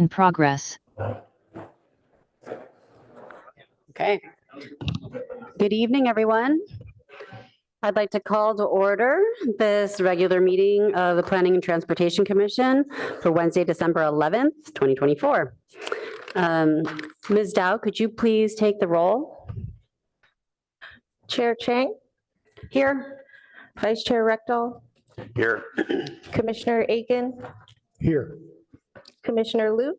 in progress. Okay. Good evening, everyone. I'd like to call to order this regular meeting of the Planning and Transportation Commission for Wednesday, December 11th, 2024. Ms. Dow, could you please take the roll? Chair Chang? Here. Vice Chair Rectal? Here. Commissioner Aiken? Here. Commissioner Liu?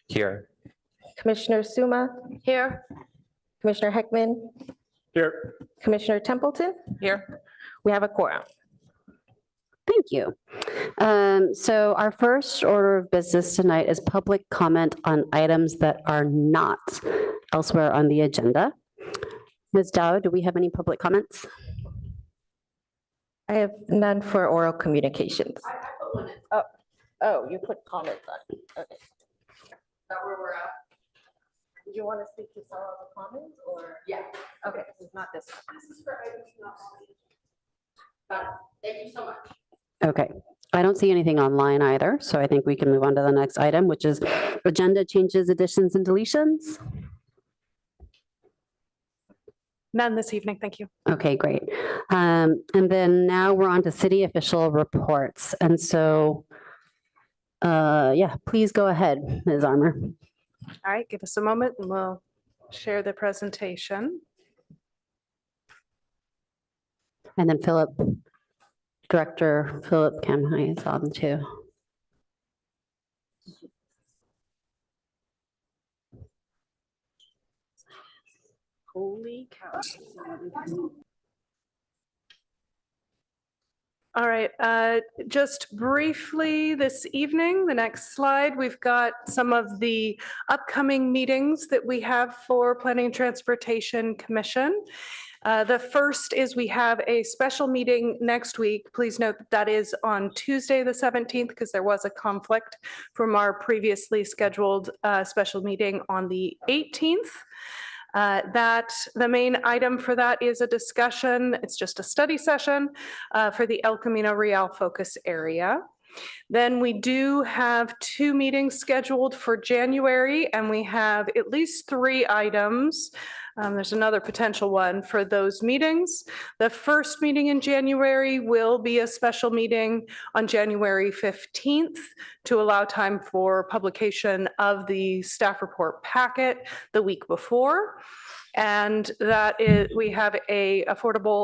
Here. Commissioner Suma? Here. Commissioner Heckman? Here. Commissioner Templeton? Here. We have a quorum. Thank you. So our first order of business tonight is public comment on items that are not elsewhere on the agenda. Ms. Dow, do we have any public comments? I have none for oral communications. Oh, you put comments on. Okay. Is that where we're at? Did you want to speak to some of the comments or? Yeah. Okay, this is not this. This is for items not on the agenda. Thank you so much. Okay, I don't see anything online either, so I think we can move on to the next item, which is agenda changes, additions, and deletions. None this evening, thank you. Okay, great. And then now we're on to city official reports. And so, yeah, please go ahead, Ms. Armour. All right, give us a moment and we'll share the presentation. And then Philip, Director Philip Kamhai is on too. Holy cow. All right, just briefly this evening, the next slide, we've got some of the upcoming meetings that we have for Planning and Transportation Commission. The first is we have a special meeting next week. Please note that is on Tuesday, the 17th, because there was a conflict from our previously scheduled special meeting on the 18th. The main item for that is a discussion. It's just a study session for the El Camino Real focus area. Then we do have 2 meetings scheduled for January, and we have at least 3 items. There's another potential one for those meetings. The first meeting in January will be a special meeting on January 15th to allow time for publication of the staff report packet the week before. And that is, we have a 100%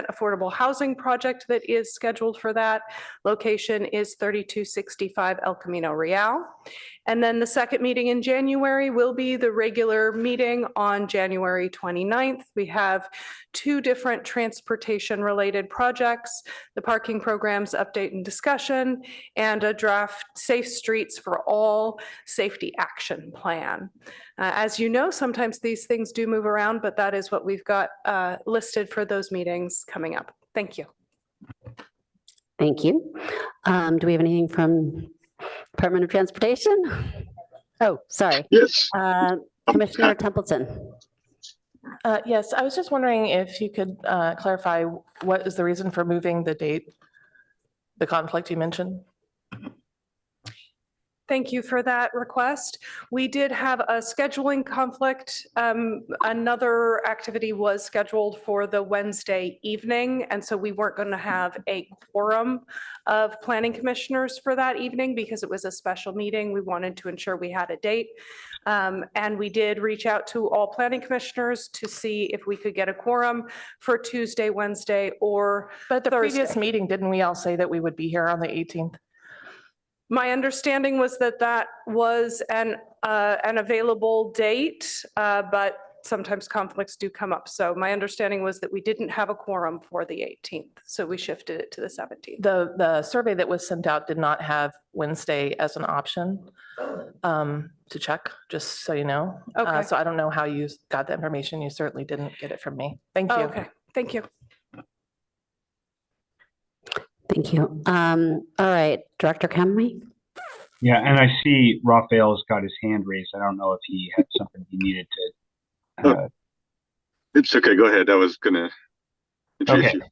affordable housing project that is scheduled for that. Location is 3265 El Camino Real. And then the second meeting in January will be the regular meeting on January 29th. We have 2 different transportation related projects, the parking programs update and discussion, and a draft Safe Streets for All safety action plan. As you know, sometimes these things do move around, but that is what we've got listed for those meetings coming up. Thank you. Thank you. Do we have anything from Department of Transportation? Oh, sorry. Yes. Commissioner Templeton. Yes, I was just wondering if you could clarify what is the reason for moving the date, the conflict you mentioned? Thank you for that request. We did have a scheduling conflict. Another activity was scheduled for the Wednesday evening, and so we weren't going to have a quorum of planning commissioners for that evening because it was a special meeting. We wanted to ensure we had a date. And we did reach out to all planning commissioners to see if we could get a quorum for Tuesday, Wednesday, or But at the Thursday. previous meeting, didn't we all say that we would be here on the 18th? My understanding was that that was an available date, but sometimes conflicts do come up. So my understanding was that we didn't have a quorum for the 18th, so we shifted it to the 17th. The survey that was sent out did not have Wednesday as an option to check, just so you know. Okay. So I don't know how you got the information. You certainly didn't get it from me. Thank you. Oh, okay, thank you. Thank you. All right, Director Kamhai. Yeah, and I see Raphael's got his hand raised. I don't know if he had something he needed to. It's okay. Go ahead. I was gonna. Okay. You.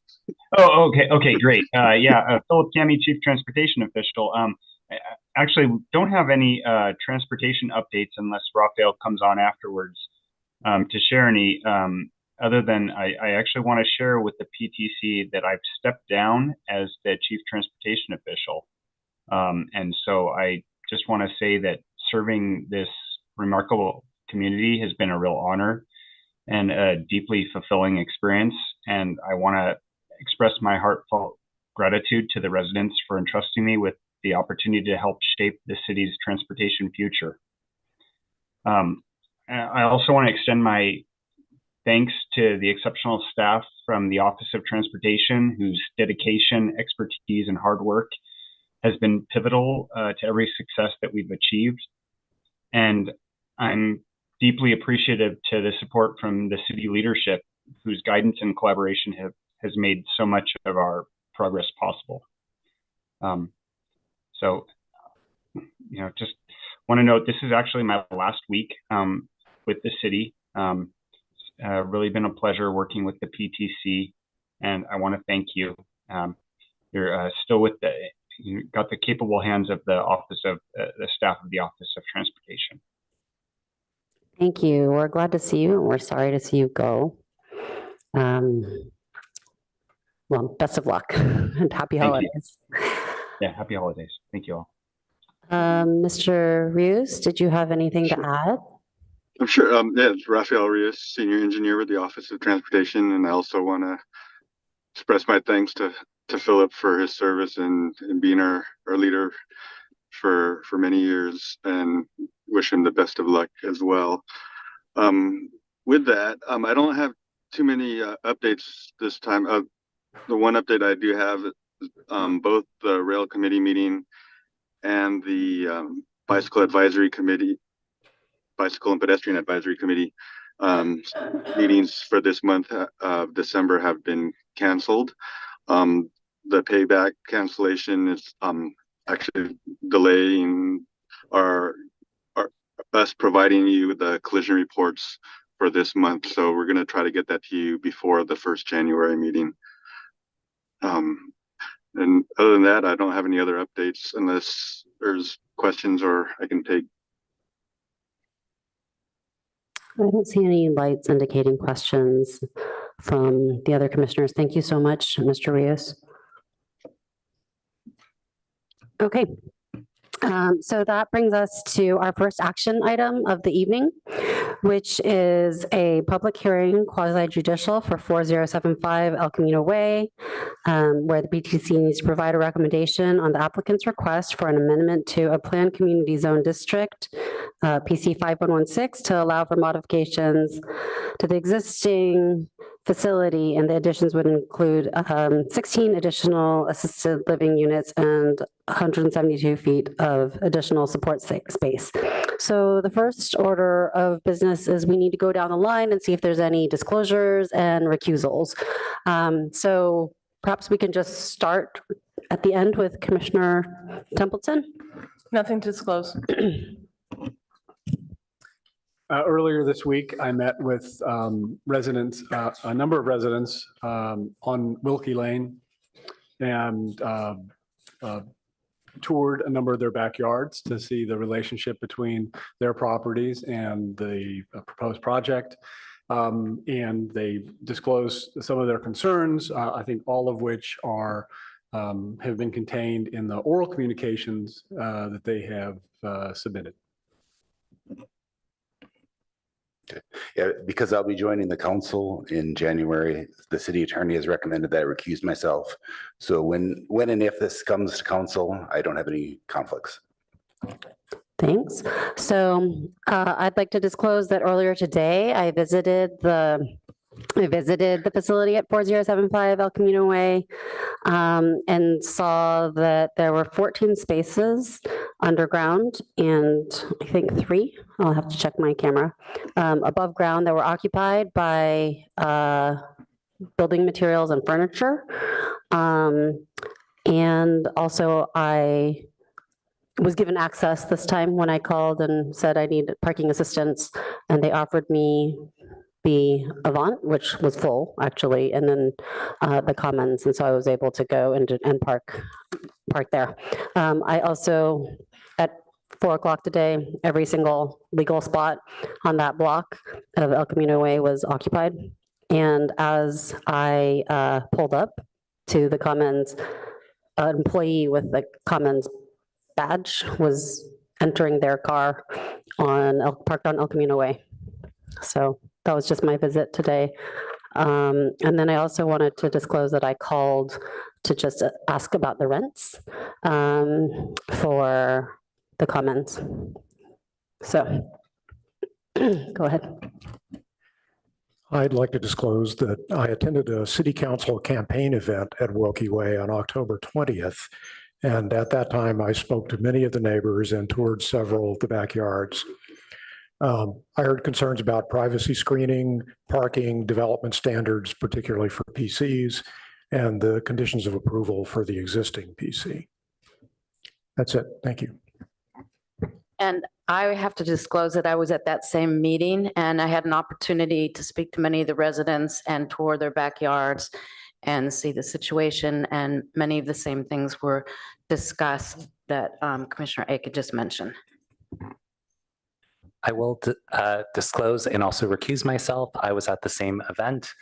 Oh, okay. Okay, great. Yeah, Philip Kamhai, Chief Transportation Official. actually don't have any transportation updates unless Raphael comes on afterwards to share any. Other than I actually want to share with the PTC that I've stepped down as the chief transportation official. And so I just want to say that serving this remarkable community has been a real honor and a deeply fulfilling experience. And I want to express my heartfelt gratitude to the residents for entrusting me with the opportunity to help shape the city's transportation future. I also want to extend my thanks to the exceptional staff from the Office of Transportation, whose dedication, expertise, and hard work has been pivotal to every success that we've achieved. And I'm deeply appreciative to the support from the city leadership, whose guidance and collaboration has made so much of our progress possible. So, just want to note this is actually my last week with the city. Really been a pleasure working with the PTC, and I want to thank you. You're still with you got the capable hands of the Office of the staff of the Office of Transportation. Thank you. We're glad to see you, and we're sorry to see you go. Well, best of luck and happy Thank you. holidays. Yeah, happy holidays. Thank you all. Mr. Rios, did you have anything to add? I'm sure. Yeah, it's Rafael Rios, senior engineer with the Office of Transportation, and I also want to express my thanks to Philip for his service and being our leader for many years, and wish him the best of luck as well. With that, I don't have too many updates this time. The one update I do have is both the rail committee meeting and the bicycle advisory committee, bicycle and pedestrian advisory committee meetings for this month of December have been canceled. The payback cancellation is actually delaying us providing you the collision reports for this month. So we're going to try to get that to you before the 1st January meeting. And other than that, I don't have any other updates unless there's questions or I can take. I don't see any lights indicating questions from the other commissioners. Thank you so much, Mr. Rios. Okay. So that brings us to our first action item of the evening, which is a public hearing quasi judicial for 4075 El Camino Way, where the BTC needs to provide a recommendation on the applicant's request for an amendment to a planned community zone district, PC 5116, to allow for modifications to the existing facility, and the additions would include 16 additional assisted living units and 172 feet of additional support space. So the first order of business is we need to go down the line and see if there's any disclosures and recusals. So perhaps we can just start at the end with Commissioner Templeton. Nothing to disclose. Earlier this week, I met with residents, a number of residents on Wilkie Lane, and toured a number of their backyards to see the relationship between their properties and the proposed project. And they disclosed some of their concerns, I think all of which are have been contained in the oral communications that they have submitted. Yeah, because I'll be joining the council in January, the city attorney has recommended that I recuse myself. So when and if this comes to council, I don't have any conflicts. Thanks. So I'd like to disclose that earlier today, I visited the facility at 4075 El Camino Way and saw that there were 14 spaces underground and I think 3, I'll have to check my camera, above ground that were occupied by building materials and furniture. And also I was given access this time when I called and said I need parking assistance, and they offered me the Avant, which was full actually, and then the Commons, and so I was able to go and park park there. I also, at 4 o'clock today, every single legal spot on that block of El Camino Way was occupied. And as I pulled up to the Commons, an employee with the Commons badge was entering their car parked on El Camino Way. So that was just my visit today. And then I also wanted to disclose that I called to just ask about the rents for the Commons. So go ahead. I'd like to disclose that I attended a city council campaign event at Wilkie Way on October 20th. And at that time, I spoke to many of the neighbors and toured several of the backyards. I heard concerns about privacy screening, parking, development standards, particularly for PCs, and the conditions of approval for the existing PC. That's it. Thank you. And I have to disclose that I was at that same meeting and I had an opportunity to speak to many of the residents and tour their backyards and see the situation. And many of the same things were discussed that Commissioner Aiken just mentioned. I will disclose and also recuse myself. I was at the same event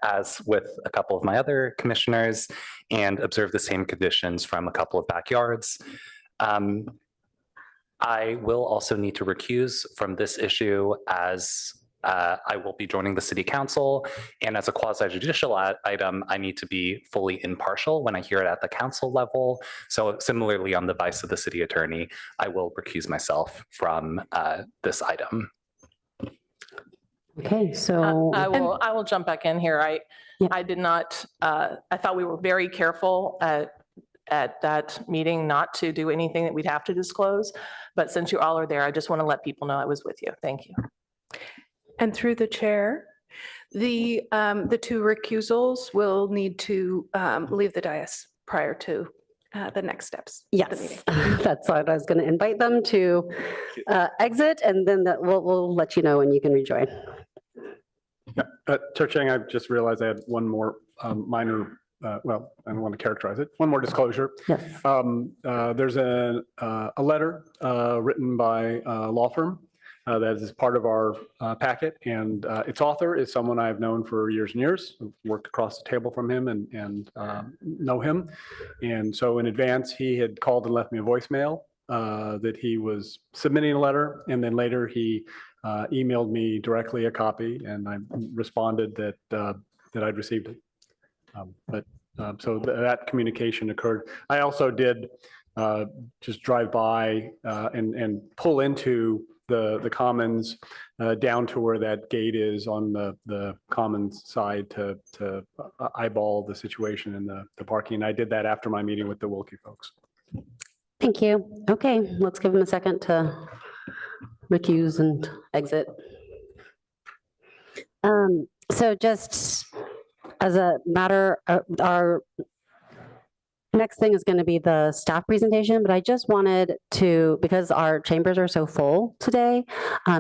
as with a couple of my other commissioners and observed the same conditions from a couple of backyards. I will also need to recuse from this issue as I will be joining the city council, and as a quasi-judicial item, I need to be fully impartial when I hear it at the council level. So similarly on the advice of the city attorney, I will recuse myself from this item. Okay, so I will jump back in here. I did not, I thought we were very careful at that meeting not to do anything that we'd have to disclose. But since you all are there, I just want to let people know I was with you. Thank you. And through the chair, the two recusals will need to leave the dais prior to the next steps. of the yes, meeting. that's what I was going to invite them to exit, and then we'll let you know when you can rejoin. Chair Chang, I just realized I had one more minor, well, I don't want to characterize it, one more disclosure. Yes. There's a letter written by a law firm that is part of our packet, and its author is someone I've known for years and years. I've worked across the table from him and know him. And so in advance, he had called and left me a voicemail that he was submitting a letter, and then later he emailed me directly a copy, and I responded that I'd received it. So that communication occurred. I also did just drive by and pull into the Commons down to where that gate is on the Commons side to eyeball the situation in the parking. I did that after my meeting with the Wilkie folks. Thank you. Okay, let's give them a second to recuse and exit. So just as a matter, our next thing is going to be the staff presentation, but I just wanted to, because our chambers are so full today,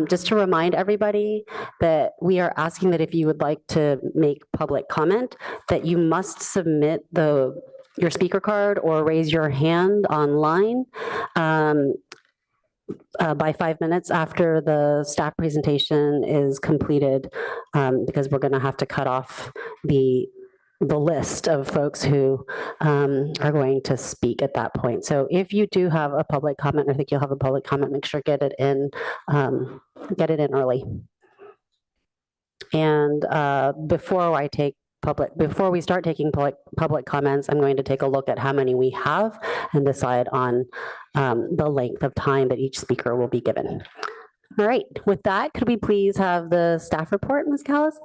just to remind everybody that we are asking that if you would like to make public comment, that you must submit your speaker card or raise your hand online by 5 minutes after the staff presentation is completed, because we're going to have to cut off the list of folks who are going to speak at that point. So if you do have a public comment or think you'll have a public comment, make sure get it in early. And before we start taking public comments, I'm going to take a look at how many we have and decide on the length of time that each speaker will be given. All right, with that, could we please have the staff report, Ms. Callis?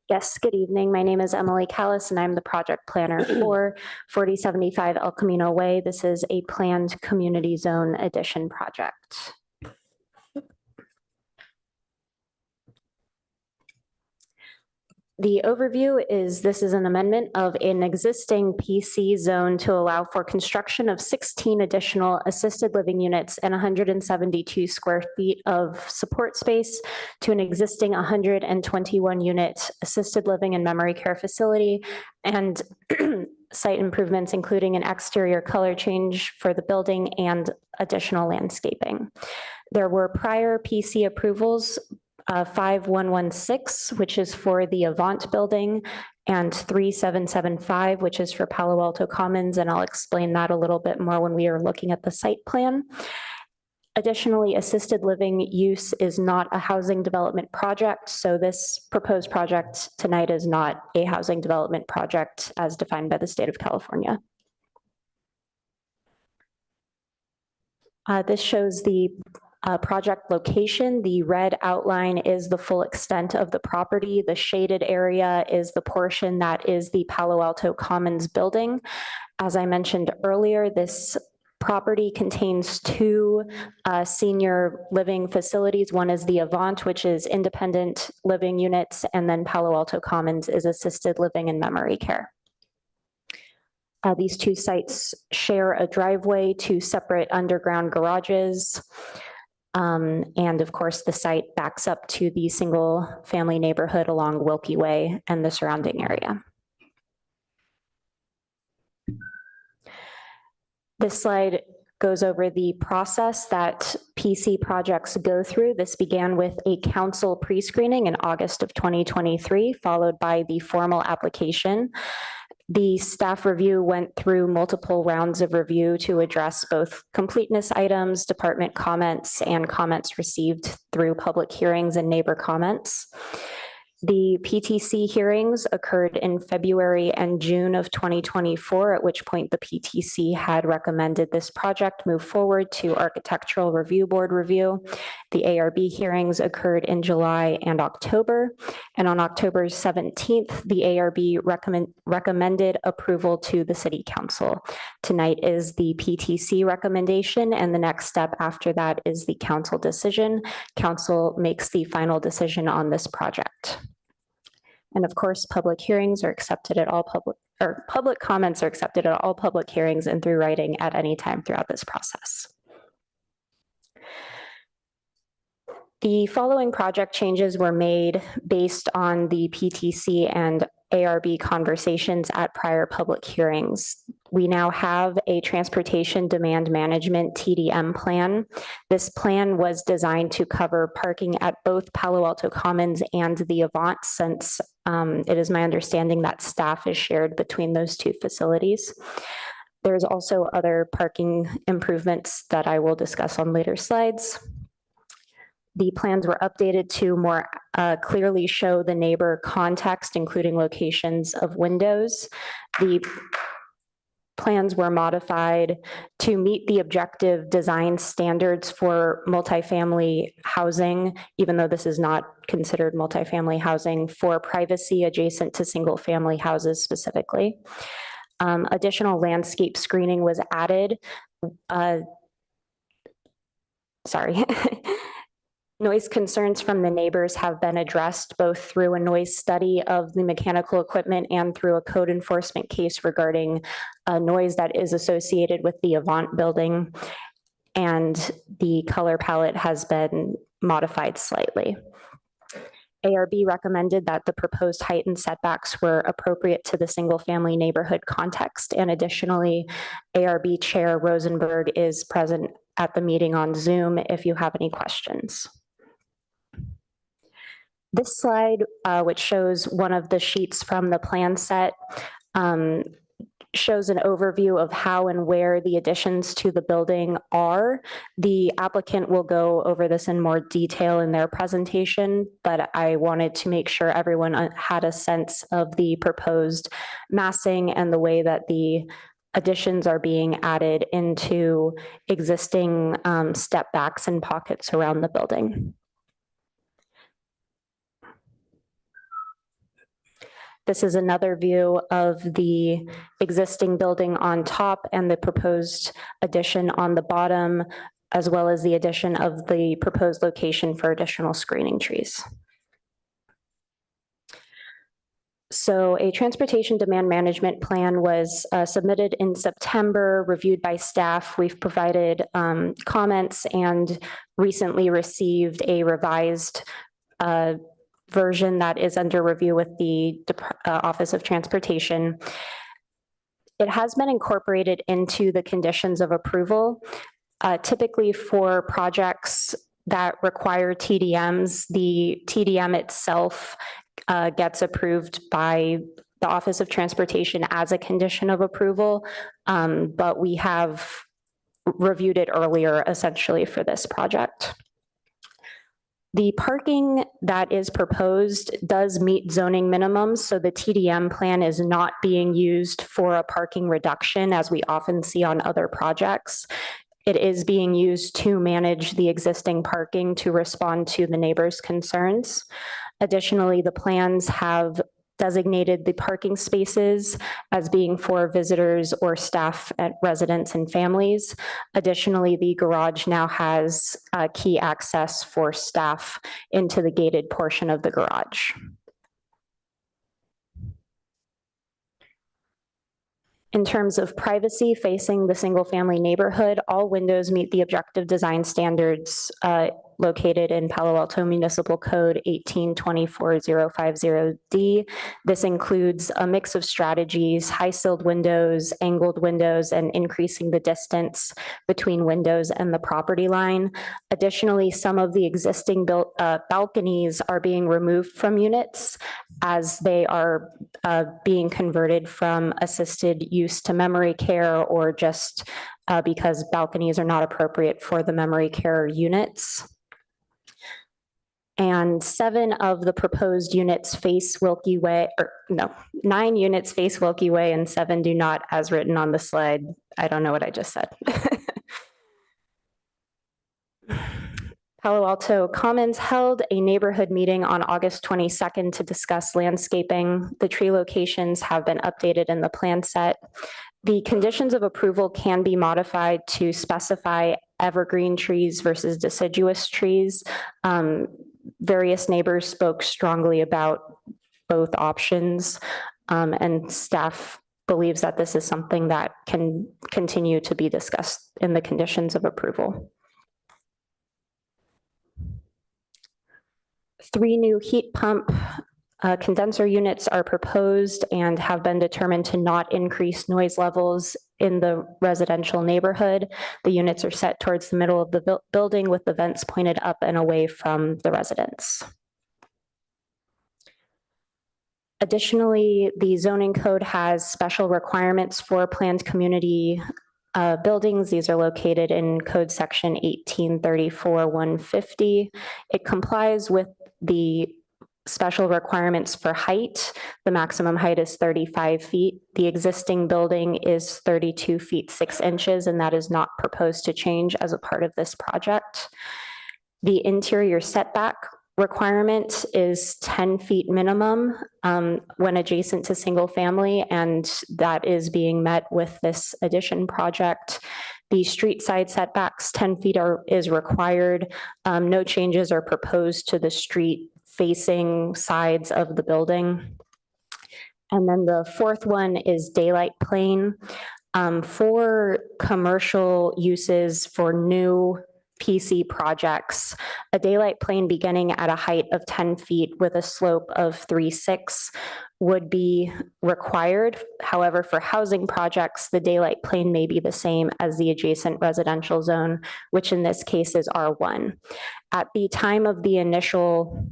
Yes, good evening. My name is Emily Callis, and I'm the project planner for 4075 El Camino Way. This is a planned community zone addition project. The overview is this is an amendment of an existing PC zone to allow for construction of 16 additional assisted living units and 172 square feet of support space to an existing 121 unit assisted living and memory care facility and site improvements, including an exterior color change for the building and additional landscaping. There were prior PC approvals, 5116, which is for the Avant building, and 3775, which is for Palo Alto Commons, and I'll explain that a little bit more when we are looking at the site plan. Additionally, assisted living use is not a housing development project, so this proposed project tonight is not a housing development project as defined by the state of California. This shows the project location. The red outline is the full extent of the property. The shaded area is the portion that is the Palo Alto Commons building. As I mentioned earlier, this property contains two senior living facilities. One is the Avant, which is independent living units, and then Palo Alto Commons is assisted living and memory care. These two sites share a driveway, two separate underground garages. And of course, the site backs up to the single family neighborhood along Wilkie Way and the surrounding area. This slide goes over the process that PC projects go through. This began with a council pre-screening in August of 2023, followed by the formal application. The staff review went through multiple rounds of review to address both completeness items, department comments, and comments received through public hearings and neighbor comments. The PTC hearings occurred in February and June of 2024, at which point the PTC had recommended this project move forward to Architectural Review Board review. The ARB hearings occurred in July and October, and on October 17th, the ARB recommended approval to the City Council. Tonight is the PTC recommendation, and the next step after that is the council decision. Council makes the final decision on this project. And of course, public hearings are accepted at all public comments are accepted at all public hearings and through writing at any time throughout this process. The following project changes were made based on the PTC and ARB conversations at prior public hearings. We now have a transportation demand management TDM plan. This plan was designed to cover parking at both Palo Alto Commons and the Avant, since it is my understanding that staff is shared between those two facilities. There's also other parking improvements that I will discuss on later slides. The plans were updated to more clearly show the neighbor context, including locations of windows. The plans were modified to meet the objective design standards for multifamily housing, even though this is not considered multifamily housing, for privacy adjacent to single family houses specifically. Additional landscape screening was added. Noise concerns from the neighbors have been addressed both through a noise study of the mechanical equipment and through a code enforcement case regarding noise that is associated with the Avant building. And the color palette has been modified slightly. ARB recommended that the proposed height and setbacks were appropriate to the single family neighborhood context. And additionally, ARB Chair Rosenberg is present at the meeting on Zoom if you have any questions. This slide, which shows one of the sheets from the plan set, shows an overview of how and where the additions to the building are. The applicant will go over this in more detail in their presentation, but I wanted to make sure everyone had a sense of the proposed massing and the way that the additions are being added into existing step backs and pockets around the building. This is another view of the existing building on top and the proposed addition on the bottom, as well as the addition of the proposed location for additional screening trees. So a transportation demand management plan was submitted in September, reviewed by staff. We've provided comments and recently received a revised version that is under review with the Office of Transportation. It has been incorporated into the conditions of approval. Typically for projects that require TDMs, the TDM itself gets approved by the Office of Transportation as a condition of approval, but we have reviewed it earlier essentially for this project. The parking that is proposed does meet zoning minimums, so the TDM plan is not being used for a parking reduction as we often see on other projects. It is being used to manage the existing parking to respond to the neighbors' concerns. Additionally, the plans have designated the parking spaces as being for visitors or staff at residents and families. Additionally, the garage now has key access for staff into the gated portion of the garage. In terms of privacy facing the single-family neighborhood, all windows meet the objective design standards located in Palo Alto Municipal Code 1824050D. This includes a mix of strategies, high-silled windows, angled windows, and increasing the distance between windows and the property line. Additionally, some of the existing balconies are being removed from units as they are being converted from assisted use to memory care, or just because balconies are not appropriate for the memory care units. And 7 of the proposed units face Wilkie Way, or no, 9 units face Wilkie Way and 7 do not, as written on the slide. I don't know what I just said. Palo Alto Commons held a neighborhood meeting on August 22nd to discuss landscaping. The tree locations have been updated in the plan set. The conditions of approval can be modified to specify evergreen trees versus deciduous trees. Various neighbors spoke strongly about both options, and staff believes that this is something that can continue to be discussed in the conditions of approval. 3 new heat pump condenser units are proposed and have been determined to not increase noise levels in the residential neighborhood. The units are set towards the middle of the building with the vents pointed up and away from the residents. Additionally, the zoning code has special requirements for planned community buildings. These are located in Code Section 1834-150. It complies with the special requirements for height. The maximum height is 35 feet. The existing building is 32 feet 6 inches, and that is not proposed to change as a part of this project. The interior setback requirement is 10 feet minimum when adjacent to single family, and that is being met with this addition project. The street side setbacks, 10 feet is required. No changes are proposed to the street facing sides of the building. And then the 4th one is daylight plane. For commercial uses for new PC projects, a daylight plane beginning at a height of 10 feet with a slope of 3.6 would be required. However, for housing projects, the daylight plane may be the same as the adjacent residential zone, which in this case is R1. At the time of the initial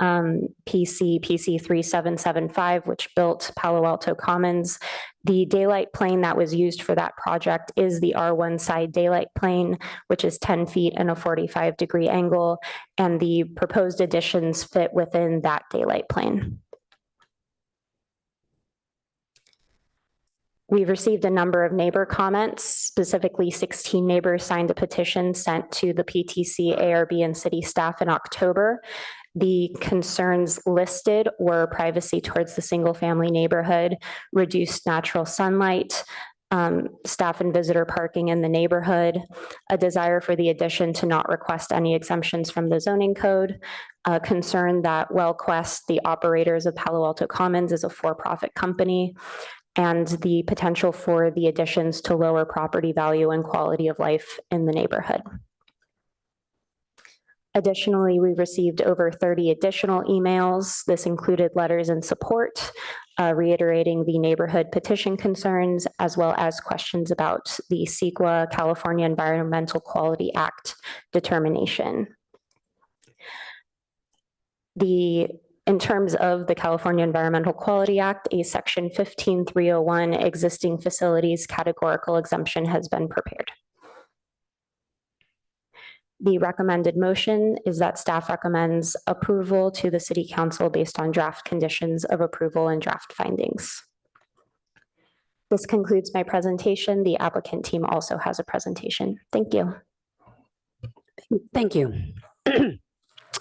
PC 3775, which built Palo Alto Commons, the daylight plane that was used for that project is the R1 side daylight plane, which is 10 feet and a 45-degree angle, and the proposed additions fit within that daylight plane. We've received a number of neighbor comments. Specifically, 16 neighbors signed a petition sent to the PTC, ARB, and city staff in October. The concerns listed were privacy towards the single-family neighborhood, reduced natural sunlight, staff and visitor parking in the neighborhood, a desire for the addition to not request any exemptions from the zoning code, a concern that WellQuest, the operators of Palo Alto Commons, is a for-profit company, and the potential for the additions to lower property value and quality of life in the neighborhood. Additionally, we received over 30 additional emails. This included letters in support, reiterating the neighborhood petition concerns, as well as questions about the CEQA, California Environmental Quality Act determination. In terms of the California Environmental Quality Act, a section 15301 existing facilities categorical exemption has been prepared. The recommended motion is that staff recommends approval to the City Council based on draft conditions of approval and draft findings. This concludes my presentation. The applicant team also has a presentation. Thank you. Thank you.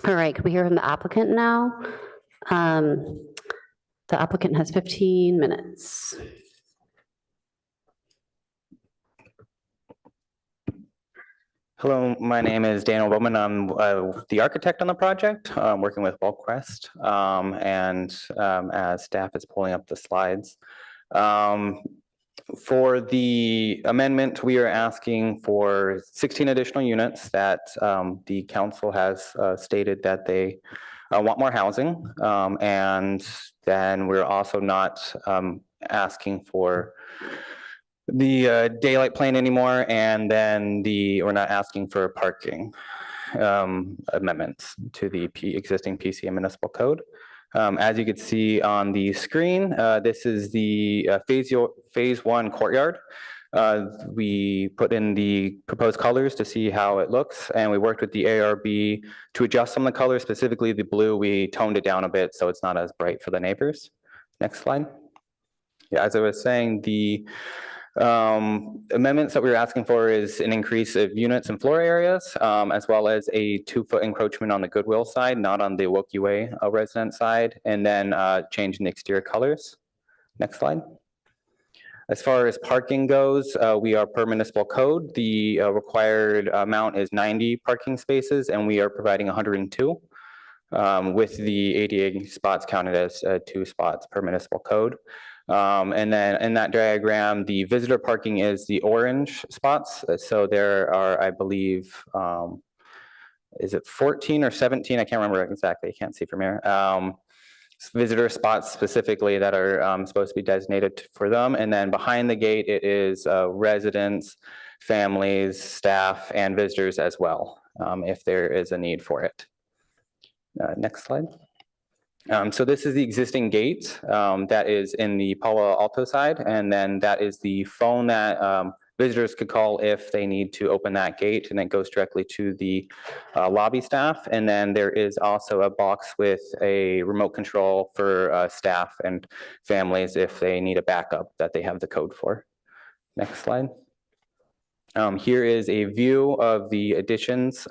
All right, can we hear from the applicant now? The applicant has 15 minutes. Hello, my name is Daniel Bowman. I'm the architect on the project, working with WellQuest, as staff is pulling up the slides. For the amendment, we are asking for 16 additional units that the council has stated that they want more housing. And then we're also not asking for the daylight plane anymore, and then we're not asking for parking amendments to the existing PC municipal code. As you can see on the screen, this is the phase one courtyard. We put in the proposed colors to see how it looks, and we worked with the ARB to adjust some of the colors, specifically the blue. We toned it down a bit so it's not as bright for the neighbors. Next slide. Yeah, as I was saying, the amendments that we were asking for is an increase of units and floor areas, as well as a 2-foot encroachment on the Goodwill side, not on the Wilkie Way resident side, and then change in the exterior colors. Next slide. As far as parking goes, we are per municipal code. The required amount is 90 parking spaces, and we are providing 102, with the 88 spots counted as 2 spots per municipal code. And then in that diagram, the visitor parking is the orange spots. So there are, I believe, is it 14 or 17? I can't remember exactly. I can't see from here. Visitor spots specifically that are supposed to be designated for them. And then behind the gate, it is residents, families, staff, and visitors as well, if there is a need for it. Next slide. So this is the existing gate that is in the Palo Alto side, and then that is the phone that visitors could call if they need to open that gate, and it goes directly to the lobby staff. And then there is also a box with a remote control for staff and families if they need a backup that they have the code for. Next slide. Here is a view of the additions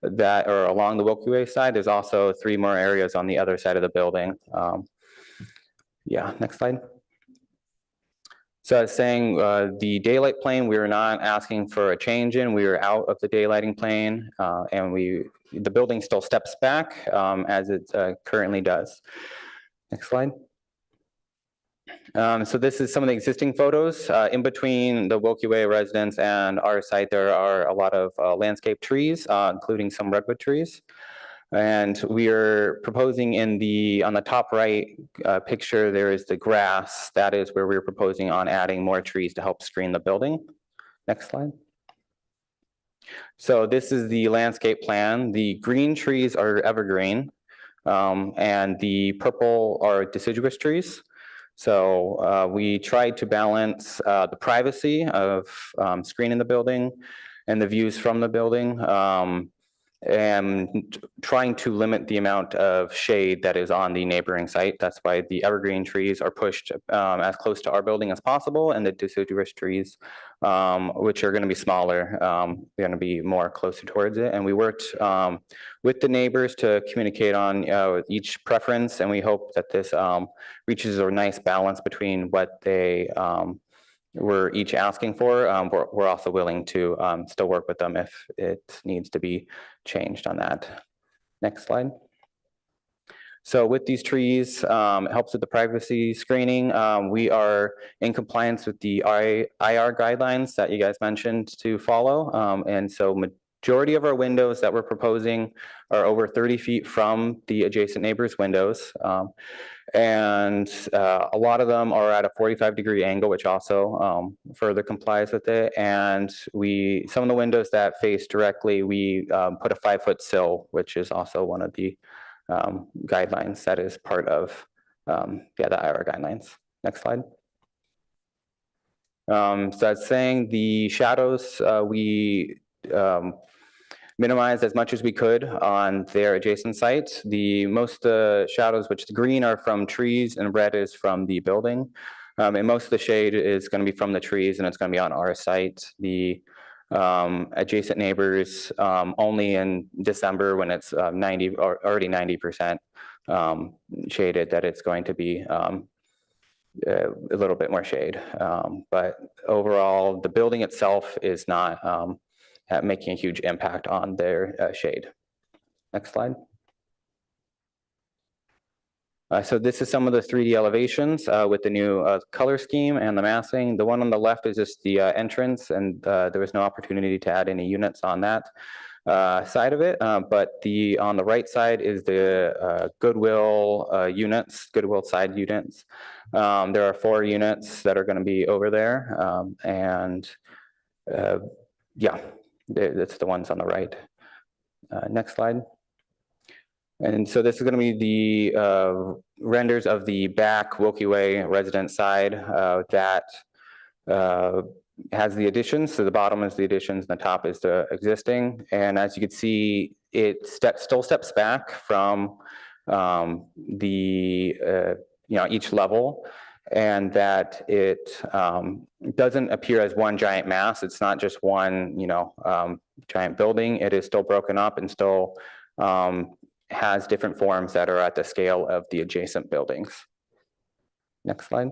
that are along the Wilkie Way side. There's also 3 more areas on the other side of the building. Yeah, next slide. So I was saying the daylight plane, we were not asking for a change in. We were out of the daylighting plane, and the building still steps back as it currently does. Next slide. So this is some of the existing photos. In between the Wilkie Way residence and our site, there are a lot of landscape trees, including some redwood trees. And we are proposing on the top right picture, there is the grass. That is where we're proposing on adding more trees to help screen the building. Next slide. So this is the landscape plan. The green trees are evergreen, and the purple are deciduous trees. So we tried to balance the privacy of screening the building and the views from the building, and trying to limit the amount of shade that is on the neighboring site. That's why the evergreen trees are pushed as close to our building as possible, and the deciduous trees, which are going to be smaller, going to be more closer towards it. And we worked with the neighbors to communicate on each preference, and we hope that this reaches a nice balance between what they we're each asking for. We're also willing to still work with them if it needs to be changed on that. Next slide. So with these trees, it helps with the privacy screening. We are in compliance with the IR guidelines that you guys mentioned to follow. And so Majority of our windows that we're proposing are over 30 feet from the adjacent neighbor's windows. And a lot of them are at a 45-degree angle, which also further complies with it. And some of the windows that face directly, we put a 5-foot sill, which is also one of the guidelines that is part of the IR guidelines. Next slide. So that's saying the shadows, we minimized as much as we could on their adjacent sites. Most shadows, which the green are from trees and red is from the building. And most of the shade is going to be from the trees, and it's going to be on our site. The adjacent neighbors only in December, when it's 90 or already 90% shaded, that it's going to be a little bit more shade. But overall, the building itself is not making a huge impact on their shade. Next slide. So this is some of the 3D elevations with the new color scheme and the massing. The one on the left is just the entrance, and there was no opportunity to add any units on that side of it. But on the right side is the Goodwill units, Goodwill side units. There are 4 units that are going to be over there, yeah, that's the ones on the right. Next slide. And so this is going to be the renders of the back Wilkie Way residence side that has the additions. So the bottom is the additions and the top is the existing. And as you can see, it still steps back from each level, and that it doesn't appear as one giant mass. It's not just one, giant building. It is still broken up and still has different forms that are at the scale of the adjacent buildings. Next slide.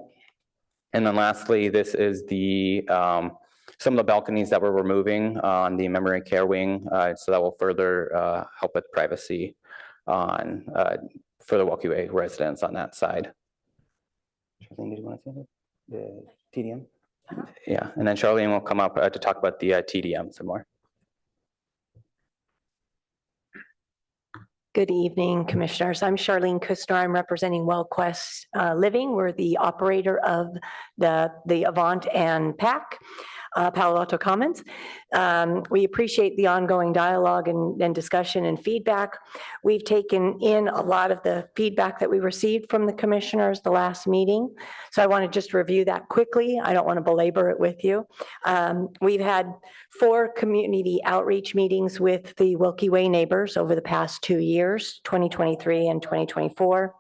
And then lastly, this is some of the balconies that we're removing on the memory care wing. So that will further help with privacy for the Wilkie Way residents on that side. Did you want to say the TDM? Yeah, and then Charlene will come up to talk about the TDM some more. Good evening, Commissioners. I'm Charlene Kustner. I'm representing WellQuest Living. We're the operator of the Avant and PAC, Palo Alto Commons. We appreciate the ongoing dialogue and discussion and feedback. We've taken in a lot of the feedback that we received from the commissioners the last meeting. So I want to just review that quickly. I don't want to belabor it with you. We've had 4 community outreach meetings with the Wilkie Way neighbors over the past 2 years, 2023 and 2024.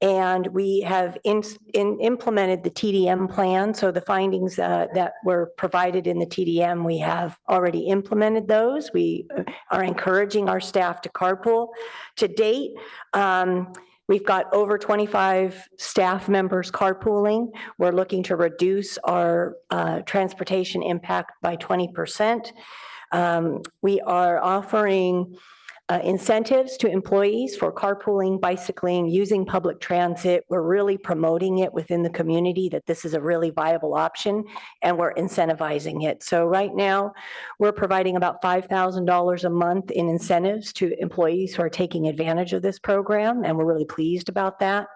And we have implemented the TDM plan. So the findings that were provided in the TDM, we have already implemented those. We are encouraging our staff to carpool. To date, we've got over 25 staff members carpooling. We're looking to reduce our transportation impact by 20%. We are offering incentives to employees for carpooling, bicycling, using public transit. We're really promoting it within the community that this is a really viable option, and we're incentivizing it. So right now, we're providing about $5,000 a month in incentives to employees who are taking advantage of this program, and we're really pleased about that.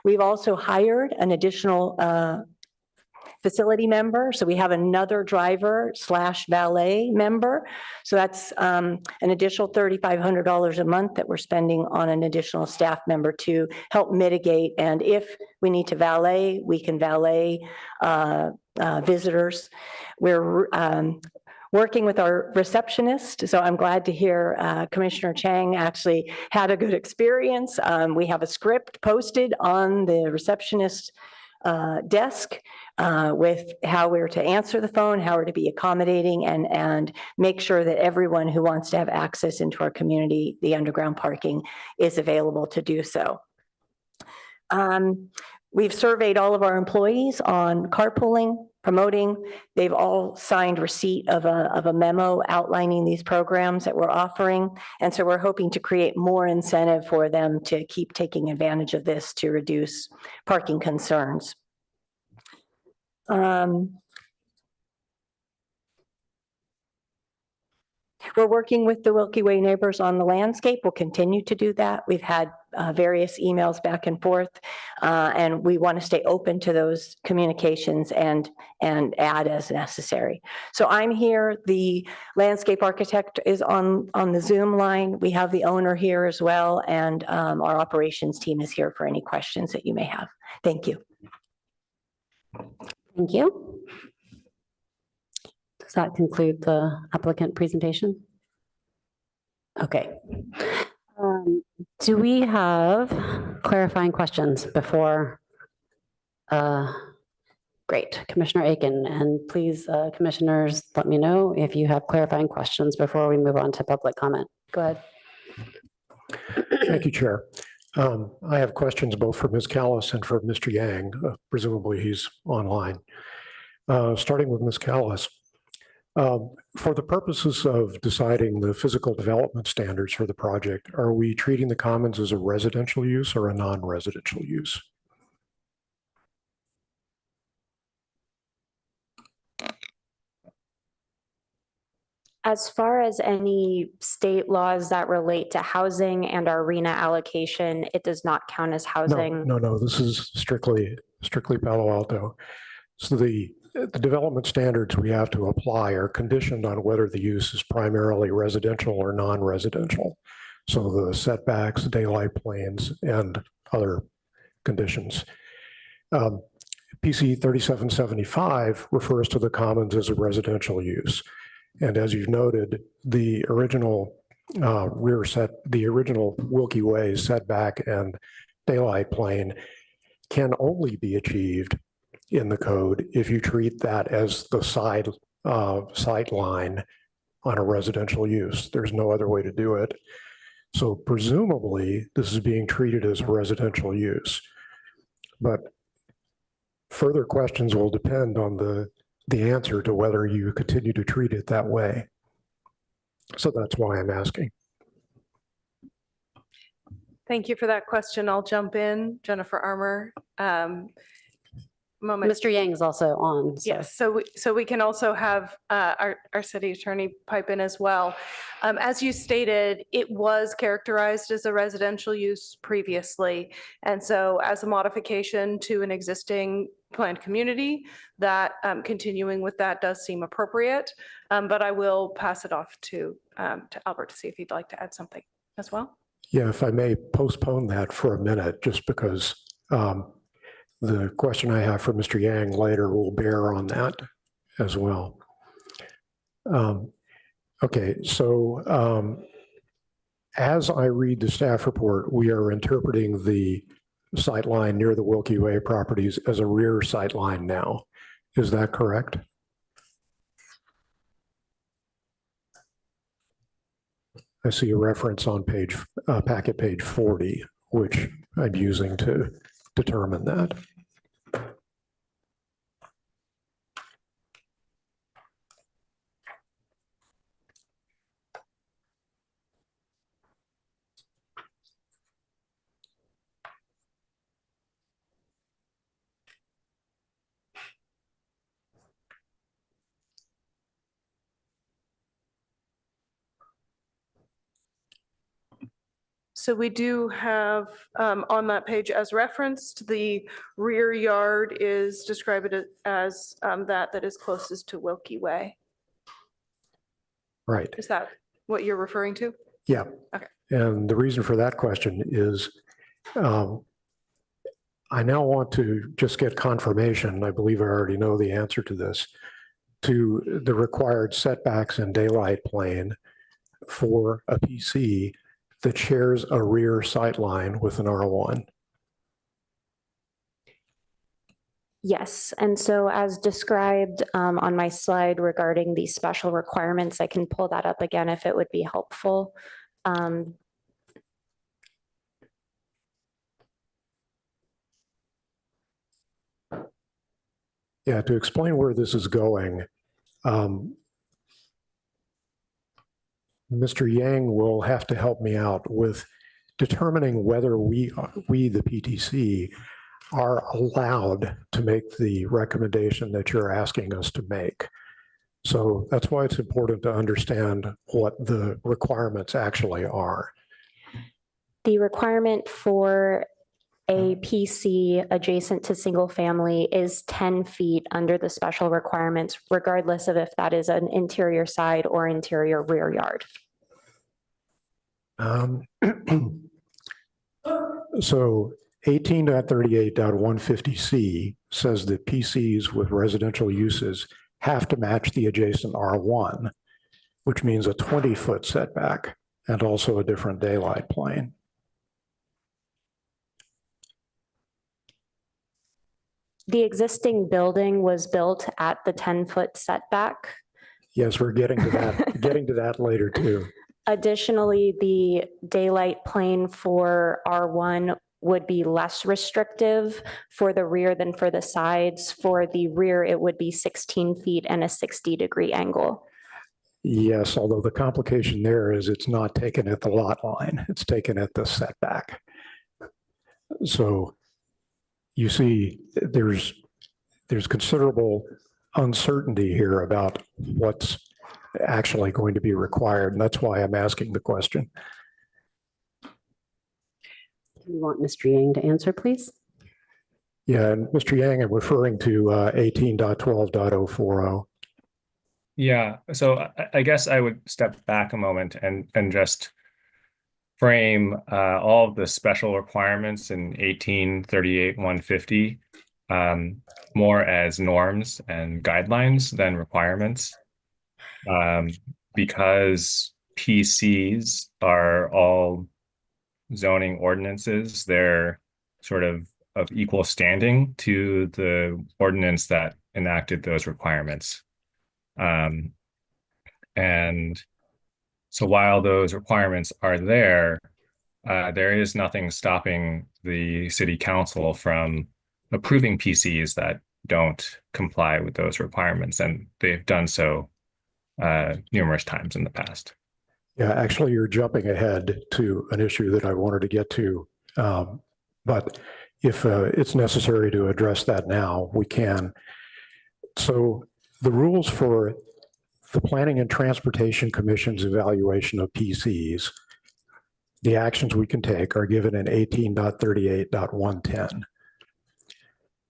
We've also hired an additional facility member. So we have another driver/valet member. So that's an additional $3,500 a month that we're spending on an additional staff member to help mitigate. And if we need to valet, we can valet visitors. We're working with our receptionist. So I'm glad to hear Commissioner Chang actually had a good experience. We have a script posted on the receptionist desk with how we're to answer the phone, how we're to be accommodating, and make sure that everyone who wants to have access into our community, the underground parking, is available to do so. We've surveyed all of our employees on carpooling, promoting. They've all signed receipt of a memo outlining these programs that we're offering. And so we're hoping to create more incentive for them to keep taking advantage of this to reduce parking concerns. We're working with the Wilkie Way neighbors on the landscape. We'll continue to do that. We've had various emails back and forth, and we want to stay open to those communications and add as necessary. So I'm here. The landscape architect is on the Zoom line. We have the owner here as well, and our operations team is here for any questions that you may have. Thank you. Thank you. Does that conclude the applicant presentation? Okay. Do we have clarifying questions before? Great, Commissioner Aiken, and please, commissioners, let me know if you have clarifying questions before we move on to public comment. Go ahead. Thank you, Chair. I have questions both for Ms. Callis and for Mr. Yang. Presumably he's online. Starting with Ms. Callis. For the purposes of deciding the physical development standards for the project, are we treating the commons as a residential use or a non-residential use? As far as any state laws that relate to housing and our RENA allocation, it does not count as housing. No, this is strictly Palo Alto. So the development standards we have to apply are conditioned on whether the use is primarily residential or non-residential. So the setbacks, daylight planes, and other conditions. PC 3775 refers to the commons as a residential use. And as you've noted, the original Wilkie Way setback and daylight plane can only be achieved in the code if you treat that as the sight line on a residential use. There's no other way to do it. So presumably this is being treated as a residential use. But further questions will depend on the answer to whether you continue to treat it that way. So that's why I'm asking. Thank you for that question. I'll jump in. Jennifer Armour. Moment. Mr. Yang is also on. Yes, so we can also have our city attorney pipe in as well. As you stated, it was characterized as a residential use previously. And so as a modification to an existing planned community, that continuing with that does seem appropriate. But I will pass it off to Albert to see if he'd like to add something as well. Yeah, if I may postpone that for a minute, just because the question I have for Mr. Yang later will bear on that as well. Okay, so as I read the staff report, we are interpreting the sight line near the Wilkie Way properties as a rear sight line now. Is that correct? I see a reference on packet page 40, which I'm using to determine that. So we do have on that page as referenced, the rear yard is described as that is closest to Wilkie Way. Right. Is that what you're referring to? Yeah. Okay. And the reason for that question is I now want to just get confirmation, I believe I already know the answer to this, to the required setbacks and daylight plane for a PC that shares a rear sight line with an R1. Yes, and so as described on my slide regarding the special requirements, I can pull that up again if it would be helpful. Yeah, to explain where this is going, Mr. Yang will have to help me out with determining whether we the PTC, are allowed to make the recommendation that you're asking us to make. So that's why it's important to understand what the requirements actually are. The requirement for a PC adjacent to single family is 10 feet under the special requirements, regardless of if that is an interior side or interior rear yard. So 18.38.150C says that PCs with residential uses have to match the adjacent R1, which means a 20-foot setback and also a different daylight plane. The existing building was built at the 10-foot setback. Yes, we're getting to that, getting to that later too. Additionally, the daylight plane for R1 would be less restrictive for the rear than for the sides. For the rear, it would be 16 feet and a 60-degree angle. Yes, although the complication there is it's not taken at the lot line, it's taken at the setback. So you see, there's considerable uncertainty here about what's actually going to be required, and that's why I'm asking the question. You want Mr. Yang to answer, please? Yeah, and Mr. Yang, I'm referring to 18.12.040. Yeah, so I guess I would step back a moment and just frame all of the special requirements in 1838-150 more as norms and guidelines than requirements, because PCs are all zoning ordinances. They're sort of equal standing to the ordinance that enacted those requirements. And so while those requirements are there, there is nothing stopping the city council from approving PCs that don't comply with those requirements, and they've done so numerous times in the past. Yeah, actually, you're jumping ahead to an issue that I wanted to get to, but if it's necessary to address that now, we can. So the rules for the Planning and Transportation Commission's evaluation of PCs, the actions we can take are given in 18.38.110.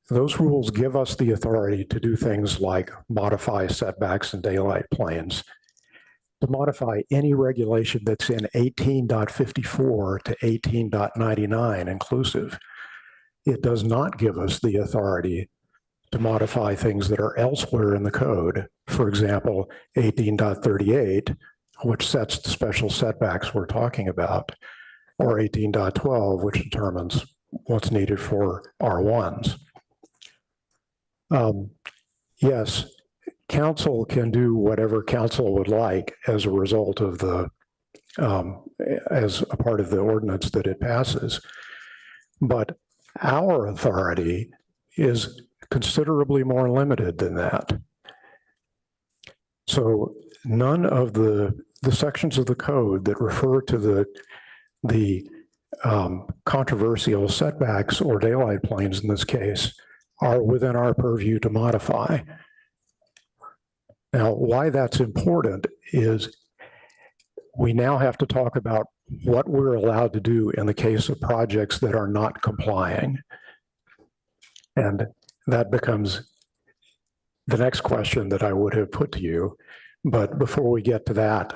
Those rules give us the authority to do things like modify setbacks and daylight planes, to modify any regulation that's in 18.54 to 18.99 inclusive. It does not give us the authority to modify things that are elsewhere in the code. For example, 18.38, which sets the special setbacks we're talking about, or 18.12, which determines what's needed for R1s. Yes, council can do whatever council would like as a result of the, as a part of the ordinance that it passes. But our authority is considerably more limited than that. So none of the sections of the code that refer to the controversial setbacks or daylight planes in this case are within our purview to modify. Now, why that's important is we now have to talk about what we're allowed to do in the case of projects that are not complying. And that becomes the next question that I would have put to you. But before we get to that,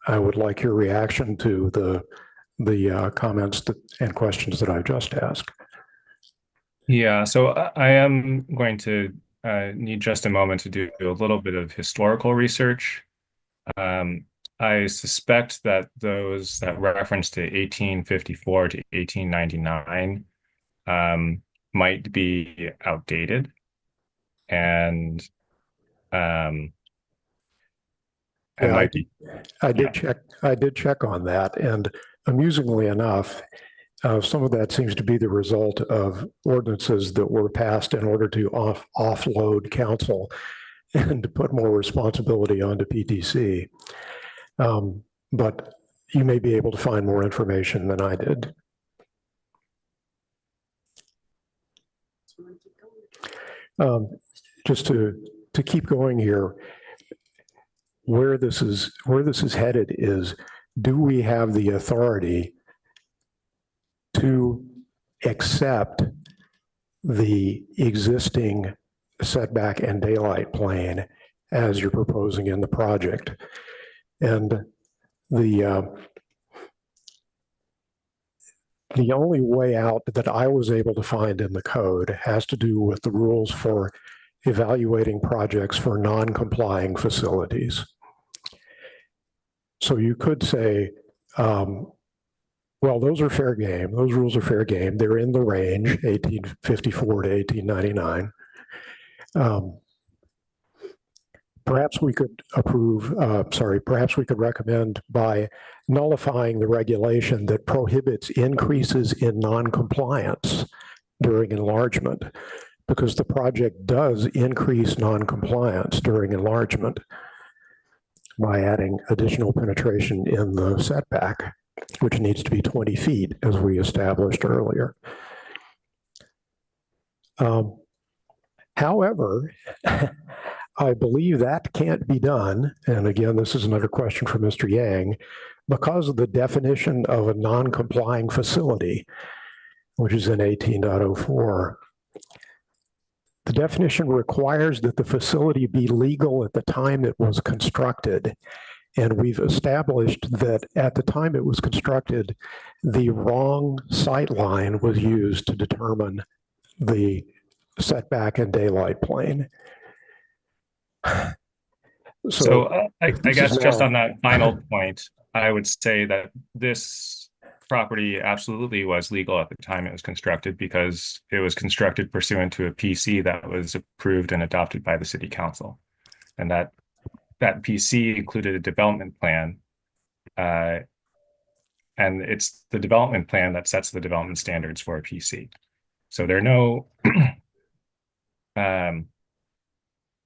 I would like your reaction to the comments and questions that I've just asked. Yeah, so I am going to need just a moment to do a little bit of historical research. I suspect that those that reference to 1854 to 1899 might be outdated. And I did check on that, and amusingly enough, some of that seems to be the result of ordinances that were passed in order to offload council and to put more responsibility onto PTC. But you may be able to find more information than I did. Just to keep going here, where this is headed is, do we have the authority to accept the existing setback and daylight plane as you're proposing in the project? And the only way out that I was able to find in the code has to do with the rules for evaluating projects for non-complying facilities. So you could say, well, those are fair game. Those rules are fair game. They're in the range, 1854 to 1899. Perhaps we could perhaps we could recommend by nullifying the regulation that prohibits increases in non-compliance during enlargement, because the project does increase non-compliance during enlargement by adding additional penetration in the setback, which needs to be 20 feet, as we established earlier. However, I believe that can't be done, and again, this is another question for Mr. Yang, because of the definition of a non-complying facility, which is in 18.04. The definition requires that the facility be legal at the time it was constructed. And we've established that at the time it was constructed, the wrong sight line was used to determine the setback and daylight plane. So I guess just on that final point, I would say that this property absolutely was legal at the time it was constructed, because it was constructed pursuant to a PC that was approved and adopted by the city council. And that PC included a development plan. And it's the development plan that sets the development standards for a PC. So there are no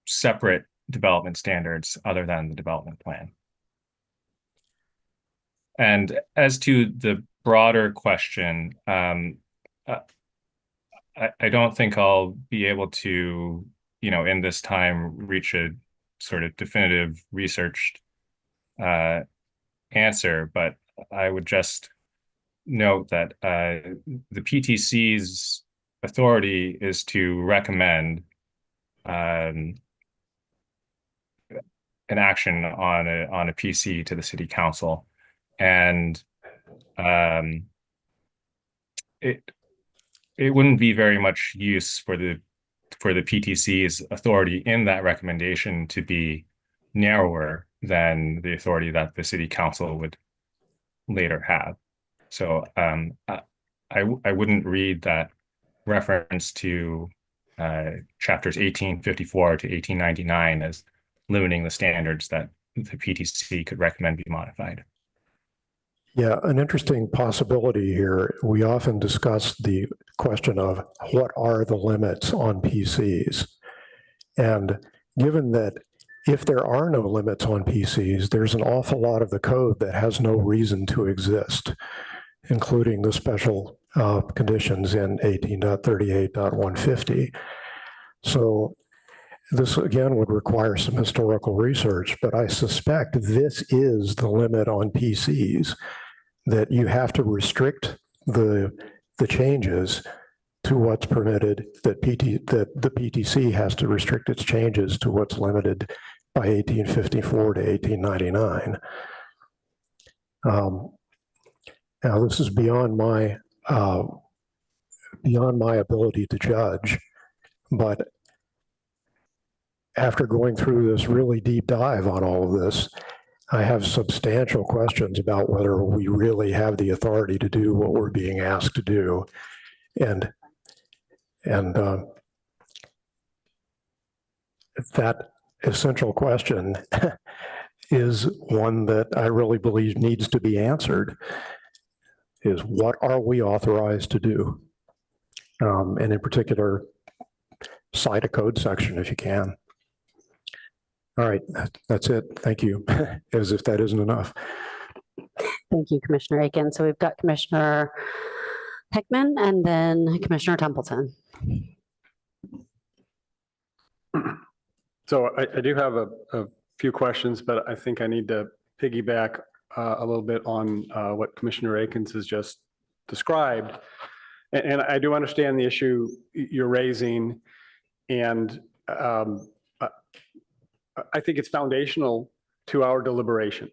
separate development standards other than the development plan. And as to the broader question, I don't think I'll be able to, in this time, reach a sort of definitive researched answer, but I would just note that the PTC's authority is to recommend an action on a PC to the city council, and it wouldn't be very much use for the PTC's authority in that recommendation to be narrower than the authority that the city council would later have. So I wouldn't read that reference to chapters 1854 to 1899 as limiting the standards that the PTC could recommend be modified. Yeah, an interesting possibility here. We often discuss the question of what are the limits on PCs? And given that if there are no limits on PCs, there's an awful lot of the code that has no reason to exist, including the special conditions in 18.38.150. So this, again, would require some historical research, but I suspect this is the limit on PCs, that you have to restrict the changes to what's permitted, that the PTC has to restrict its changes to what's limited by 1854 to 1899. Now, this is beyond my ability to judge, but after going through this really deep dive on all of this, I have substantial questions about whether we really have the authority to do what we're being asked to do. And that essential question is one that I really believe needs to be answered, is what are we authorized to do? And in particular, cite a code section if you can. All right, that's it. Thank you. As if that isn't enough. Thank you, Commissioner Aiken. So we've got Commissioner Hickman and then Commissioner Templeton. So I do have a few questions, but I think I need to piggyback a little bit on what Commissioner Akins has just described. And I do understand the issue you're raising, and I think it's foundational to our deliberation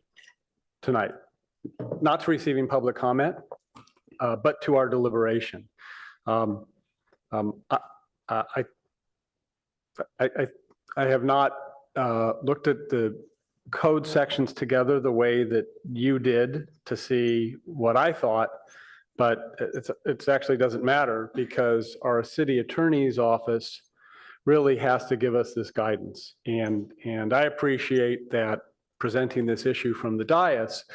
tonight, not to receiving public comment, but to our deliberation. I have not looked at the code sections together the way that you did to see what I thought, but it actually doesn't matter because our city attorney's office really has to give us this guidance. And I appreciate that presenting this issue from the dais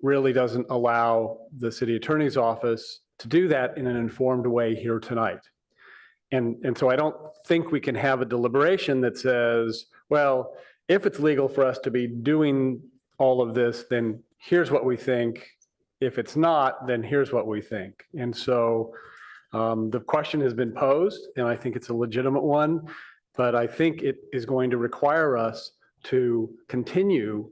really doesn't allow the city attorney's office to do that in an informed way here tonight. And so I don't think we can have a deliberation that says, well, if it's legal for us to be doing all of this, then here's what we think. If it's not, then here's what we think. And so the question has been posed, and I think it's a legitimate one, but I think it is going to require us to continue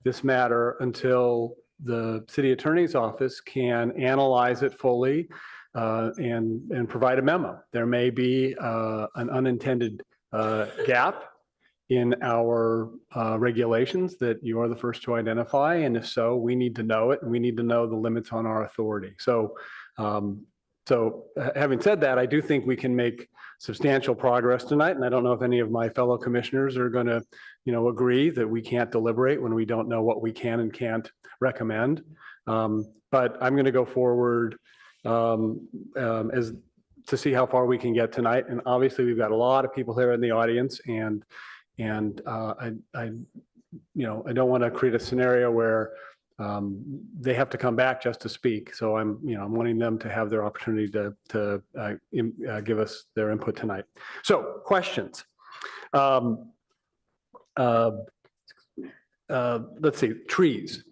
this matter until the city attorney's office can analyze it fully and provide a memo. There may be an unintended gap in our regulations that you are the first to identify. And if so, we need to know it, and we need to know the limits on our authority. So, having said that, I do think we can make substantial progress tonight. And I don't know if any of my fellow commissioners are going to, agree that we can't deliberate when we don't know what we can and can't recommend. But I'm going to go forward as to see how far we can get tonight. And obviously, we've got a lot of people here in the audience, and I don't want to create a scenario where they have to come back just to speak. So I'm wanting them to have their opportunity to give us their input tonight. So questions. Let's see, trees.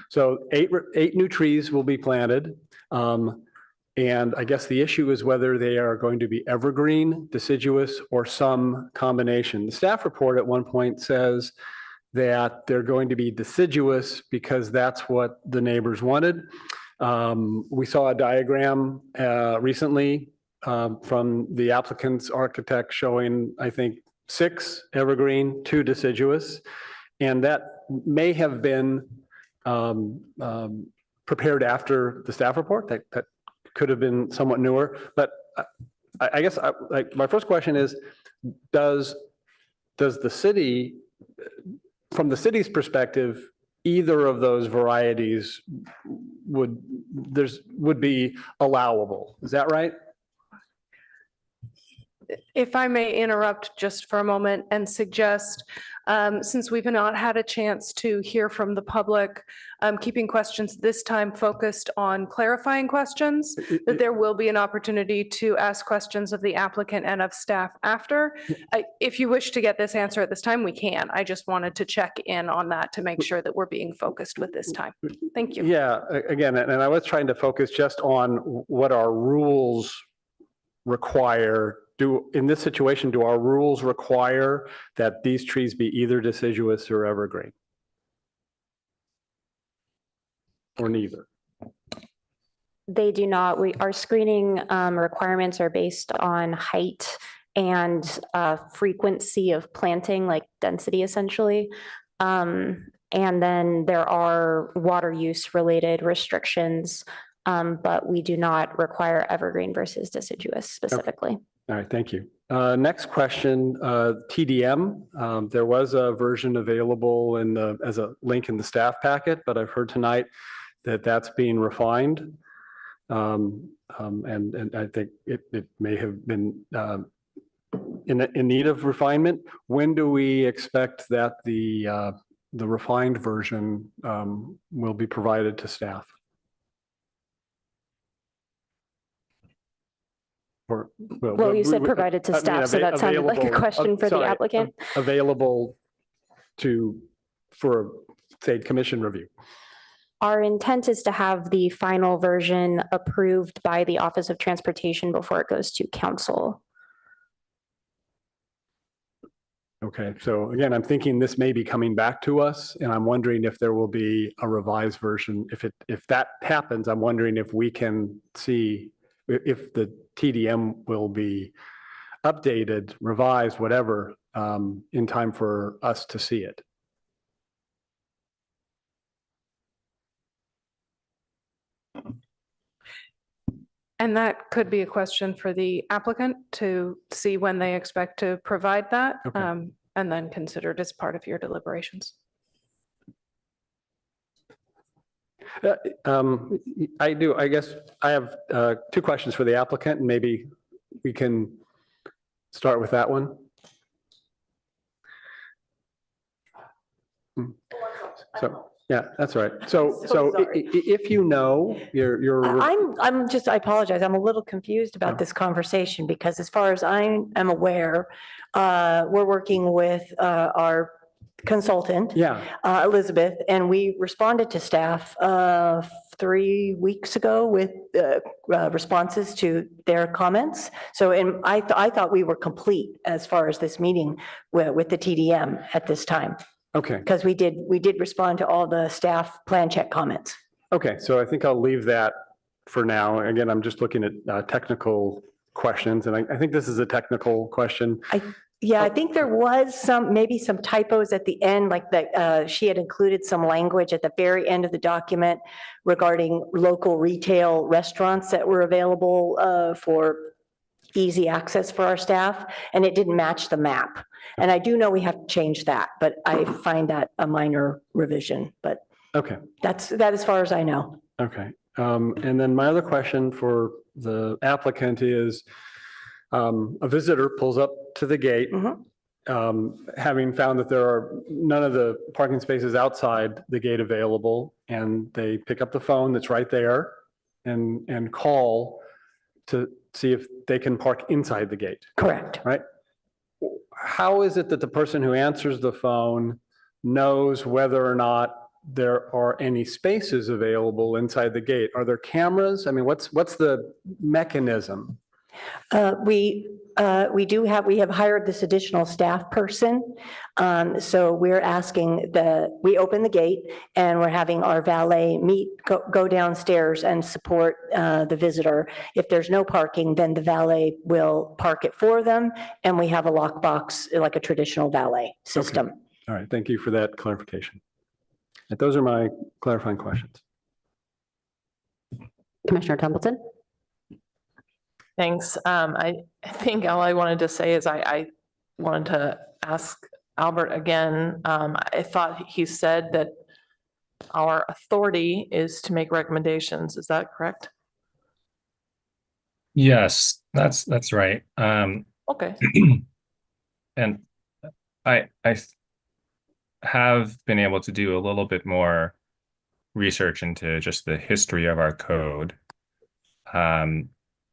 So eight new trees will be planted. And I guess the issue is whether they are going to be evergreen, deciduous, or some combination. The staff report at one point says that they're going to be deciduous because that's what the neighbors wanted. We saw a diagram recently from the applicant's architect showing, I think, 6 evergreen, 2 deciduous. And that may have been prepared after the staff report. That could have been somewhat newer. But I guess my first question is, does the city, from the city's perspective, either of those varieties would be allowable? Is that right? If I may interrupt just for a moment and suggest, since we've not had a chance to hear from the public, keeping questions this time focused on clarifying questions, that there will be an opportunity to ask questions of the applicant and of staff after. If you wish to get this answer at this time, we can. I just wanted to check in on that to make sure that we're being focused with this time. Thank you. Yeah, again, and I was trying to focus just on what our rules require. In this situation, do our rules require that these trees be either deciduous or evergreen? Or neither? They do not. Our screening requirements are based on height and frequency of planting, like density essentially. And then there are water use related restrictions, but we do not require evergreen versus deciduous specifically. Okay. All right, thank you. Next question, TDM. There was a version available as a link in the staff packet, but I've heard tonight that that's being refined. And I think it may have been in need of refinement. When do we expect that the refined version will be provided to staff? Well, you said provided to staff, so that sounded like a question for the applicant. Available for, say, commission review. Our intent is to have the final version approved by the Office of Transportation before it goes to council. Okay, so again, I'm thinking this may be coming back to us, and I'm wondering if there will be a revised version. If that happens, I'm wondering if we can see if the TDM will be updated, revised, whatever, in time for us to see it. And that could be a question for the applicant to see when they expect to provide that, Okay. and then consider it as part of your deliberations. I guess I have two questions for the applicant, and maybe we can start with that one. So, yeah, that's right. So if you know, I apologize. I'm a little confused about this conversation because as far as I am aware, we're working with our consultant, Elizabeth, and we responded to staff 3 weeks ago with responses to their comments. So I thought we were complete as far as this meeting with the TDM at this time. Okay. Because we did respond to all the staff plan check comments. Okay, so I think I'll leave that for now. Again, I'm just looking at technical questions, and I think this is a technical question. I think there was maybe some typos at the end, like that she had included some language at the very end of the document regarding local retail restaurants that were available for easy access for our staff, and it didn't match the map. And I do know we have to change that, but I find that a minor revision, but okay, that as far as I know. Okay, and then my other question for the applicant is, a visitor pulls up to the gate, having found that there are none of the parking spaces outside the gate available, and they pick up the phone that's right there and call to see if they can park inside the gate. Correct. Right? How is it that the person who answers the phone knows whether or not there are any spaces available inside the gate? Are there cameras? I mean, what's the mechanism? We have hired this additional staff person. So we're asking we open the gate and we're having our valet go downstairs and support the visitor. If there's no parking, then the valet will park it for them. And we have a lockbox, like a traditional valet system. Okay. All right, thank you for that clarification. And those are my clarifying questions. Commissioner Templeton? Thanks. I think all I wanted to say is I wanted to ask Albert again. I thought he said that our authority is to make recommendations. Is that correct? Yes, that's right. Okay. And I have been able to do a little bit more research into just the history of our code.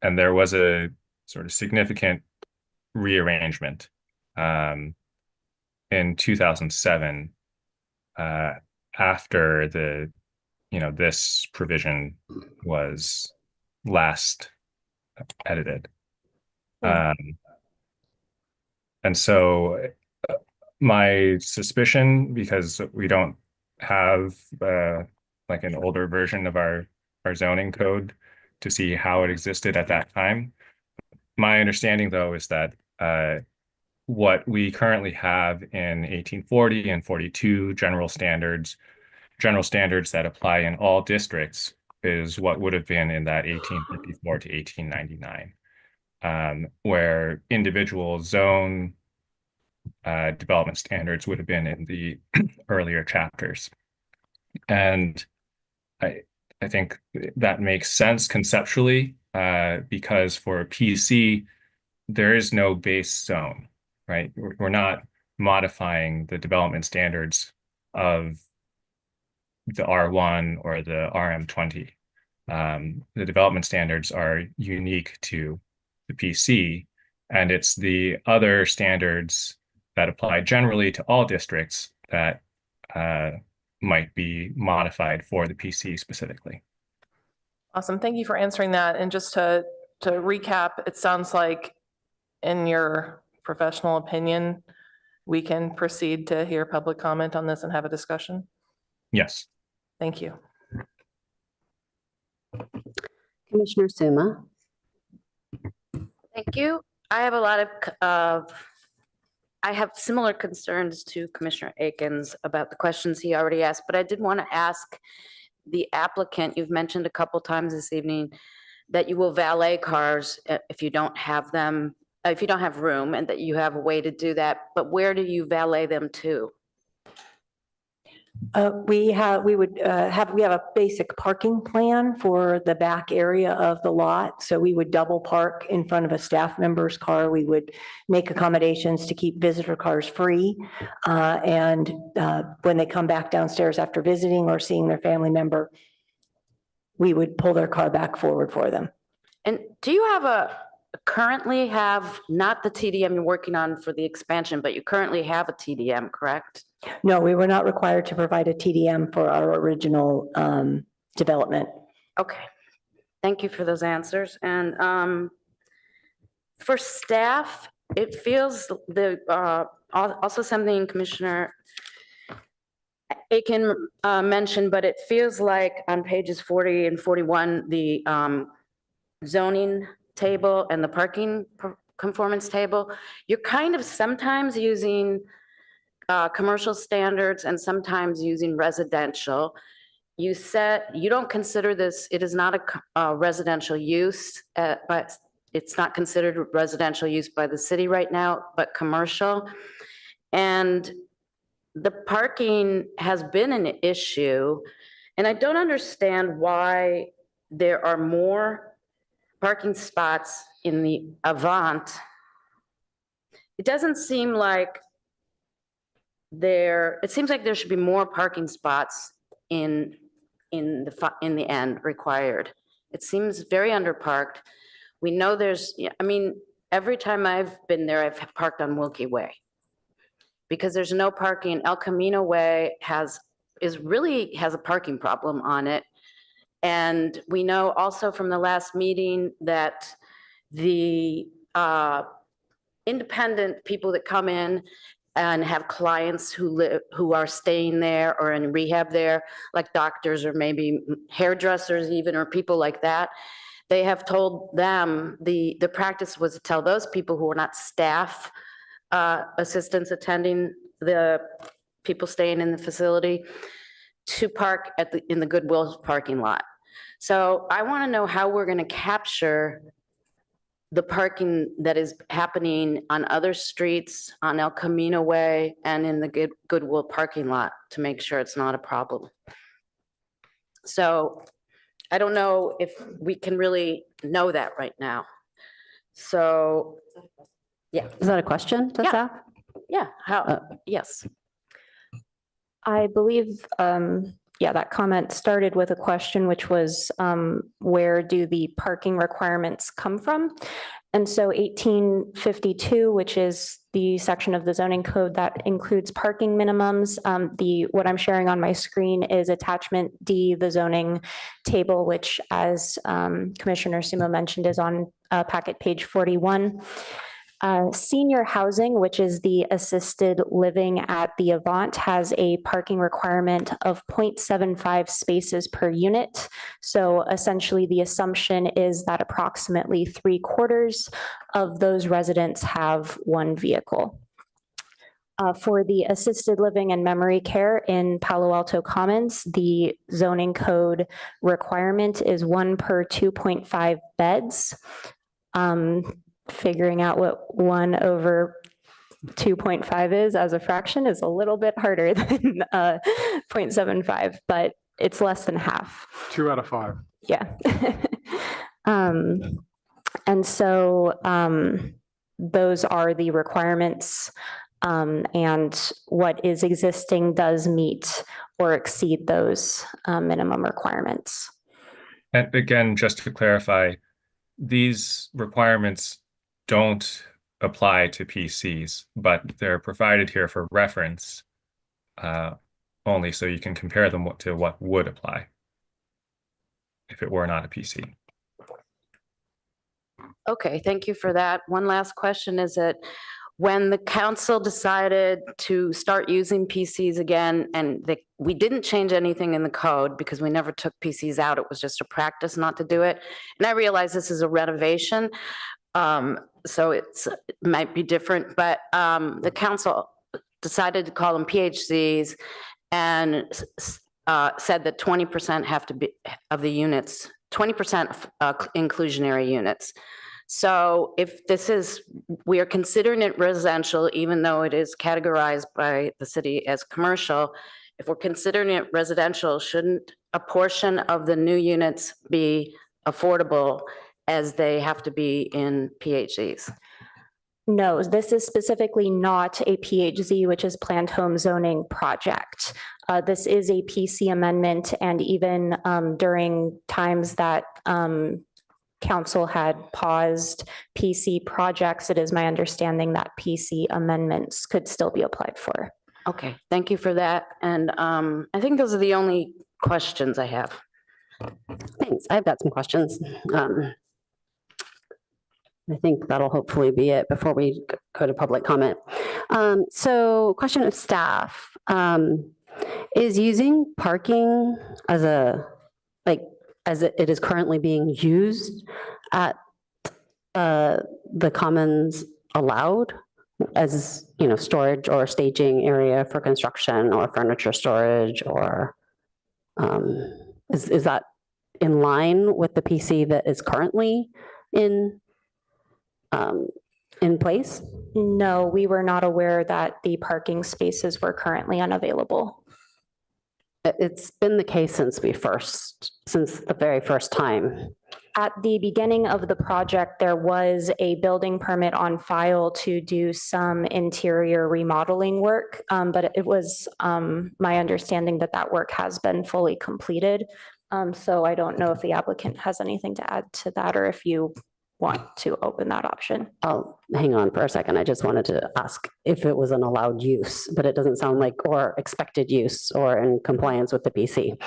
And there was a sort of significant rearrangement in 2007 after this provision was last edited. And so my suspicion, because we don't have like an older version of our zoning code to see how it existed at that time. My understanding, though, is that what we currently have in 1840 and 42 general standards that apply in all districts is what would have been in that 1854 to 1899, where individual zone development standards would have been in the earlier chapters. And I think that makes sense conceptually because for PC, there is no base zone, right? We're not modifying the development standards of the R1 or the RM20. The development standards are unique to the PC, and it's the other standards that apply generally to all districts that might be modified for the PC specifically. Awesome. Thank you for answering that. And just to recap, it sounds like in your professional opinion, we can proceed to hear public comment on this and have a discussion? Yes. Thank you. Commissioner Suma. Thank you. I have a lot of, I have similar concerns to Commissioner Akins about the questions he already asked, but I did want to ask the applicant, you've mentioned a couple times this evening that you will valet cars if you don't have them, if you don't have room, and that you have a way to do that, but where do you valet them to? We have a basic parking plan for the back area of the lot. So we would double park in front of a staff member's car. We would make accommodations to keep visitor cars free. And when they come back downstairs after visiting or seeing their family member, we would pull their car back forward for them. And do you have currently have, not the TDM you're working on for the expansion, but you currently have a TDM, correct? No, we were not required to provide a TDM for our original development. Okay, thank you for those answers. And for staff, it feels also something Commissioner Aiken mentioned, but it feels like on pages 40 and 41, the zoning table and the parking conformance table, you're kind of sometimes using commercial standards and sometimes using residential. You said you don't consider this, it is not a residential use, but it's not considered residential use by the city right now, but commercial. And the parking has been an issue, and I don't understand why there are more parking spots in the Avant. It doesn't seem like it seems like there should be more parking spots in the end required. It seems very underparked. We know I mean, every time I've been there, I've parked on Wilkie Way because there's no parking. El Camino Way really has a parking problem on it. And we know also from the last meeting that the independent people that come in and have clients who are staying there or in rehab there, like doctors or maybe hairdressers even, or people like that, they have told them, the practice was to tell those people who are not staff assistants attending the people staying in the facility to park in the Goodwill parking lot. So I want to know how we're going to capture the parking that is happening on other streets, on El Camino Way, and in the Goodwill parking lot to make sure it's not a problem. So I don't know if we can really know that right now. So, yeah. Is that a question to staff? Yeah, yes. I believe, that comment started with a question, which was where do the parking requirements come from? And so 1852, which is the section of the zoning code that includes parking minimums. What I'm sharing on my screen is attachment D, the zoning table, which as Commissioner Suma mentioned is on packet page 41. Senior housing, which is the assisted living at the Avant, has a parking requirement of 0.75 spaces per unit. So essentially the assumption is that approximately 3/4 of those residents have one vehicle. For the assisted living and memory care in Palo Alto Commons, the zoning code requirement is 1 per 2.5 beds. Figuring out what 1 over 2.5 is as a fraction is a little bit harder than 0.75, but it's less than half. 2 out of 5. Yeah. And so those are the requirements, and what is existing does meet or exceed those minimum requirements. And again, just to clarify, these requirements don't apply to PCs, but they're provided here for reference only so you can compare them to what would apply if it were not a PC. Okay, thank you for that. One last question is that when the council decided to start using PCs again, and we didn't change anything in the code because we never took PCs out, it was just a practice not to do it. And I realize this is a renovation, so it might be different, but the council decided to call them PHCs and said that 20% have to be of the units, 20% inclusionary units. So if we are considering it residential, even though it is categorized by the city as commercial, if we're considering it residential, shouldn't a portion of the new units be affordable as they have to be in PHZs? No, this is specifically not a PHZ, which is planned home zoning project. This is a PC amendment, and even during times that council had paused PC projects, it is my understanding that PC amendments could still be applied for. Okay, thank you for that. And I think those are the only questions I have. Thanks. I've got some questions. I think that'll hopefully be it before we go to public comment. So question of staff, is using parking as it is currently being used at the commons allowed as, storage or staging area for construction or furniture storage, or is that in line with the PC that is currently in place? No, we were not aware that the parking spaces were currently unavailable. It's been the case since the very first time. At the beginning of the project, there was a building permit on file to do some interior remodeling work, but it was my understanding that that work has been fully completed. So I don't know if the applicant has anything to add to that, or if you want to open that option. Oh, hang on for a second. I just wanted to ask if it was an allowed use, but it doesn't sound like, or expected use, or in compliance with the PC.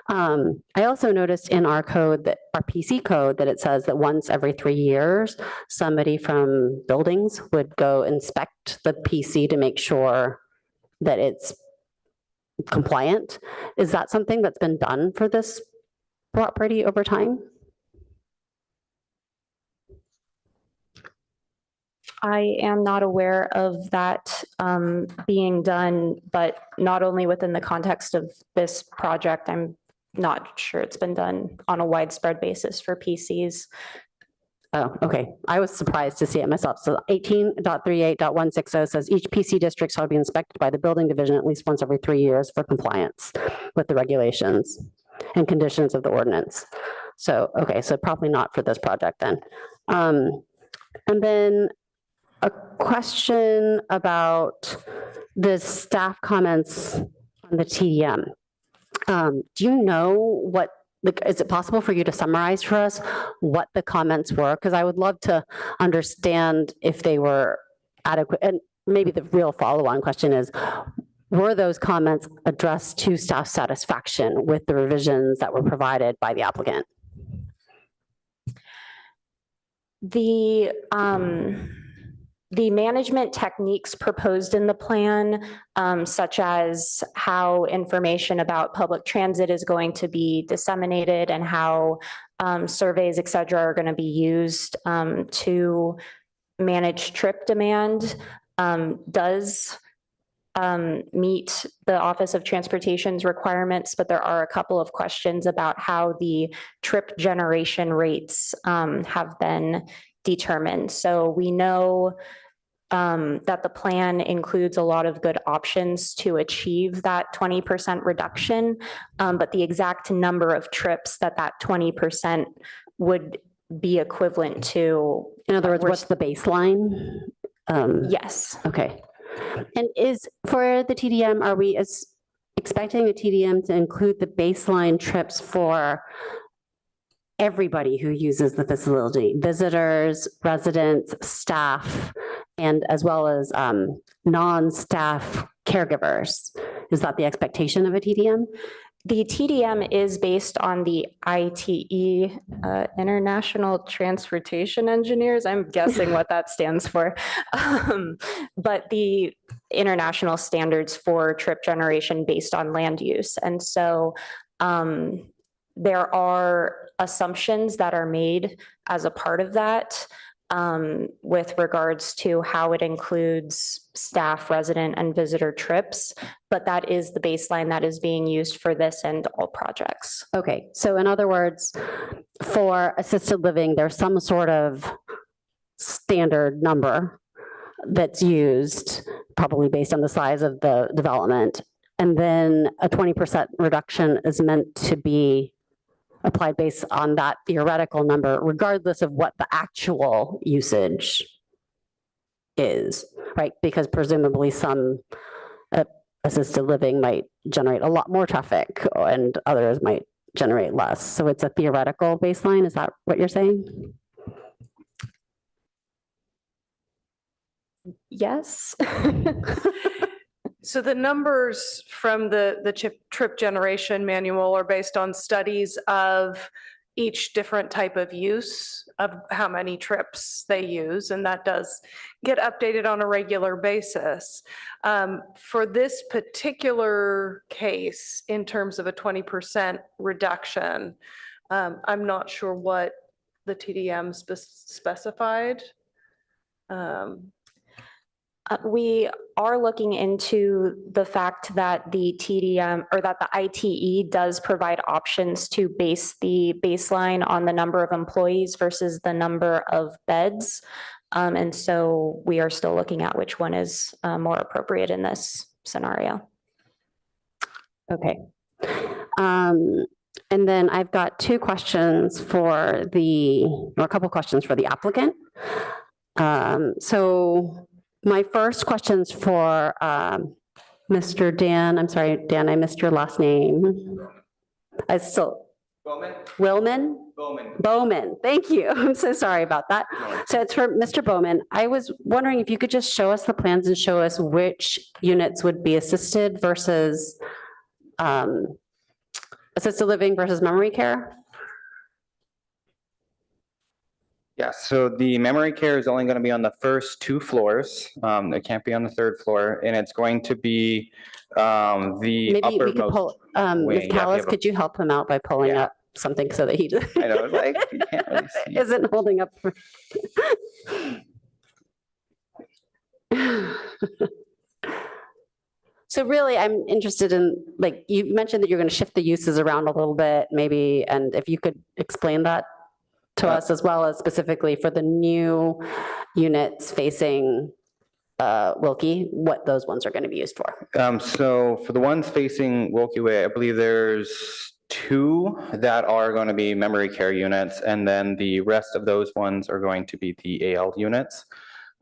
I also noticed in our code, that our PC code, that it says that once every 3 years, somebody from buildings would go inspect the PC to make sure that it's compliant. Is that something that's been done for this property over time? I am not aware of that being done, but not only within the context of this project, I'm not sure it's been done on a widespread basis for PCs. Oh, okay. I was surprised to see it myself. So 18.38.160 says each PC district shall be inspected by the building division at least once every 3 years for compliance with the regulations and conditions of the ordinance. So, okay, so probably not for this project then. And then a question about the staff comments on the TDM. Do you know what, is it possible for you to summarize for us what the comments were? Because I would love to understand if they were adequate. And maybe the real follow-on question is, were those comments addressed to staff satisfaction with the revisions that were provided by the applicant? The management techniques proposed in the plan, such as how information about public transit is going to be disseminated and how surveys, et cetera, are going to be used to manage trip demand, does meet the Office of Transportation's requirements, but there are a couple of questions about how the trip generation rates have been determined. So we know that the plan includes a lot of good options to achieve that 20% reduction, but the exact number of trips that 20% would be equivalent to. In other words, what's the baseline? Yes. Okay. And is for the TDM, are we expecting the TDM to include the baseline trips for everybody who uses the facility, visitors, residents, staff, and as well as non-staff caregivers? Is that the expectation of a TDM? The TDM is based on the ITE, International Transportation Engineers. I'm guessing what that stands for. But the international standards for trip generation based on land use. And so there are assumptions that are made as a part of that with regards to how it includes staff, resident, and visitor trips. But that is the baseline that is being used for this and all projects. Okay, so in other words, for assisted living, there's some sort of standard number that's used, probably based on the size of the development. And then a 20% reduction is meant to be applied based on that theoretical number, regardless of what the actual usage is, right? Because presumably some assisted living might generate a lot more traffic and others might generate less. So it's a theoretical baseline. Is that what you're saying? Yes. So the numbers from the trip generation manual are based on studies of each different type of use, of how many trips they use, and that does get updated on a regular basis. For this particular case, in terms of a 20% reduction, I'm not sure what the TDM specified. We are looking into the fact that the TDM or that the ITE does provide options to base the baseline on the number of employees versus the number of beds. And so we are still looking at which one is more appropriate in this scenario. Okay. And then I've got two questions or a couple questions for the applicant. So my first question's for Mr. Dan. I'm sorry, Dan, I missed your last name. Bowman? Bowman, thank you. I'm so sorry about that. So it's for Mr. Bowman. I was wondering if you could just show us the plans and show us which units would be assisted versus assisted living versus memory care? Yeah, so the memory care is only going to be on the first 2 floors. It can't be on the 3rd floor, and it's going to be the Maybe we could pull, Ms. wing. Callis, could you help him out by pulling up something so that he I know, like, you can't really see. isn't holding up? So really, I'm interested in, like, you mentioned that you're going to shift the uses around a little bit, maybe, and if you could explain that to us, as well as specifically for the new units facing Wilkie, what those ones are going to be used for. So for the ones facing Wilkie Way, I believe there's 2 that are going to be memory care units, and then the rest of those ones are going to be the AL units.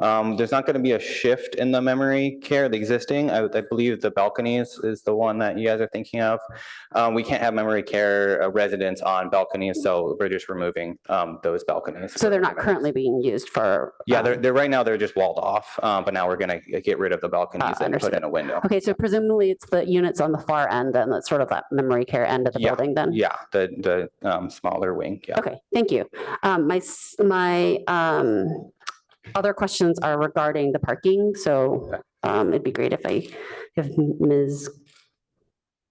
There's not going to be a shift in the memory care, the existing. I believe the balconies is the one that you guys are thinking of. We can't have memory care residents on balconies, so we're just removing those balconies. So they're not currently being used for? Yeah, they're right now they're just walled off, but now we're going to get rid of the balconies and put in a window. Okay, so presumably it's the units on the far end and that's sort of that memory care end of the building then? Yeah, the smaller wing, yeah. Okay, thank you. My other questions are regarding the parking. So it'd be great if Ms.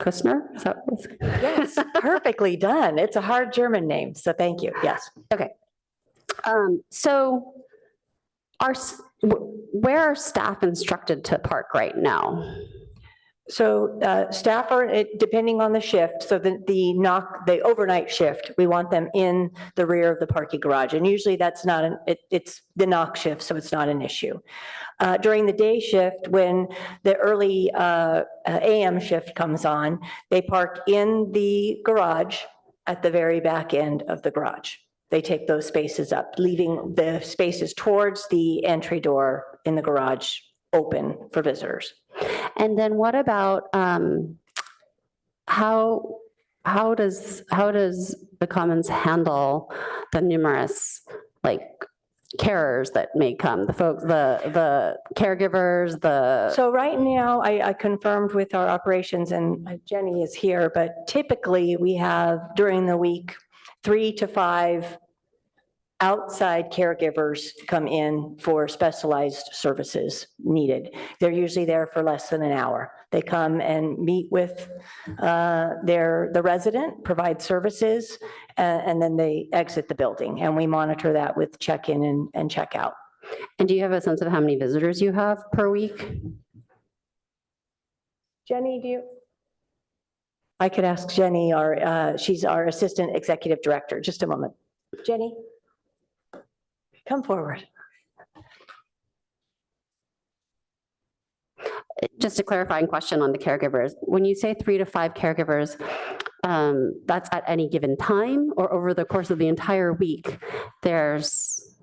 Kushner, is that what it's? Yes, perfectly done. It's a hard German name, so thank you. Yes. Okay. So where are staff instructed to park right now? So staff are, depending on the shift, so the overnight shift, we want them in the rear of the parking garage. And usually that's not, it's the knock shift, so it's not an issue. During the day shift, when the early AM shift comes on, they park in the garage at the very back end of the garage. They take those spaces up, leaving the spaces towards the entry door in the garage open for visitors. And then what about how does the Commons handle the numerous like carers that may come, the folks, the caregivers, the, So right now, I confirmed with our operations, and Jenny is here, but typically we have during the week, 3 to 5 outside caregivers come in for specialized services needed. They're usually there for less than an hour. They come and meet with the resident, provide services, and then they exit the building. And we monitor that with check-in and check-out. and do you have a sense of how many visitors you have per week? Jenny, do you? I could ask Jenny, she's our Assistant Executive Director. Just a moment. Jenny? Come forward. Just a clarifying question on the caregivers. When you say 3 to 5 caregivers, that's at any given time or over the course of the entire week? There's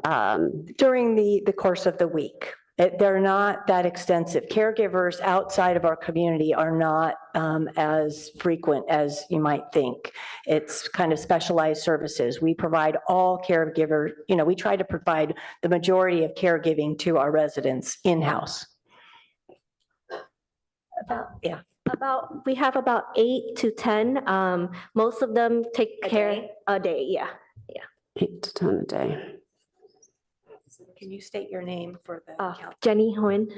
during the course of the week. They're not that extensive. Caregivers outside of our community are not as frequent as you might think. It's kind of specialized services. We provide all caregiver, we try to provide the majority of caregiving to our residents in-house. We have about 8 to 10. Most of them take care a day. Yeah. 8 to 10 a day. Can you state your name for the council? Jenny Hoen.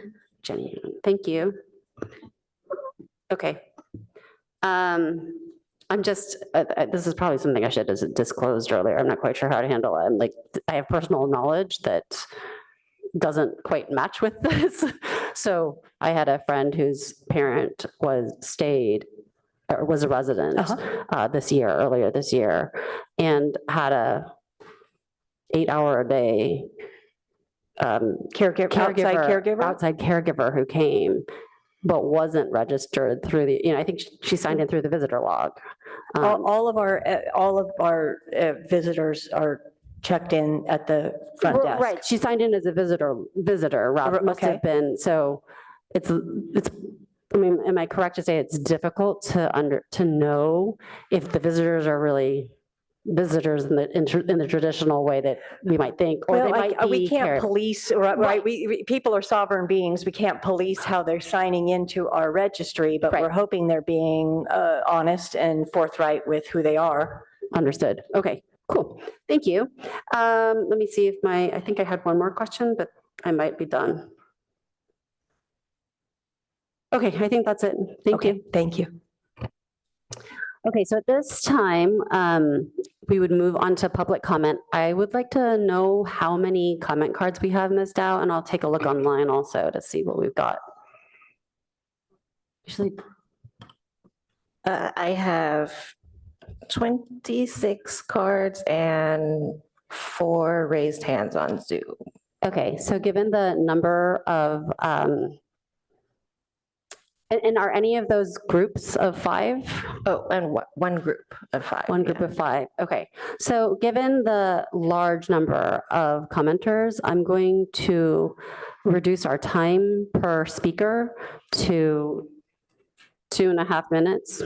Jenny, thank you. Okay. I'm just, this is probably something I should have disclosed earlier. I'm not quite sure how to handle it. I have personal knowledge that doesn't quite match with this. So I had a friend whose parent was a resident earlier this year, and had a 8-hour a day outside caregiver who came, but wasn't registered through the, I think she signed in through the visitor log. All of our visitors are checked in at the front desk. Right, she signed in as a visitor, must have been, so it's, am I correct to say it's difficult to know if the visitors are really visitors in the traditional way that we might think, or they might be we can't police, right? People are sovereign beings. We can't police how they're signing into our registry, but we're hoping they're being honest and forthright with who they are. Understood. Okay, cool. Thank you. Let me see if I think I had one more question, but I might be done. Okay, I think that's it. Thank you. Thank you. Okay, so at this time, we would move on to public comment. I would like to know how many comment cards we have, Ms. Dow, and I'll take a look online also to see what we've got. Usually, I have 26 cards and 4 raised hands on Zoom. Okay, so given the number of, and are any of those groups of 5? Oh, and one group of 5. One group of 5. Okay. So given the large number of commenters, I'm going to reduce our time per speaker to 2.5 minutes.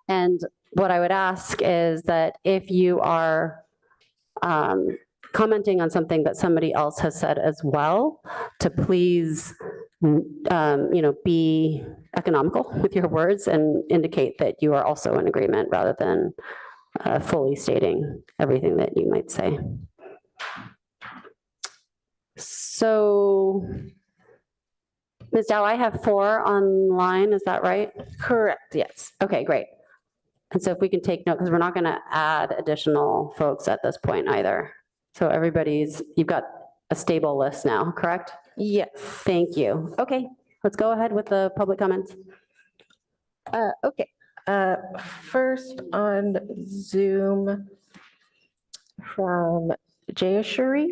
And what I would ask is that if you are commenting on something that somebody else has said as well, to please be economical with your words and indicate that you are also in agreement rather than fully stating everything that you might say. So, Ms. Dow, I have 4 online, is that right? Correct, yes. Okay, great. And so if we can take note, because we're not going to add additional folks at this point either. So you've got a stable list now, correct? Yes. Thank you. Okay, let's go ahead with the public comments. Okay. First on Zoom from Jayashri.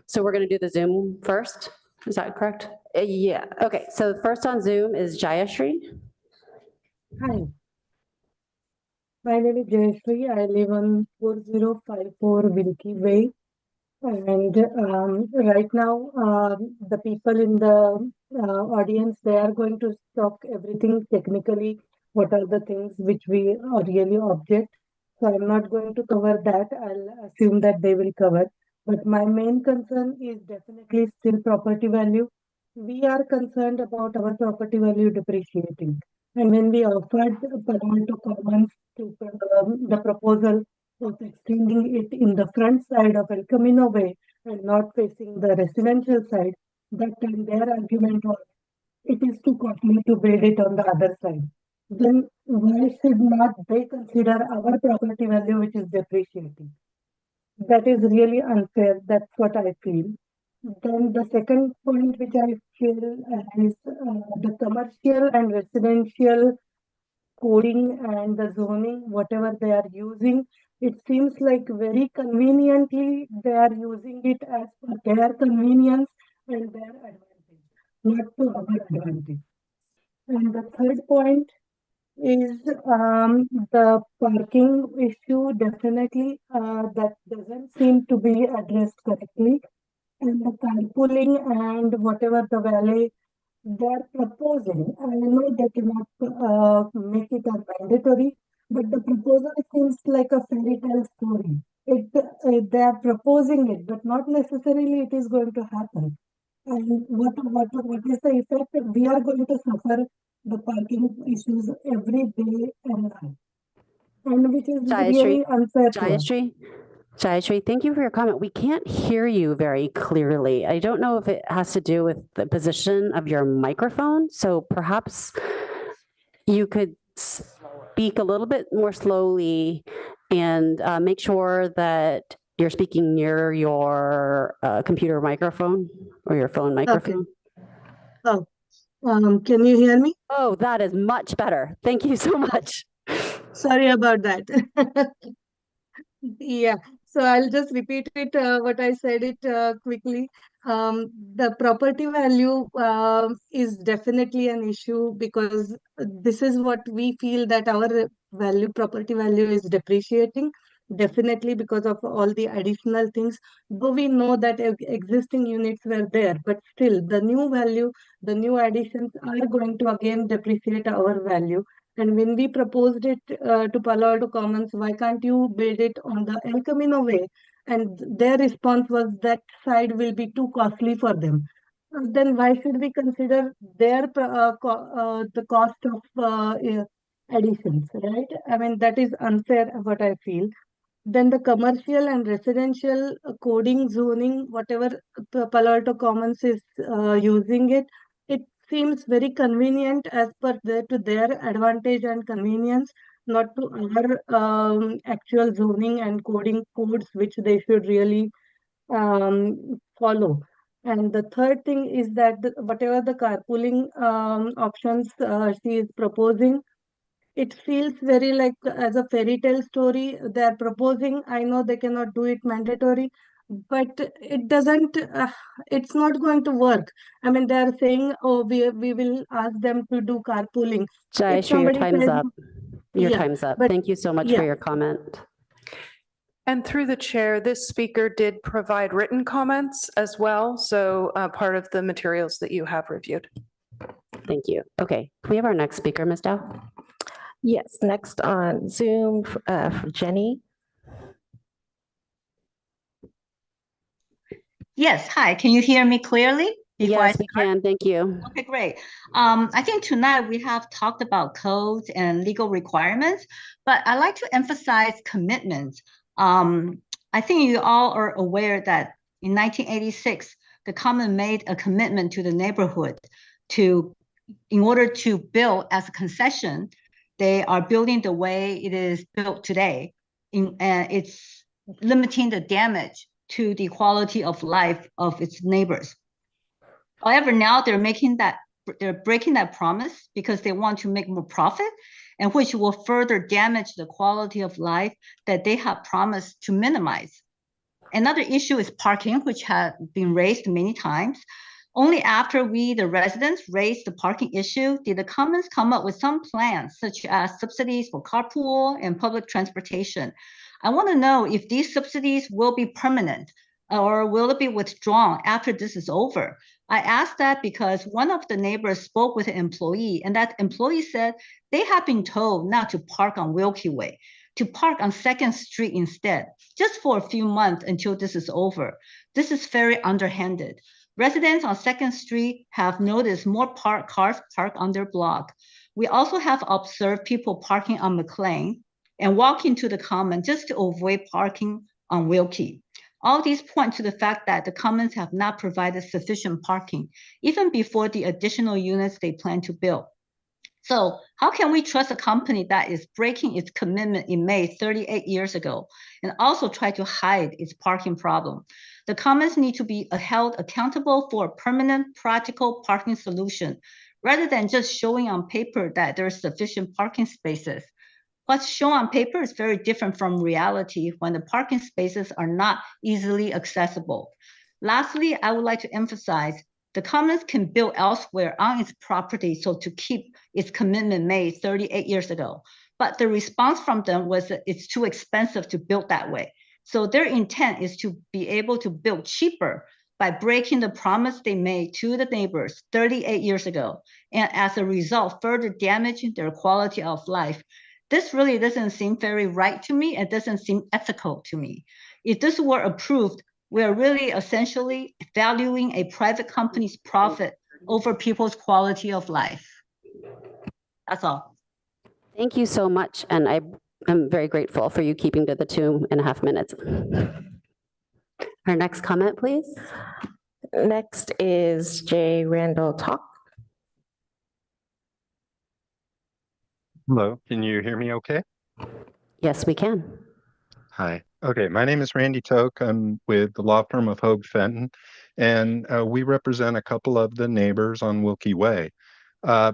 So we're going to do the Zoom first. Is that correct? Yeah. Okay, so first on Zoom is Jayashri. Hi. My name is Jayashree. I live on 4054 Wilkie Way. And right now, the people in the audience, they are going to talk everything technically what are the things which we really object. So I'm not going to cover that. I'll assume that they will cover. But my main concern is definitely still property value. We are concerned about our property value depreciating. And when we offered Palo Commons to the proposal of extending it in the front side of El Camino Way and not facing the residential side, that time their argument was it is too costly to build it on the other side. Then why should not they consider our property value which is depreciating? That is really unfair. That's what I feel. Then the second point which I feel is the commercial and residential coding and the zoning, whatever they are using, it seems like very conveniently they are using it as per their convenience and their advantage, not to our advantage. And the third point is the parking issue. Definitely, that doesn't seem to be addressed correctly. And the carpooling and whatever the valet they're proposing, I know they cannot make it a mandatory, but the proposal seems like a fairy tale story. They are proposing it, but not necessarily it is going to happen. And what is the effect? We are going to suffer the parking issues every day and night, and which is really unfair to us. Jayashri, thank you for your comment. We can't hear you very clearly. I don't know if it has to do with the position of your microphone. So perhaps you could speak a little bit more slowly and make sure that you're speaking near your computer microphone or your phone microphone. Okay. Oh, can you hear me? Oh, that is much better. Thank you so much. Sorry about that. Yeah, so I'll just repeat it, what I said it quickly. The property value is definitely an issue because this is what we feel that our property value is depreciating. Definitely because of all the additional things, though we know that existing units were there, but still the new value, the new additions are going to again depreciate our value. And when we proposed it to Palo Alto Commons, why can't you build it on the El Camino way? And their response was that side will be too costly for them. Then why should we consider their the cost of additions, right? I mean, that is unfair, what I feel. Then the commercial and residential coding, zoning, whatever Palo Alto Commons is using it, it seems very convenient as per to their advantage and convenience, not to our actual zoning and coding codes, which they should really follow. And the third thing is that whatever the carpooling options she is proposing, it feels very like as a fairy tale story they are proposing. I know they cannot do it mandatory, but it doesn't, it's not going to work. I mean, they are saying, oh, we will ask them to do carpooling. If Jayashri, your somebody time's says, up. Your yeah, time's up. but Thank you so much yeah. for your comment. And through the chair, this speaker did provide written comments as well, so part of the materials that you have reviewed. Thank you. Okay, can we have our next speaker, Ms. Dow? Yes, next on Zoom, for Jenny. Yes, hi, can you hear me clearly? Yes, we can. Thank you. Okay, great. I think tonight we have talked about codes and legal requirements, but I'd like to emphasize commitments. I think you all are aware that in 1986, the Common made a commitment to the neighborhood in order to build as a concession. They are building the way it is built today. It's limiting the damage to the quality of life of its neighbors. However, now they're breaking that promise because they want to make more profit, and which will further damage the quality of life that they have promised to minimize. Another issue is parking, which has been raised many times. Only after we, the residents, raised the parking issue, did the Commons come up with some plans, such as subsidies for carpool and public transportation. I want to know if these subsidies will be permanent or will it be withdrawn after this is over? I asked that because one of the neighbors spoke with an employee, and that employee said they have been told not to park on Wilkie Way, to park on 2nd Street instead, just for a few months until this is over. This is very underhanded. Residents on 2nd Street have noticed more cars parked on their block. We also have observed people parking on McLean and walking to the common just to avoid parking on Wilkie. All these point to the fact that the commons have not provided sufficient parking, even before the additional units they plan to build. So how can we trust a company that is breaking its commitment in May 38 years ago and also try to hide its parking problem? The commons need to be held accountable for a permanent, practical parking solution, rather than just showing on paper that there are sufficient parking spaces. What's shown on paper is very different from reality when the parking spaces are not easily accessible. Lastly, I would like to emphasize the commons can build elsewhere on its property so to keep its commitment made 38 years ago. But the response from them was that it's too expensive to build that way. So their intent is to be able to build cheaper by breaking the promise they made to the neighbors 38 years ago. And as a result, further damaging their quality of life. This really doesn't seem very right to me. It doesn't seem ethical to me. If this were approved, we're really essentially valuing a private company's profit over people's quality of life. That's all. Thank you so much. And I'm very grateful for you keeping to the 2.5 minutes. Our next comment, please. Next is Jay Randall Talk. Hello, can you hear me okay? Yes, we can. Hi. Okay, my name is Randy Toke. I'm with the law firm of Hoag Fenton, and we represent a couple of the neighbors on Wilkie Way. I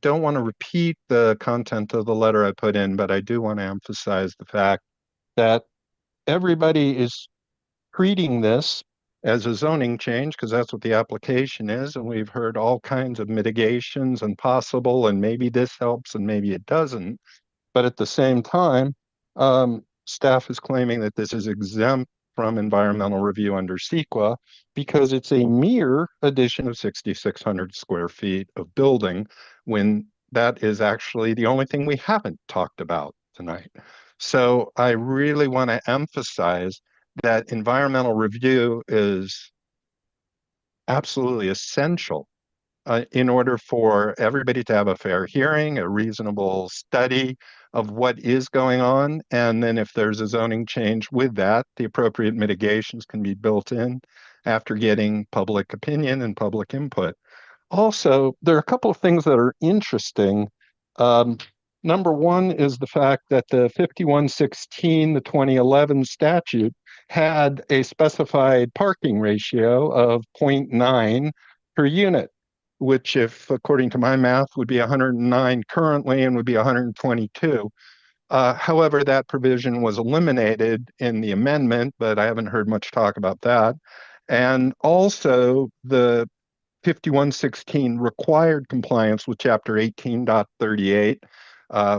don't want to repeat the content of the letter I put in, but I do want to emphasize the fact that everybody is treating this as a zoning change, because that's what the application is, and we've heard all kinds of mitigations and possible, and maybe this helps and maybe it doesn't. But at the same time, staff is claiming that this is exempt from environmental review under CEQA because it's a mere addition of 6,600 square feet of building, when that is actually the only thing we haven't talked about tonight. So I really want to emphasize that environmental review is absolutely essential in order for everybody to have a fair hearing, a reasonable study of what is going on. And then if there's a zoning change with that, the appropriate mitigations can be built in after getting public opinion and public input. Also, there are a couple of things that are interesting. Number one is the fact that the 5116, the 2011 statute, had a specified parking ratio of 0.9 per unit, which, if according to my math, would be 109 currently and would be 122. However, that provision was eliminated in the amendment, but I haven't heard much talk about that. And also, the 5116 required compliance with Chapter 18.38,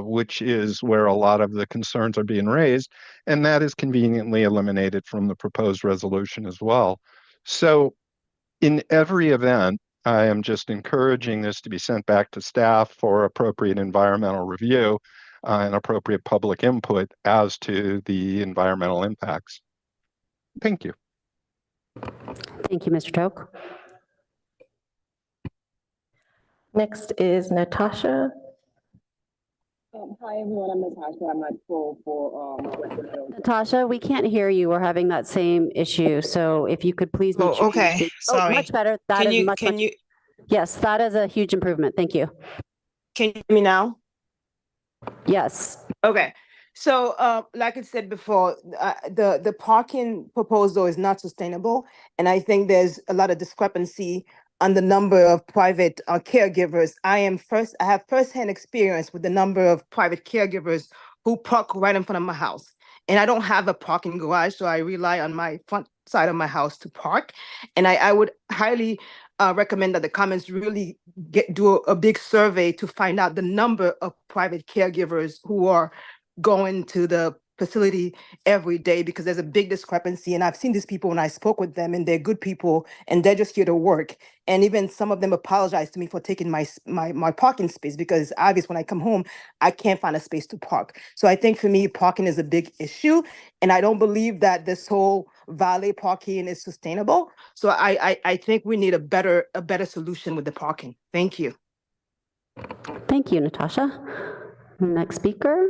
which is where a lot of the concerns are being raised, and that is conveniently eliminated from the proposed resolution as well. So in every event, I am just encouraging this to be sent back to staff for appropriate environmental review and appropriate public input as to the environmental impacts. Thank you. Thank you, Mr. Toke. Next is Natasha. Hi, everyone. I'm Natasha. I'm not full for Natasha, we can't hear you. We're having that same issue. So if you could please make sure. okay. Sorry. Much better. That is much. Yes, that is a huge improvement. Thank you. Can you hear me now? Yes. Okay. So, like I said before, the parking proposal is not sustainable, and I think there's a lot of discrepancy on the number of private caregivers. I have firsthand experience with the number of private caregivers who park right in front of my house, and I don't have a parking garage, so I rely on my front side of my house to park. And I would highly recommend that the Commons really do a big survey to find out the number of private caregivers who are going to the facility every day because there's a big discrepancy. And I've seen these people when I spoke with them, and they're good people and they're just here to work. And even some of them apologized to me for taking my parking space because obviously when I come home, I can't find a space to park. So I think for me, parking is a big issue. And I don't believe that this whole valet parking is sustainable. So I think we need a better solution with the parking. Thank you. Thank you, Natasha. Next speaker.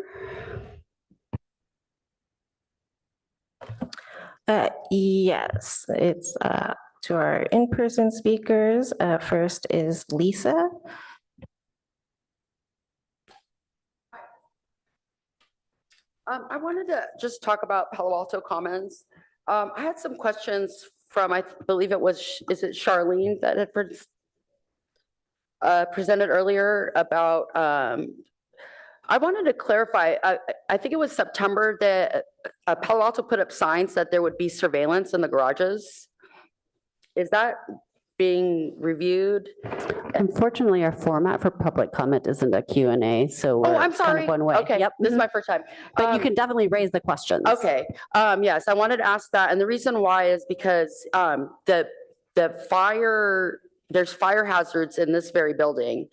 Yes, it's to our in-person speakers. First is Lisa. I wanted to just talk about Palo Alto Commons. I had some questions from, I believe it was, is it Charlene that had presented earlier about, I wanted to clarify, I think it was September that Palo Alto put up signs that there would be surveillance in the garages. Is that being reviewed? Unfortunately, our format for public comment isn't a Q&A, so Oh, we're I'm kind sorry. of one way. Okay, Yep. this is my first time. But you can definitely raise the questions. Okay, yes, I wanted to ask that, and the reason why is because the fire, there's fire hazards in this very building.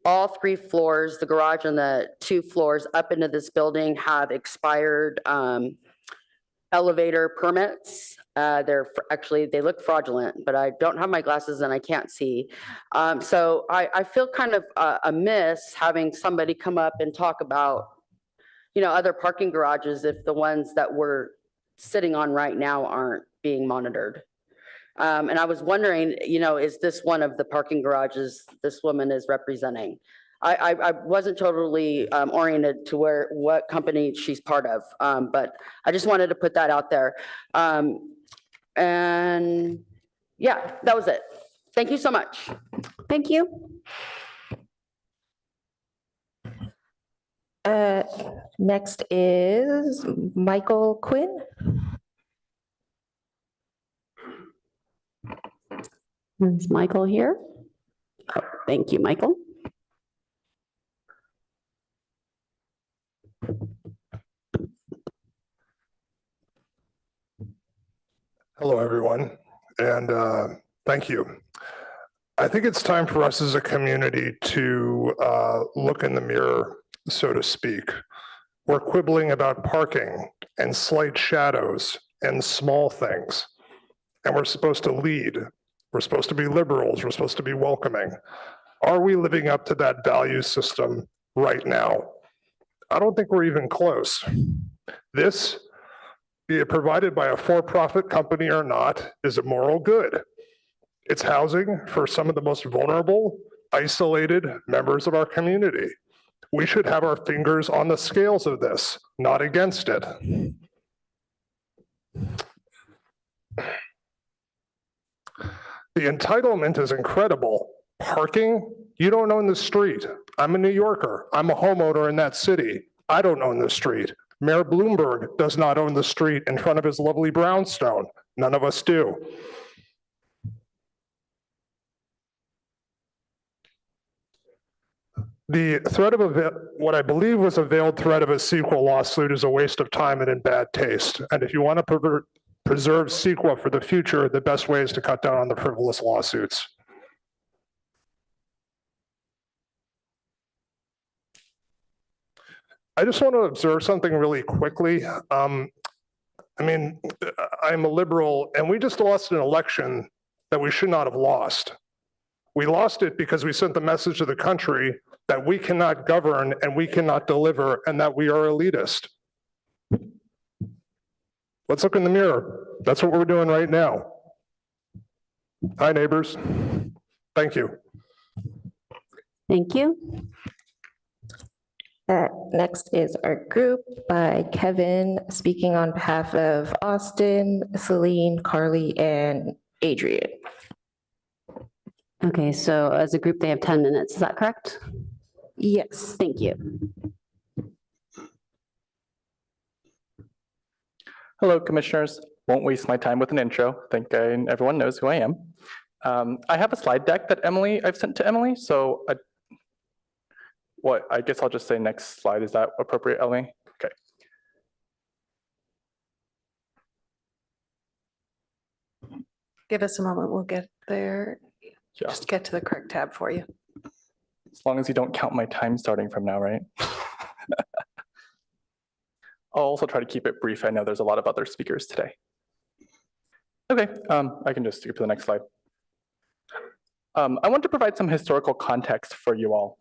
All 3 floors, the garage and the 2 floors up into this building have expired elevator permits. Actually, they look fraudulent, but I don't have my glasses and I can't see. So I feel kind of amiss having somebody come up and talk about, you know, other parking garages if the ones that we're sitting on right now aren't being monitored. And I was wondering, you know, is this one of the parking garages this woman is representing? I wasn't totally oriented to what company she's part of, but I just wanted to put that out there. And yeah, that was it. Thank you so much. Thank you. Next is Michael Quinn. Is Michael here? Oh, thank you, Michael. Hello, everyone, and thank you. I think it's time for us as a community to look in the mirror, so to speak. We're quibbling about parking and slight shadows and small things, and we're supposed to lead. We're supposed to be liberals. We're supposed to be welcoming. Are we living up to that value system right now? I don't think we're even close. This, be it provided by a for-profit company or not, is a moral good. It's housing for some of the most vulnerable, isolated members of our community. We should have our fingers on the scales of this, not against it. The entitlement is incredible. Parking, you don't own the street. I'm a New Yorker. I'm a homeowner in that city. I don't own the street. Mayor Bloomberg does not own the street in front of his lovely brownstone. None of us do. The threat of what I believe was a veiled threat of a CEQA lawsuit is a waste of time and in bad taste. And if you want to preserve CEQA for the future, the best way is to cut down on the frivolous lawsuits. I just want to observe something really quickly. I mean, I'm a liberal, and we just lost an election that we should not have lost. We lost it because we sent the message to the country that we cannot govern and we cannot deliver and that we are elitist. Let's look in the mirror. That's what we're doing right now. Hi, neighbors. Thank you. Thank you. Next is our group by Kevin, speaking on behalf of Austin, Celine, Carly, and Adrian. Okay, so as a group, they have 10 minutes. Is that correct? Yes. Thank you. Hello, commissioners. Won't waste my time with an intro. I think everyone knows who I am. I have a slide deck that I've sent to Emily. So I guess I'll just say next slide. Is that appropriate, Emily? Okay. Give us a moment, we'll get there. Yeah. Just get to the correct tab for you. As long as you don't count my time starting from now, right? I'll also try to keep it brief. I know there's a lot of other speakers today. Okay, I can just skip to the next slide. I want to provide some historical context for you all.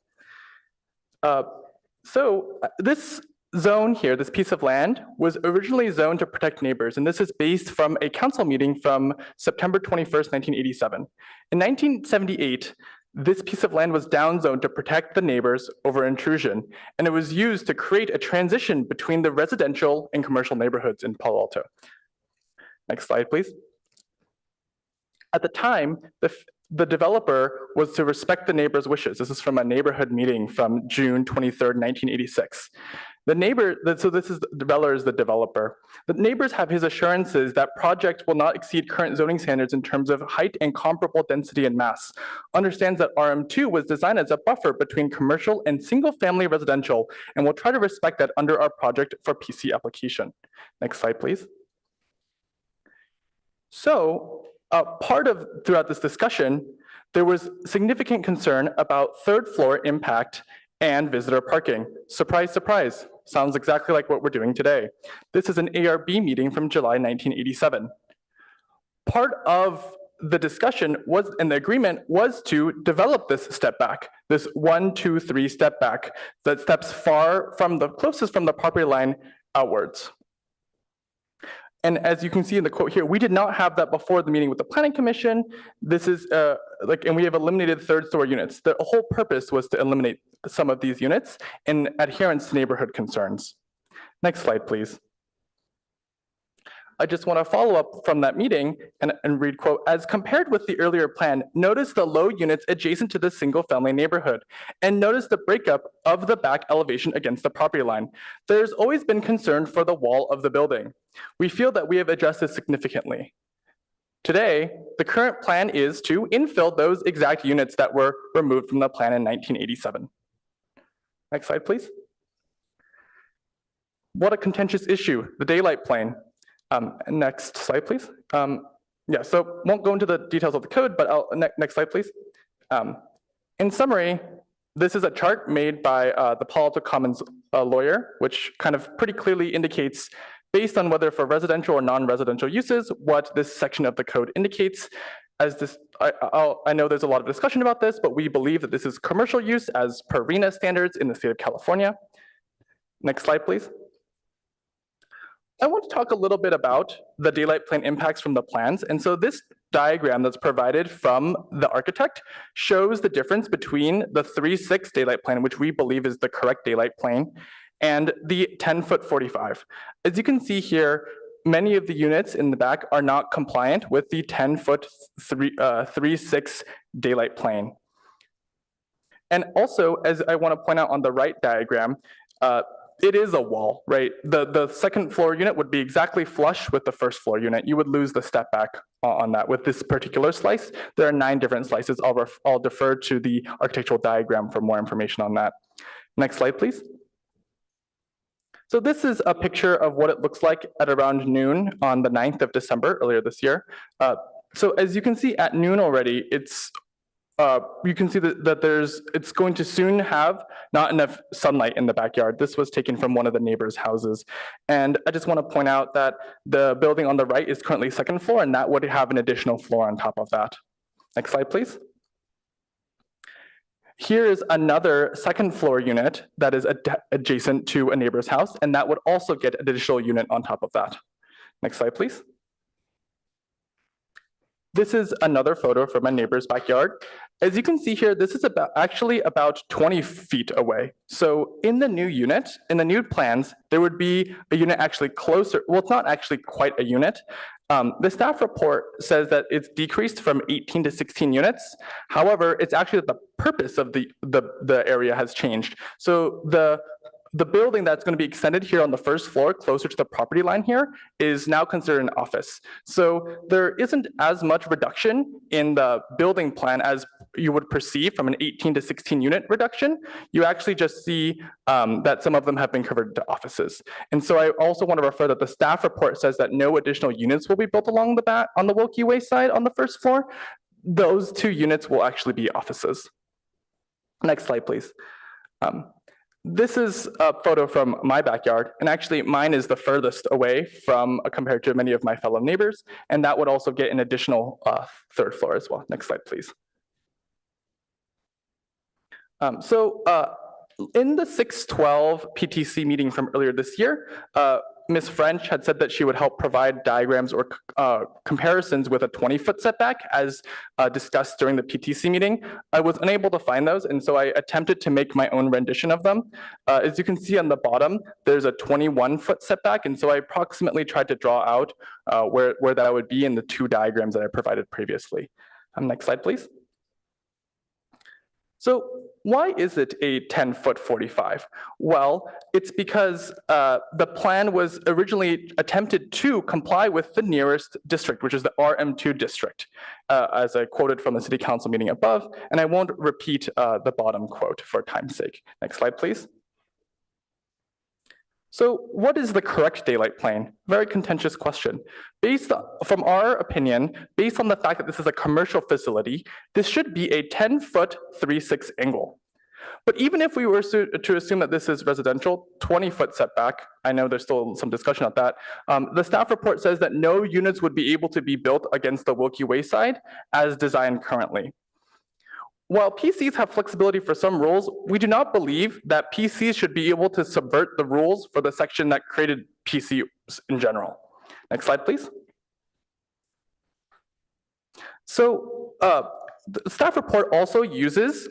This zone here, this piece of land, was originally zoned to protect neighbors, and this is based from a council meeting from September 21st, 1987. In 1978, this piece of land was downzoned to protect the neighbors over intrusion, and it was used to create a transition between the residential and commercial neighborhoods in Palo Alto. Next slide, please. At the time, the developer was to respect the neighbor's wishes. This is from a neighborhood meeting from June 23rd, 1986. The neighbor, so this is the developer is the developer. The neighbors have his assurances that project will not exceed current zoning standards in terms of height and comparable density and mass. Understands that RM2 was designed as a buffer between commercial and single-family residential, and will try to respect that under our project for PC application. Next slide, please. So, throughout this discussion, there was significant concern about third floor impact and visitor parking. Surprise, surprise, sounds exactly like what we're doing today. This is an ARB meeting from July 1987. Part of the discussion was, and the agreement was to develop this step back, this 1, 2, 3 step back that steps far from the closest from the property line outwards. And as you can see in the quote here, we did not have that before the meeting with the Planning Commission. This is and we have eliminated third story units. The whole purpose was to eliminate some of these units in adherence to neighborhood concerns. Next slide, please. I just want to follow up from that meeting and read, quote, as compared with the earlier plan, notice the low units adjacent to the single family neighborhood, and notice the breakup of the back elevation against the property line. There's always been concern for the wall of the building. We feel that we have addressed this significantly. Today, the current plan is to infill those exact units that were removed from the plan in 1987. Next slide, please. What a contentious issue, the daylight plane. Next slide, please. Yeah, so won't go into the details of the code, but next slide, please. In summary, this is a chart made by the Palo Alto Commons lawyer, which kind of pretty clearly indicates, based on whether for residential or non-residential uses, what this section of the code indicates. As this, I know there's a lot of discussion about this, but we believe that this is commercial use as per RENA standards in the state of California. Next slide, please. I want to talk a little bit about the daylight plane impacts from the plans. And so this diagram that's provided from the architect shows the difference between the 3/6 daylight plane, which we believe is the correct daylight plane, and the 10-foot 45. As you can see here, many of the units in the back are not compliant with the 10-foot 3/6 daylight plane. And also, as I want to point out on the right diagram, it is a wall, right? The second floor unit would be exactly flush with the first floor unit. You would lose the step back on that. With this particular slice, there are 9 different slices. I'll defer to the architectural diagram for more information on that. Next slide, please. So this is a picture of what it looks like at around noon on the 9th of December, earlier this year. So as you can see at noon already, you can see that it's going to soon have not enough sunlight in the backyard. This was taken from one of the neighbors' houses. And I just want to point out that the building on the right is currently 2nd floor, and that would have an additional floor on top of that. Next slide, please. Here is another 2nd floor unit that is adjacent to a neighbor's house, and that would also get an additional unit on top of that. Next slide, please. This is another photo from my neighbor's backyard. As you can see here, this is actually about 20 feet away. So in the new unit, in the new plans, there would be a unit actually closer. Well, it's not actually quite a unit. The staff report says that it's decreased from 18 to 16 units. However, it's actually that the purpose of the area has changed. So the the building that's going to be extended here on the first floor, closer to the property line here, is now considered an office. So there isn't as much reduction in the building plan as you would perceive from an 18 to 16 unit reduction. You actually just see that some of them have been converted to offices. And so I also want to refer that the staff report says that no additional units will be built along the back on the Wilkie Way side on the first floor. Those 2 units will actually be offices. Next slide, please. This is a photo from my backyard, and actually mine is the furthest away from compared to many of my fellow neighbors, and that would also get an additional 3rd floor as well. Next slide, please. In the 6/12 PTC meeting from earlier this year, Ms. French had said that she would help provide diagrams or comparisons with a 20-foot setback as discussed during the PTC meeting. I was unable to find those, and so I attempted to make my own rendition of them. As you can see on the bottom, there's a 21-foot setback, and so I approximately tried to draw out where that would be in the 2 diagrams that I provided previously. Next slide, please. So why is it a 10-foot 45? Well, it's because the plan was originally attempted to comply with the nearest district, which is the RM2 district, as I quoted from the city council meeting above, and I won't repeat the bottom quote for time's sake. Next slide, please. So what is the correct daylight plane? Very contentious question. From our opinion, based on the fact that this is a commercial facility, this should be a 10-foot 3/6 angle. But even if we were to assume that this is residential, 20-foot setback, I know there's still some discussion on that, the staff report says that no units would be able to be built against the Wilkie Way side as designed currently. While PCs have flexibility for some rules, we do not believe that PCs should be able to subvert the rules for the section that created PCs in general. Next slide, please. So the staff report also uses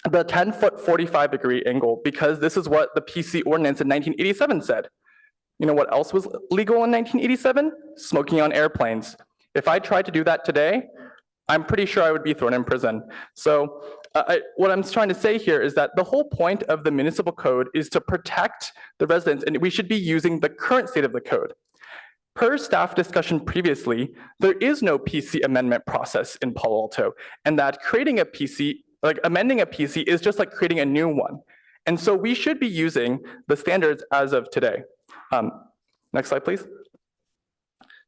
the 10-foot 45-degree angle because this is what the PC ordinance in 1987 said. You know what else was legal in 1987? Smoking on airplanes. If I tried to do that today, I'm pretty sure I would be thrown in prison. So what I'm trying to say here is that the whole point of the municipal code is to protect the residents, and we should be using the current state of the code. Per staff discussion previously, there is no PC amendment process in Palo Alto, and that creating a PC, like amending a PC, is just like creating a new one. And so we should be using the standards as of today. Next slide, please.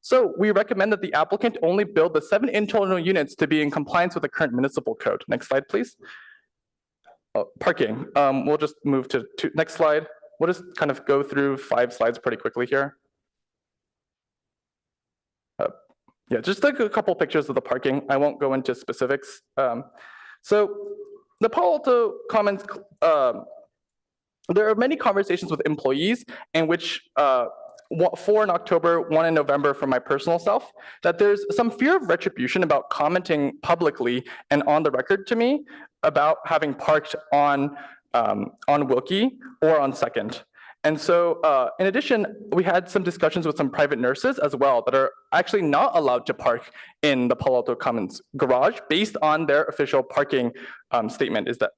So we recommend that the applicant only build the 7 internal units to be in compliance with the current municipal code. Next slide, please. Parking. We'll just move to next slide. We'll just kind of go through 5 slides pretty quickly here. Yeah, just like a couple pictures of the parking. I won't go into specifics. So the Palo Alto Commons, there are many conversations with employees in which 4 in October, 1 in November for my personal self, that there's some fear of retribution about commenting publicly and on the record to me about having parked on Wilkie or on 2nd. And so in addition, we had some discussions with some private nurses as well that are actually not allowed to park in the Palo Alto Commons garage based on their official parking statement is that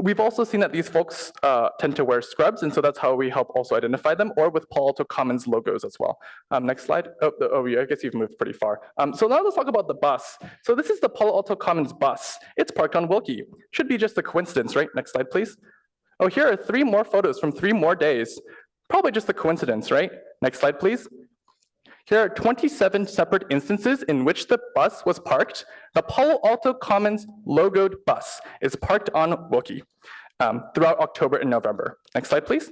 we've also seen that these folks tend to wear scrubs, and so that's how we help also identify them, or with Palo Alto Commons logos as well. Next slide. Yeah, I guess you've moved pretty far. So now let's talk about the bus. So this is the Palo Alto Commons bus. It's parked on Wilkie. Should be just a coincidence, right? Next slide, please. Oh, here are 3 more photos from 3 more days. Probably just a coincidence, right? Next slide, please. Here are 27 separate instances in which the bus was parked. The Palo Alto Commons logoed bus is parked on Wilkie throughout October and November. Next slide, please.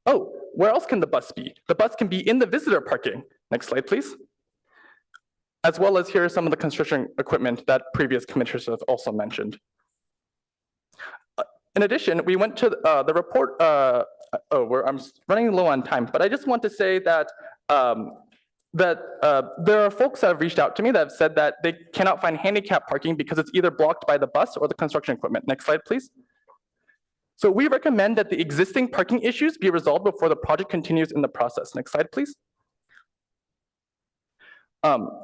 Oh, where else can the bus be? The bus can be in the visitor parking. Next slide, please. As well as here are some of the construction equipment that previous commissioners have also mentioned. In addition, we went to the report, I'm running low on time, but I just want to say that there are folks that have reached out to me that have said that they cannot find handicap parking because it's either blocked by the bus or the construction equipment. Next slide, please. So we recommend that the existing parking issues be resolved before the project continues in the process. Next slide, please.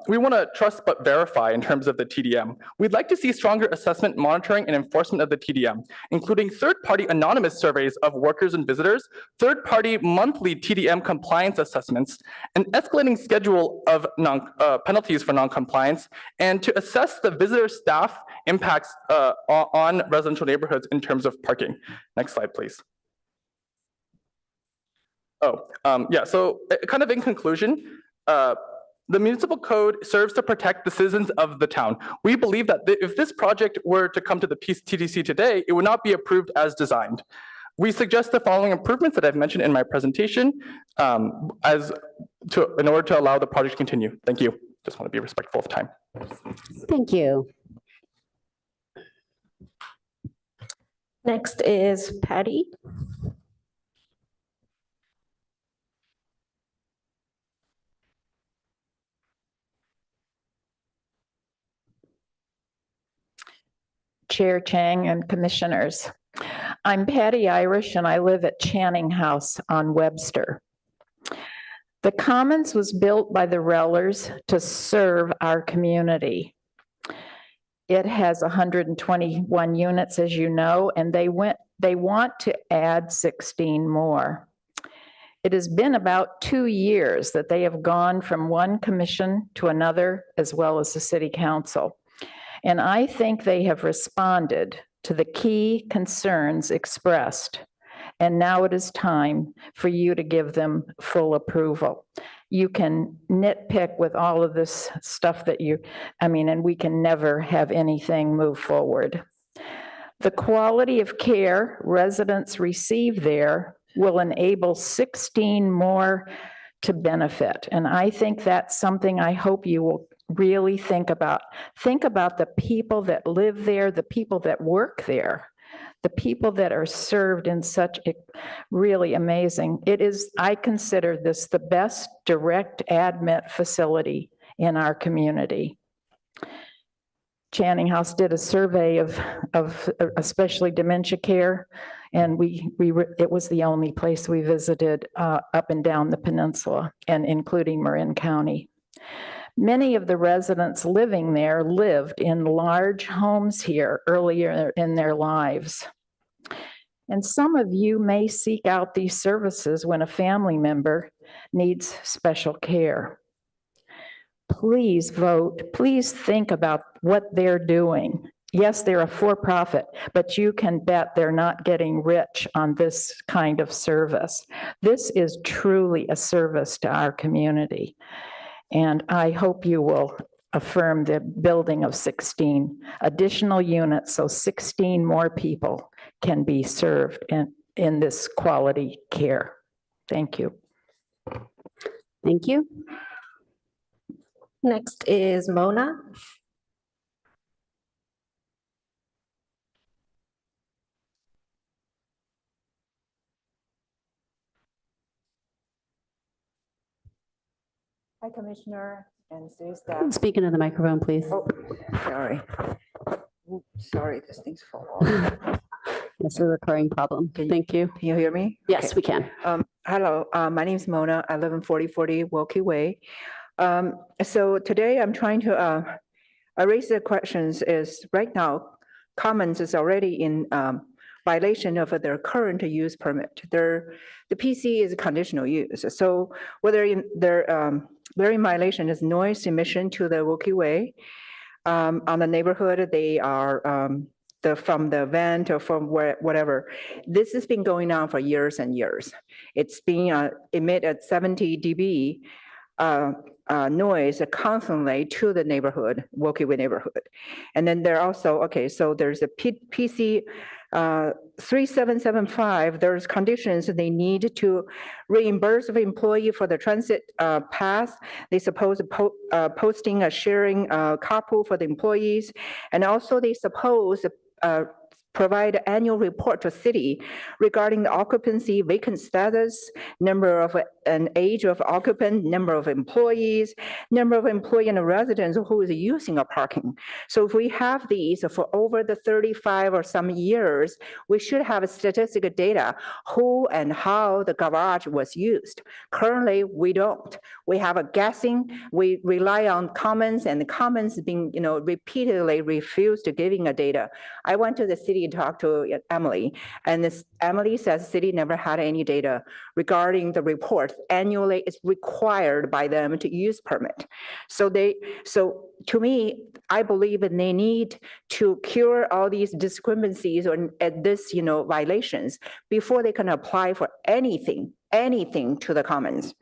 We want to trust but verify in terms of the TDM. We'd like to see stronger assessment, monitoring, and enforcement of the TDM, including third-party anonymous surveys of workers and visitors, third-party monthly TDM compliance assessments, an escalating schedule of penalties for non-compliance, and to assess the visitor staff impacts on residential neighborhoods in terms of parking. Next slide, please. Yeah, so kind of in conclusion, the municipal code serves to protect the citizens of the town. We believe that if this project were to come to the TDC today, it would not be approved as designed. We suggest the following improvements that I've mentioned in my presentation in order to allow the project to continue. Thank you. Just want to be respectful of time. Thank you. Next is Patty. Chair Chang and Commissioners. I'm Patty Irish and I live at Channing House on Webster. The Commons was built by the Rellers to serve our community. It has 121 units, as you know, and they want to add 16 more. It has been about 2 years that they have gone from one commission to another, as well as the city council. And I think they have responded to the key concerns expressed. And now it is time for you to give them full approval. You can nitpick with all of this stuff that and we can never have anything move forward. The quality of care residents receive there will enable 16 more to benefit. And I think that's something I hope you will really think about. Think about the people that live there, the people that work there, the people that are served in such a really amazing. I consider this the best direct admit facility in our community. Channing House did a survey of especially dementia care, and it was the only place we visited up and down the peninsula, and including Marin County. Many of the residents living there lived in large homes here earlier in their lives. And some of you may seek out these services when a family member needs special care. Please vote. Please think about what they're doing. Yes, they're a for-profit, but you can bet they're not getting rich on this kind of service. This is truly a service to our community. And I hope you will affirm the building of 16 additional units so 16 more people can be served in this quality care. Thank you. Thank you. Next is Mona. Hi, Commissioner and city staff. Speak into the microphone, please. Oh, sorry. Oops, sorry, this thing's fall off. This is a recurring problem. Thank you. Can you hear me? Yes, Okay. we can. Hello, my name is Mona. I live in 4040 Wilkie Way. So today I'm trying to, I raise the questions is right now, Commons is already in violation of their current use permit. The PC is a conditional use. So whether they're in violation is noise emission to the Wilkie Way. On the neighborhood, they are from the vent or from whatever. This has been going on for years and years. It's being emit at 70 dB noise constantly to the neighborhood, Wilkie Way neighborhood. And then there also, okay, so there's a PC 3775, there's conditions they need to reimburse the employee for the transit pass. They suppose posting a sharing carpool for the employees. And also they suppose provide annual report to city regarding the occupancy, vacant status, number of and age of occupant, number of employees, number of employee and residents who is using a parking. So if we have these for over the 35 or some years, we should have statistical data, who and how the garage was used. Currently, we don't. We have a guessing, we rely on comments, and the comments being, repeatedly refused to giving a data. I went to the city and talked to Emily, and Emily says city never had any data regarding the reports. Annually, it's required by them to use permit. So to me, I believe that they need to cure all these discrepancies or this, violations before they can apply for anything to the commons.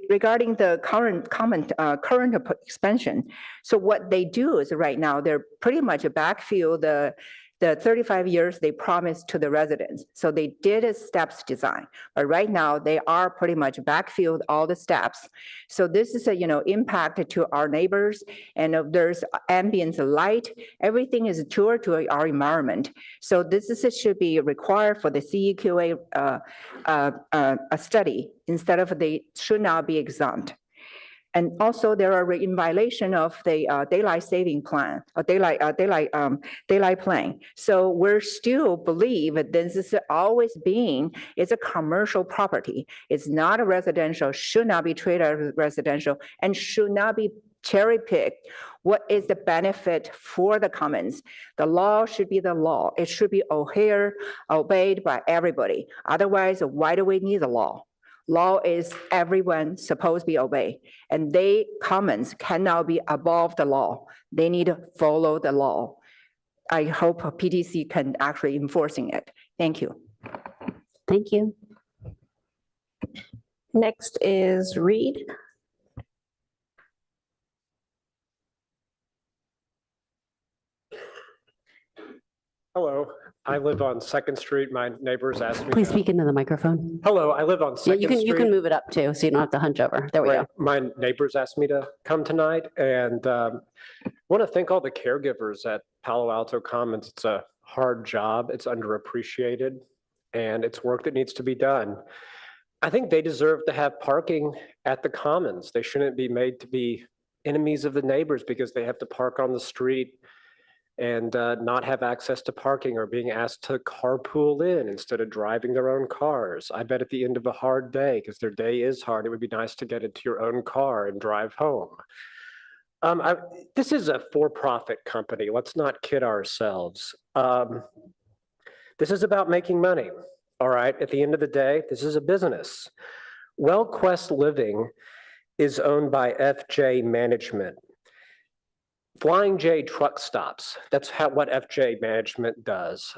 Regarding the current expansion, so what they do is right now they're pretty much backfill the 35 years they promised to the residents. So they did a steps design, but right now they are pretty much backfilled all the steps. So this is a impact to our neighbors, and there's ambient light. Everything is toward to our environment. So should be required for the CEQA a study instead of they should not be exempt. And also there are in violation of the daylight saving plan, or daylight plan. So we're still believe that this is always it's a commercial property. It's not a residential, should not be treated as residential, and should not be cherry picked. What is the benefit for the commons? The law should be the law. It should be obeyed by everybody. Otherwise, why do we need the law? Law is everyone supposed to be obeyed, and commons cannot be above the law. They need to follow the law. I hope PTC can actually enforcing it. Thank you. Thank you. Next is Reed. Hello, I live on Second Street. My neighbors asked me. Please speak into the microphone. Hello, I live on Yeah, Second Street. you can move it up too, so you don't have to hunch over. There we go. My neighbors asked me to come tonight, and want to thank all the caregivers at Palo Alto Commons. It's a hard job. It's underappreciated, and it's work that needs to be done. I think they deserve to have parking at the Commons. They shouldn't be made to be enemies of the neighbors because they have to park on the street and not have access to parking, or being asked to carpool in instead of driving their own cars. I bet at the end of a hard day, because their day is hard, it would be nice to get into your own car and drive home. This is a for-profit company. Let's not kid ourselves. This is about making money, all right? At the end of the day, this is a business. WellQuest Living is owned by FJ Management. Flying J truck stops. That's what FJ Management does.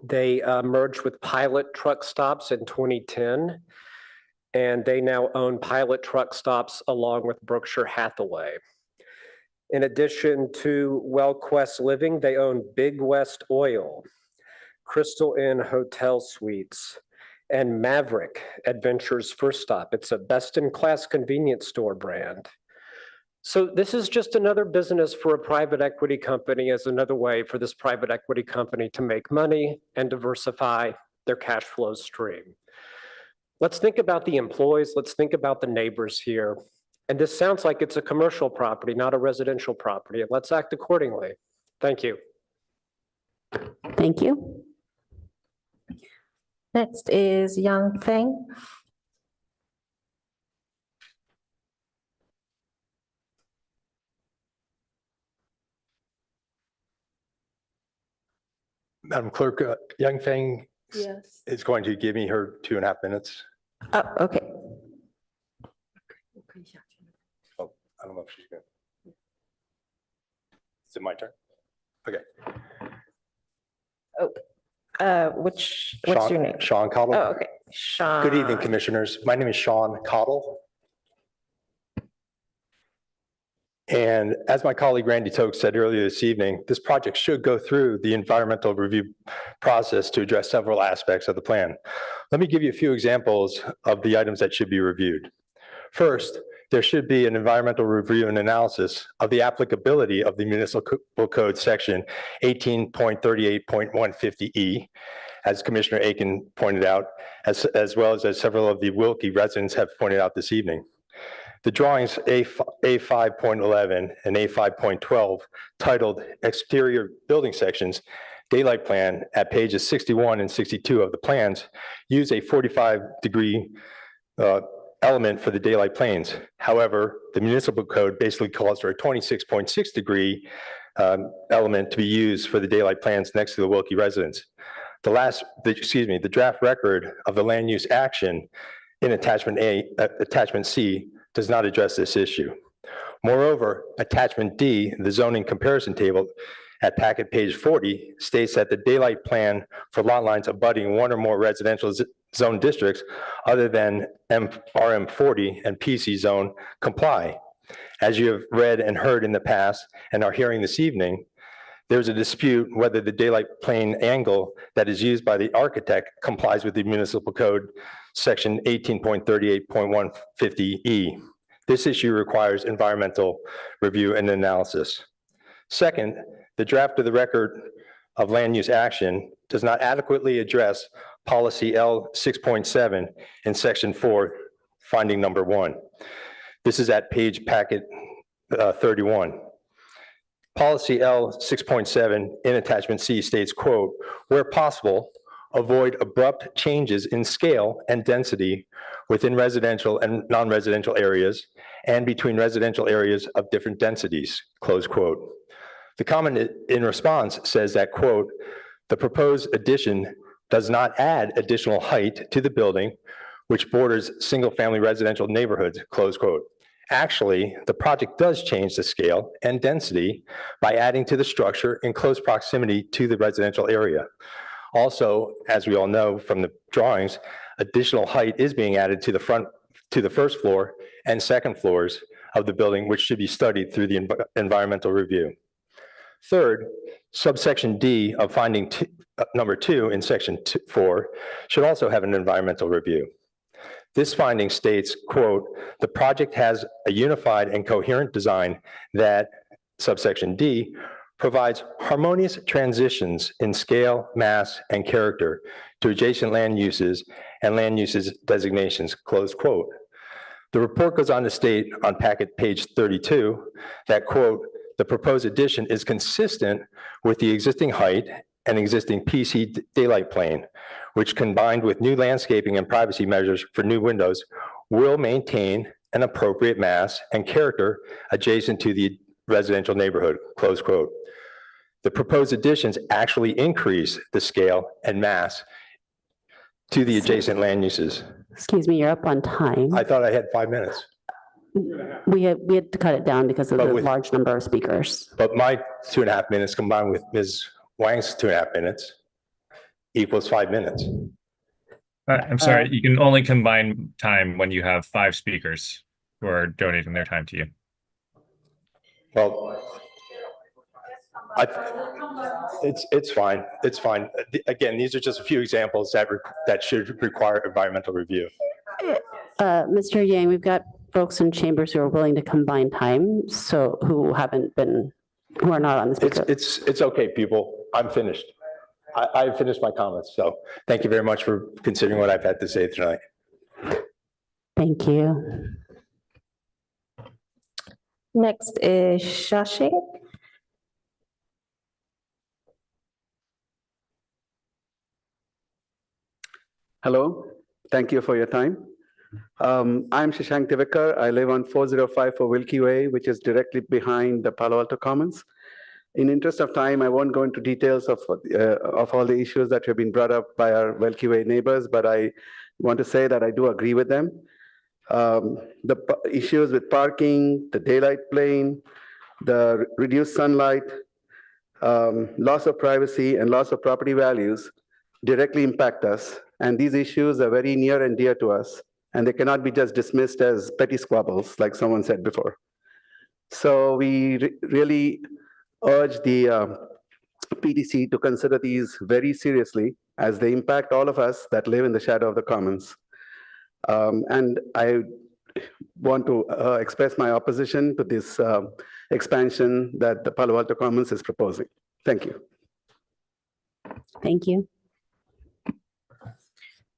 They merged with Pilot Truck Stops in 2010, and they now own Pilot Truck Stops along with Berkshire Hathaway. In addition to WellQuest Living, they own Big West Oil, Crystal Inn Hotel Suites, and Maverick Adventures First Stop. It's a best-in-class convenience store brand. So this is just another business for a private equity company, as another way for this private equity company to make money and diversify their cash flow stream. Let's think about the employees. Let's think about the neighbors here. And this sounds like it's a commercial property, not a residential property. And let's act accordingly. Thank you. Thank you. Next is Yang Feng. Madam Clerk, Young Feng Yes. is going to give me her 2.5 minutes. Oh, okay. Oh, I don't know if she's good. Is it my turn? Okay. Oh, what's your name? Sean Cottle. Oh, okay. Sean. Good evening, commissioners. My name is Sean Cottle. And as my colleague Randy Toke said earlier this evening, this project should go through the environmental review process to address several aspects of the plan. Let me give you a few examples of the items that should be reviewed. First, there should be an environmental review and analysis of the applicability of the municipal code section 18.38.150E, as Commissioner Aiken pointed out, as well as several of the Wilkie residents have pointed out this evening. The drawings A5.11 and A5.12, titled Exterior Building Sections, Daylight Plan at pages 61 and 62 of the plans, use a 45-degree element for the daylight planes. However, the municipal code basically calls for a 26.6-degree element to be used for the daylight plans next to the Wilkie residence. The draft record of the land use action in attachment C does not address this issue. Moreover, attachment D, the zoning comparison table at packet page 40, states that the daylight plan for lot lines abutting one or more residential zone districts other than RM40 and PC zone comply. As you have read and heard in the past and are hearing this evening, there's a dispute whether the daylight plane angle that is used by the architect complies with the municipal code section 18.38.150E. This issue requires environmental review and analysis. Second, the draft of the record of land use action does not adequately address policy L 6.7 in section 4, finding number 1. This is at page packet 31. Policy L 6.7 in attachment C states, quote, where possible, avoid abrupt changes in scale and density within residential and non-residential areas and between residential areas of different densities, close quote. The comment in response says that, quote, the proposed addition does not add additional height to the building, which borders single-family residential neighborhoods, close quote. Actually, the project does change the scale and density by adding to the structure in close proximity to the residential area. Also, as we all know from the drawings, additional height is being added to the first floor and second floors of the building, which should be studied through the environmental review. Third, subsection D of finding number 2 in section 4 should also have an environmental review. This finding states, quote, the project has a unified and coherent design that, subsection D, provides harmonious transitions in scale, mass, and character to adjacent land uses and land uses designations, close quote. The report goes on to state on packet page 32 that, quote, the proposed addition is consistent with the existing height and existing PC daylight plane, which combined with new landscaping and privacy measures for new windows will maintain an appropriate mass and character adjacent to the residential neighborhood, close quote. The proposed additions actually increase the scale and mass to the adjacent land uses. Excuse me, you're up on time. I thought I had 5 minutes. We had to cut it down because of the large number of speakers. But my 2.5 minutes combined with Ms. Wang's 2.5 minutes equals 5 minutes. I'm sorry, you can only combine time when you have 5 speakers who are donating their time to you. Well, it's fine. It's fine. Again, these are just a few examples that should require environmental review. Mr. Yang, we've got folks in chambers who are willing to combine time, so who are not on the speaker. It's okay, people. I'm finished. I've finished my comments. So thank you very much for considering what I've had to say tonight. Thank you. Next is Shashi. Hello, thank you for your time. I'm Shashank Tivekar. I live on 4054 Wilkie Way, which is directly behind the Palo Alto Commons. In interest of time, I won't go into details of all the issues that have been brought up by our Wilkie Way neighbors, but I want to say that I do agree with them. The issues with parking, the daylight plane, the reduced sunlight, loss of privacy, and loss of property values directly impact us. And these issues are very near and dear to us, and they cannot be just dismissed as petty squabbles, like someone said before. So we really urge the PTC to consider these very seriously, as they impact all of us that live in the shadow of the commons. And I want to express my opposition to this expansion that the Palo Alto Commons is proposing. Thank you. Thank you.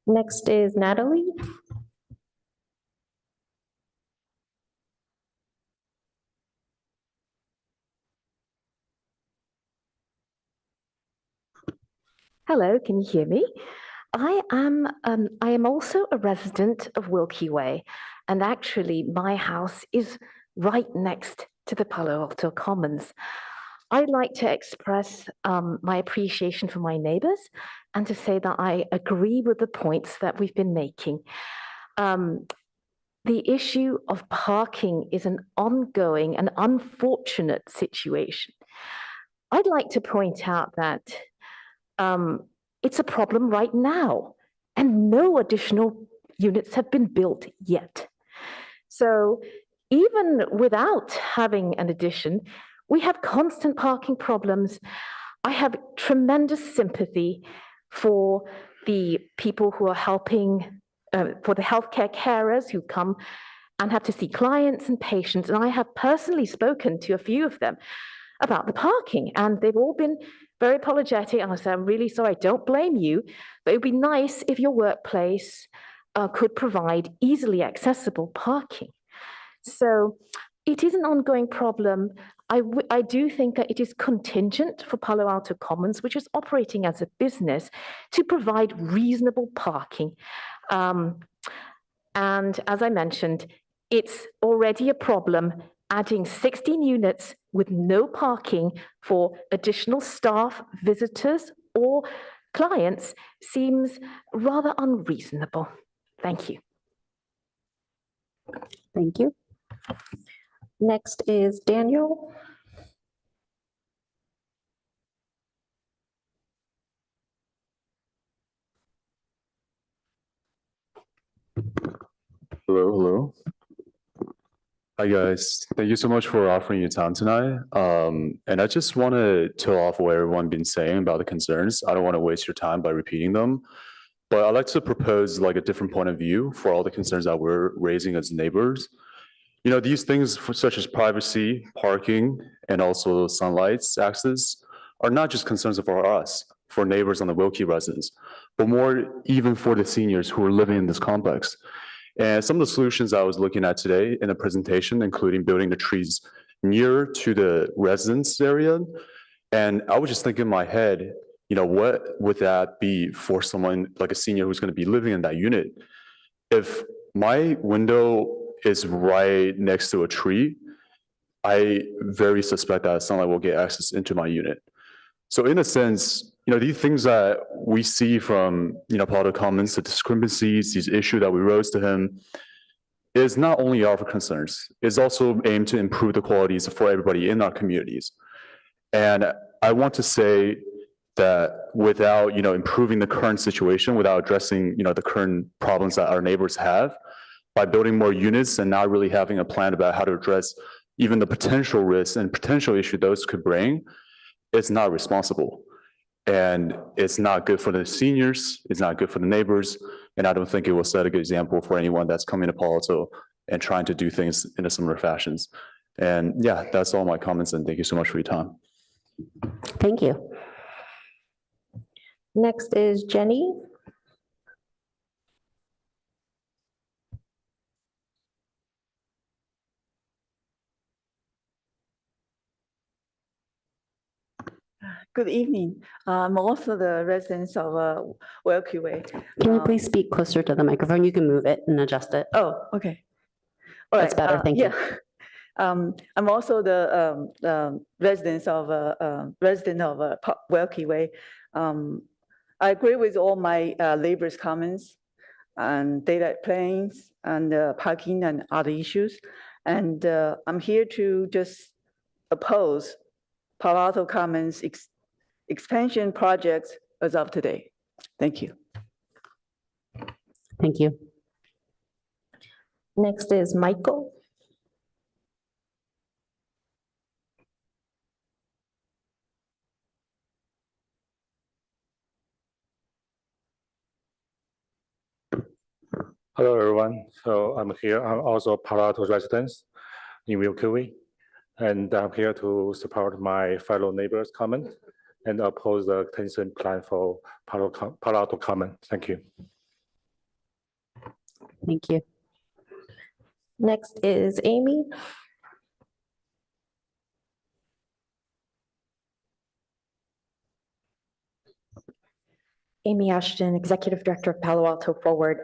Next is Natalie. Hello, can you hear me? I am also a resident of Wilkie Way, and actually my house is right next to the Palo Alto Commons. I'd like to express my appreciation for my neighbors and to say that I agree with the points that we've been making. The issue of parking is an ongoing and unfortunate situation. I'd like to point out that it's a problem right now, and no additional units have been built yet. So even without having an addition, we have constant parking problems. I have tremendous sympathy for the people who are helping, for the healthcare carers who come and have to see clients and patients. And I have personally spoken to a few of them about the parking, and they've all been very apologetic. And I said, I'm really sorry, I don't blame you, but it would be nice if your workplace could provide easily accessible parking. So it is an ongoing problem. I do think that it is contingent for Palo Alto Commons, which is operating as a business, to provide reasonable parking. And as I mentioned, it's already a problem. Adding 16 units with no parking for additional staff, visitors, or clients seems rather unreasonable. Thank you. Thank you. Next is Daniel. Hello. Hi, guys. Thank you so much for offering your time tonight. And I just want to tell off what everyone's been saying about the concerns. I don't want to waste your time by repeating them. But I'd like to propose like a different point of view for all the concerns that we're raising as neighbors. You know, these things such as privacy, parking, and also sunlight access are not just concerns for us, for neighbors on the Wilkie residents, but more even for the seniors who are living in this complex. And some of the solutions I was looking at today in the presentation, including building the trees near to the residence area. And I was just thinking in my head, you know, what would that be for someone like a senior who's going to be living in that unit? If my window is right next to a tree, I very suspect that sunlight will get access into my unit. So in a sense, you know, these things that we see from, you know, Palo Alto Commons, the discrepancies, these issues that we rose to him, is not only our concerns, it's also aimed to improve the qualities for everybody in our communities. And I want to say that without, you know, improving the current situation, without addressing, you know, the current problems that our neighbors have, by building more units and not really having a plan about how to address even the potential risks and potential issue those could bring, it's not responsible. And it's not good for the seniors, it's not good for the neighbors, and I don't think it will set a good example for anyone that's coming to Palo Alto and trying to do things in a similar fashions. And yeah, that's all my comments, and thank you so much for your time. Thank you. Next is Jenny. Good evening. I'm also the residents of Wilkie Way. Can you please speak closer to the microphone? You can move it and adjust it. Oh, okay. All That's right, better, thank you. yeah. I'm also the resident of Wilkie Way. I agree with all my neighbors' comments and daylight plans and parking and other issues. And I'm here to just oppose Palo Alto Commons expansion projects as of today. Thank you. Thank you. Next is Michael. Hello, everyone. So I'm here. I'm also a Palo Alto resident in Wilkie Way, and I'm here to support my fellow neighbors' comment and oppose the consent plan for Palo Alto Commons. Thank you. Thank you. Next is Amy. Amy Ashton, Executive Director of Palo Alto Forward.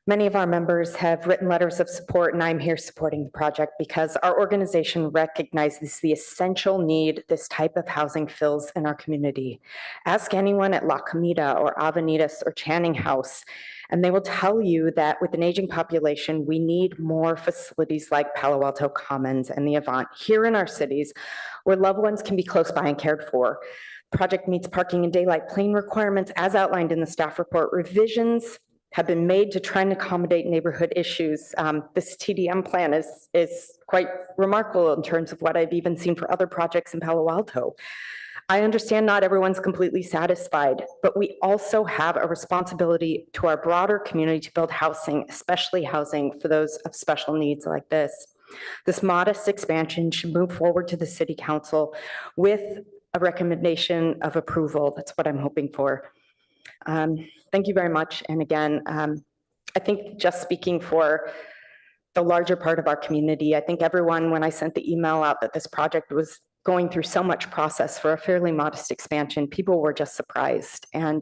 Many of our members have written letters of support, and I'm here supporting the project because our organization recognizes the essential need this type of housing fills in our community. Ask anyone at La Comida or Avenidas or Channing House, and they will tell you that with an aging population, we need more facilities like Palo Alto Commons and the Avant here in our cities where loved ones can be close by and cared for. Project meets parking and daylight plane requirements as outlined in the staff report. Revisions have been made to try and accommodate neighborhood issues. This TDM plan is quite remarkable in terms of what I've even seen for other projects in Palo Alto. I understand not everyone's completely satisfied, but we also have a responsibility to our broader community to build housing, especially housing for those of special needs like this. This modest expansion should move forward to the City Council with a recommendation of approval. That's what I'm hoping for. Thank you very much. And again, I think just speaking for the larger part of our community, I think everyone, when I sent the email out that this project was going through so much process for a fairly modest expansion, people were just surprised. And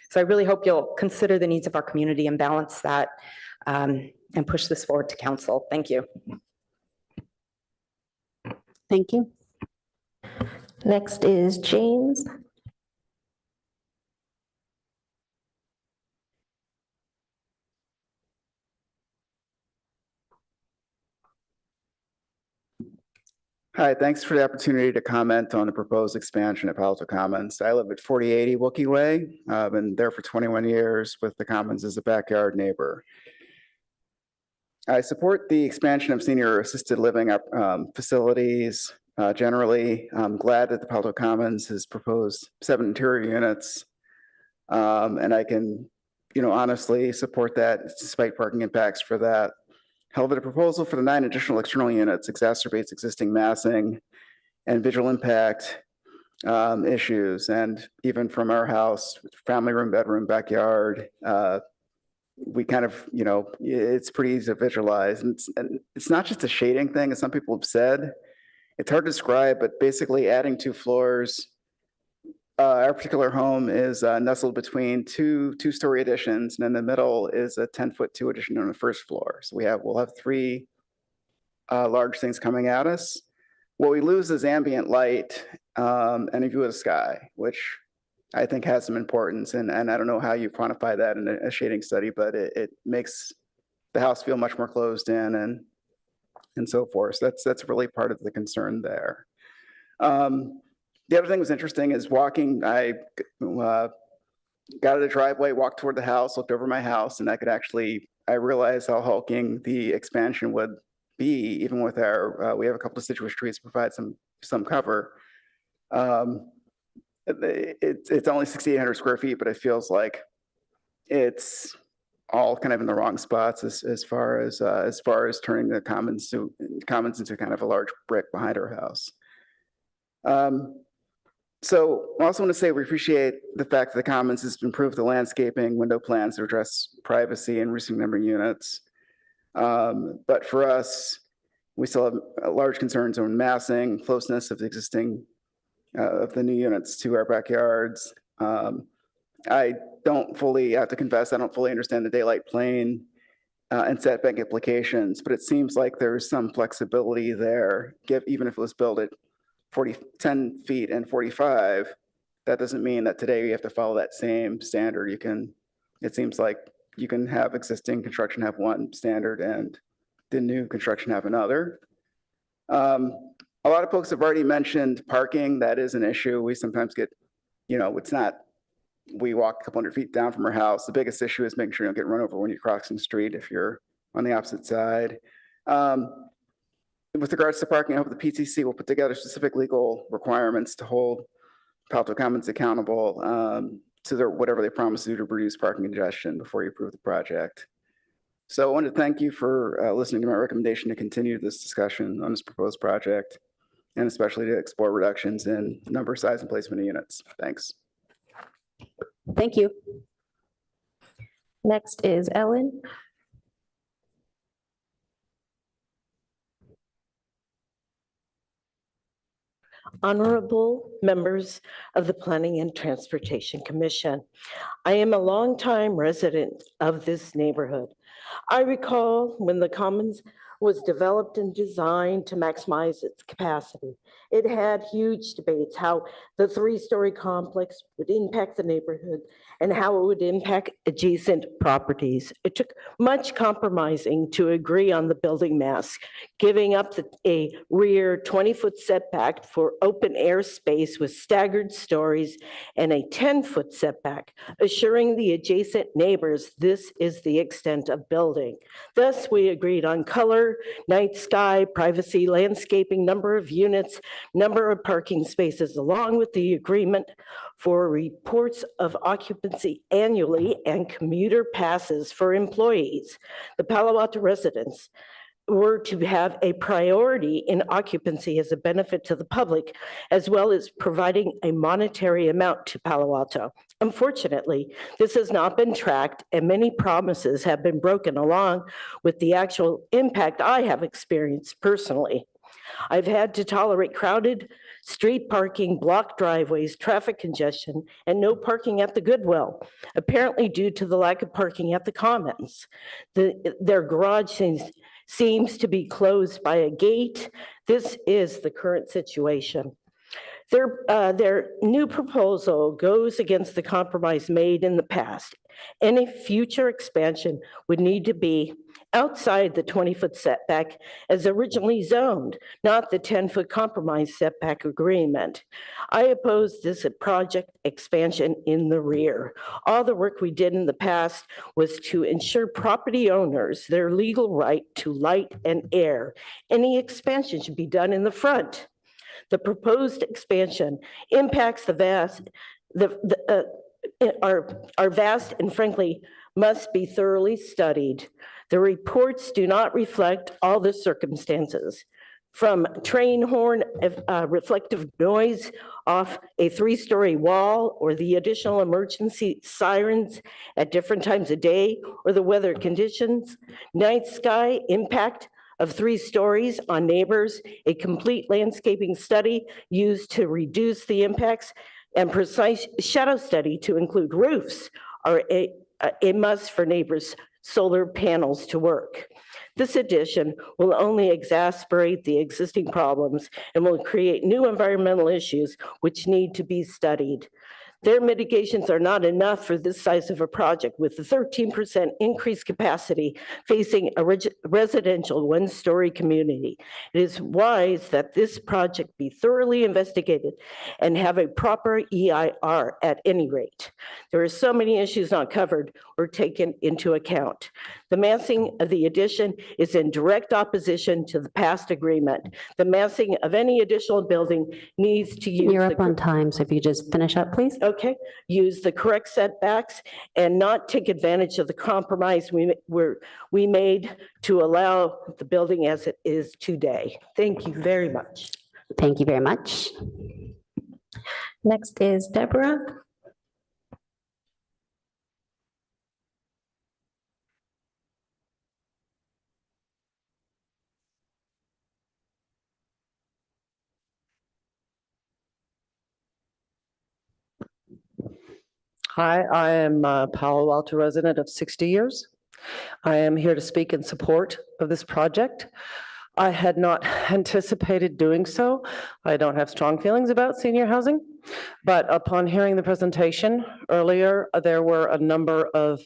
so I really hope you'll consider the needs of our community and balance that and push this forward to council. Thank you. Thank you. Next is James. Hi, thanks for the opportunity to comment on the proposed expansion of Palo Alto Commons. I live at 4080 Wilkie Way. I've been there for 21 years with the Commons as a backyard neighbor. I support the expansion of senior assisted living facilities. Generally, I'm glad that the Palo Alto Commons has proposed 7 interior units. And I can, honestly support that despite parking impacts for that. However, the proposal for the 9 additional external units exacerbates existing massing and visual impact issues. And even from our house, family room, bedroom, backyard, we kind of, it's pretty easy to visualize. And it's not just a shading thing, as some people have said. It's hard to describe, but basically adding 2 floors. Our particular home is nestled between two-story additions, and in the middle is a 10-foot 2 addition on the first floor. So we'll have 3 large things coming at us. What we lose is ambient light and a view of the sky, which I think has some importance. And I don't know how you quantify that in a shading study, but it makes the house feel much more closed in and so forth. So that's really part of the concern there. The other thing that was interesting is walking. I got out of the driveway, walked toward the house, looked over my house, and I realized how hulking the expansion would be, even with we have a couple of deciduous trees to provide some cover. It's only 6,800 square feet, but it feels like it's all kind of in the wrong spots as far as turning the commons into kind of a large brick behind our house. So I also want to say we appreciate the fact that the Commons has improved the landscaping, window plans to address privacy and reducing number of units. But for us, we still have large concerns on massing, closeness of the existing, of the new units to our backyards. I have to confess, I don't fully understand the daylight plane and setback implications, but it seems like there's some flexibility there, even if it was built at 10 feet and 45, that doesn't mean that today you have to follow that same standard. It seems like you can have existing construction have one standard and the new construction have another. A lot of folks have already mentioned parking. That is an issue. We sometimes get, we walk a couple hundred feet down from our house. The biggest issue is making sure you don't get run over when you're crossing the street if you're on the opposite side. With regards to parking, I hope the PTC will put together specific legal requirements to hold Palo Alto Commons accountable whatever they promise to do to reduce parking congestion before you approve the project. So I wanted to thank you for listening to my recommendation to continue this discussion on this proposed project, and especially to explore reductions in number, size, and placement of units. Thanks. Thank you. Next is Ellen. Honorable members of the Planning and Transportation Commission. I am a longtime resident of this neighborhood. I recall when the Commons was developed and designed to maximize its capacity. It had huge debates how the three-story complex would impact the neighborhood and how it would impact adjacent properties. It took much compromising to agree on the building mass, giving up a rear 20-foot setback for open air space with staggered stories and a 10-foot setback, assuring the adjacent neighbors this is the extent of building. Thus, we agreed on color, night sky, privacy, landscaping, number of units, number of parking spaces, along with the agreement for reports of occupancy annually and commuter passes for employees. The Palo Alto residents were to have a priority in occupancy as a benefit to the public, as well as providing a monetary amount to Palo Alto. Unfortunately, this has not been tracked and many promises have been broken along with the actual impact I have experienced personally. I've had to tolerate crowded street parking, blocked driveways, traffic congestion, and no parking at the Goodwill, apparently due to the lack of parking at the Commons. Their garage seems to be closed by a gate. This is the current situation. Their new proposal goes against the compromise made in the past. Any future expansion would need to be outside the 20-foot setback as originally zoned, not the 10-foot compromise setback agreement. I oppose this project expansion in the rear. All the work we did in the past was to ensure property owners their legal right to light and air. Any expansion should be done in the front. The proposed expansion impacts our vast and frankly must be thoroughly studied. The reports do not reflect all the circumstances, from train horn reflective noise off a 3-story wall, or the additional emergency sirens at different times of day, or the weather conditions, night sky impact of 3 stories on neighbors, a complete landscaping study used to reduce the impacts, and precise shadow study to include roofs are a must for neighbors' solar panels to work. This addition will only exacerbate the existing problems and will create new environmental issues which need to be studied. Their mitigations are not enough for this size of a project with a 13% increased capacity facing a residential 1-story community. It is wise that this project be thoroughly investigated and have a proper EIR at any rate. There are so many issues not covered or taken into account. The massing of the addition is in direct opposition to the past agreement. The massing of any additional building needs to use— You're up on time, so if you just finish up, please. Okay, use the correct setbacks and not take advantage of the compromise we made to allow the building as it is today. Thank you very much. Thank you very much. Next is Deborah. Hi, I am a Palo Alto resident of 60 years. I am here to speak in support of this project. I had not anticipated doing so. I don't have strong feelings about senior housing, but upon hearing the presentation earlier, there were a number of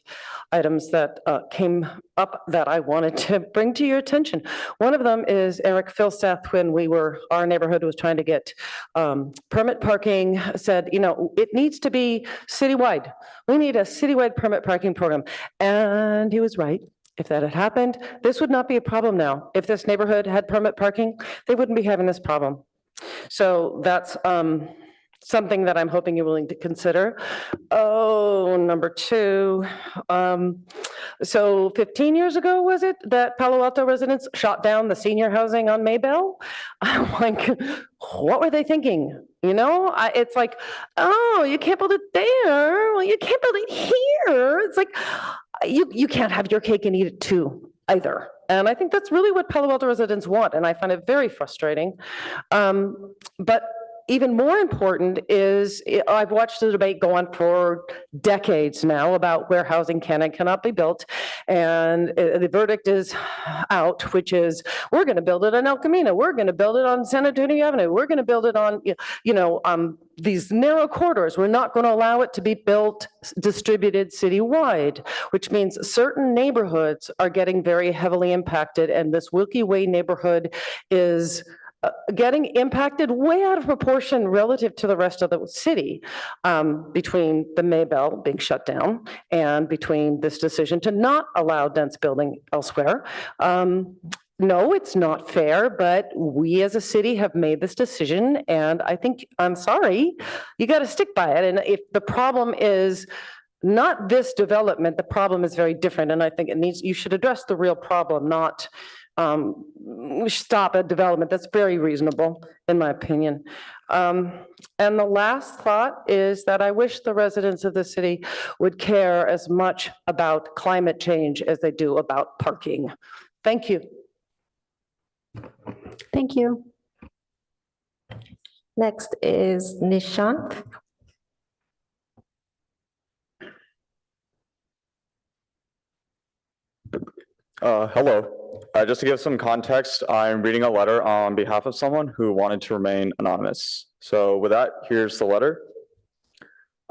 items that came up that I wanted to bring to your attention. One of them is Eric Filseth, when our neighborhood was trying to get permit parking, said, it needs to be citywide. We need a citywide permit parking program. And he was right. If that had happened, this would not be a problem now. If this neighborhood had permit parking, they wouldn't be having this problem. So that's something that I'm hoping you're willing to consider. Oh, number two, so 15 years ago, was it, that Palo Alto residents shot down the senior housing on Maybell? I'm like, what were they thinking? You know, it's like, oh, you can't build it there. Well, you can't build it here. It's like, you can't have your cake and eat it too either. And I think that's really what Palo Alto residents want, and I find it very frustrating. But even more important is, I've watched the debate go on for decades now about where housing can and cannot be built. And the verdict is out, which is, we're going to build it on El Camino. We're going to build it on San Antonio Avenue. We're going to build it on, these narrow corridors. We're not going to allow it to be built distributed citywide, which means certain neighborhoods are getting very heavily impacted. And this Wilkie Way neighborhood is getting impacted way out of proportion relative to the rest of the city, between the Maybell being shut down and between this decision to not allow dense building elsewhere. No, it's not fair, but we as a city have made this decision, and I think, I'm sorry, you got to stick by it. And if the problem is not this development, the problem is very different, and I think you should address the real problem, not stop a development. That's very reasonable, in my opinion. And the last thought is that I wish the residents of the city would care as much about climate change as they do about parking. Thank you. Thank you. Next is Nishant. Hello. Just to give some context, I'm reading a letter on behalf of someone who wanted to remain anonymous. So with that, here's the letter.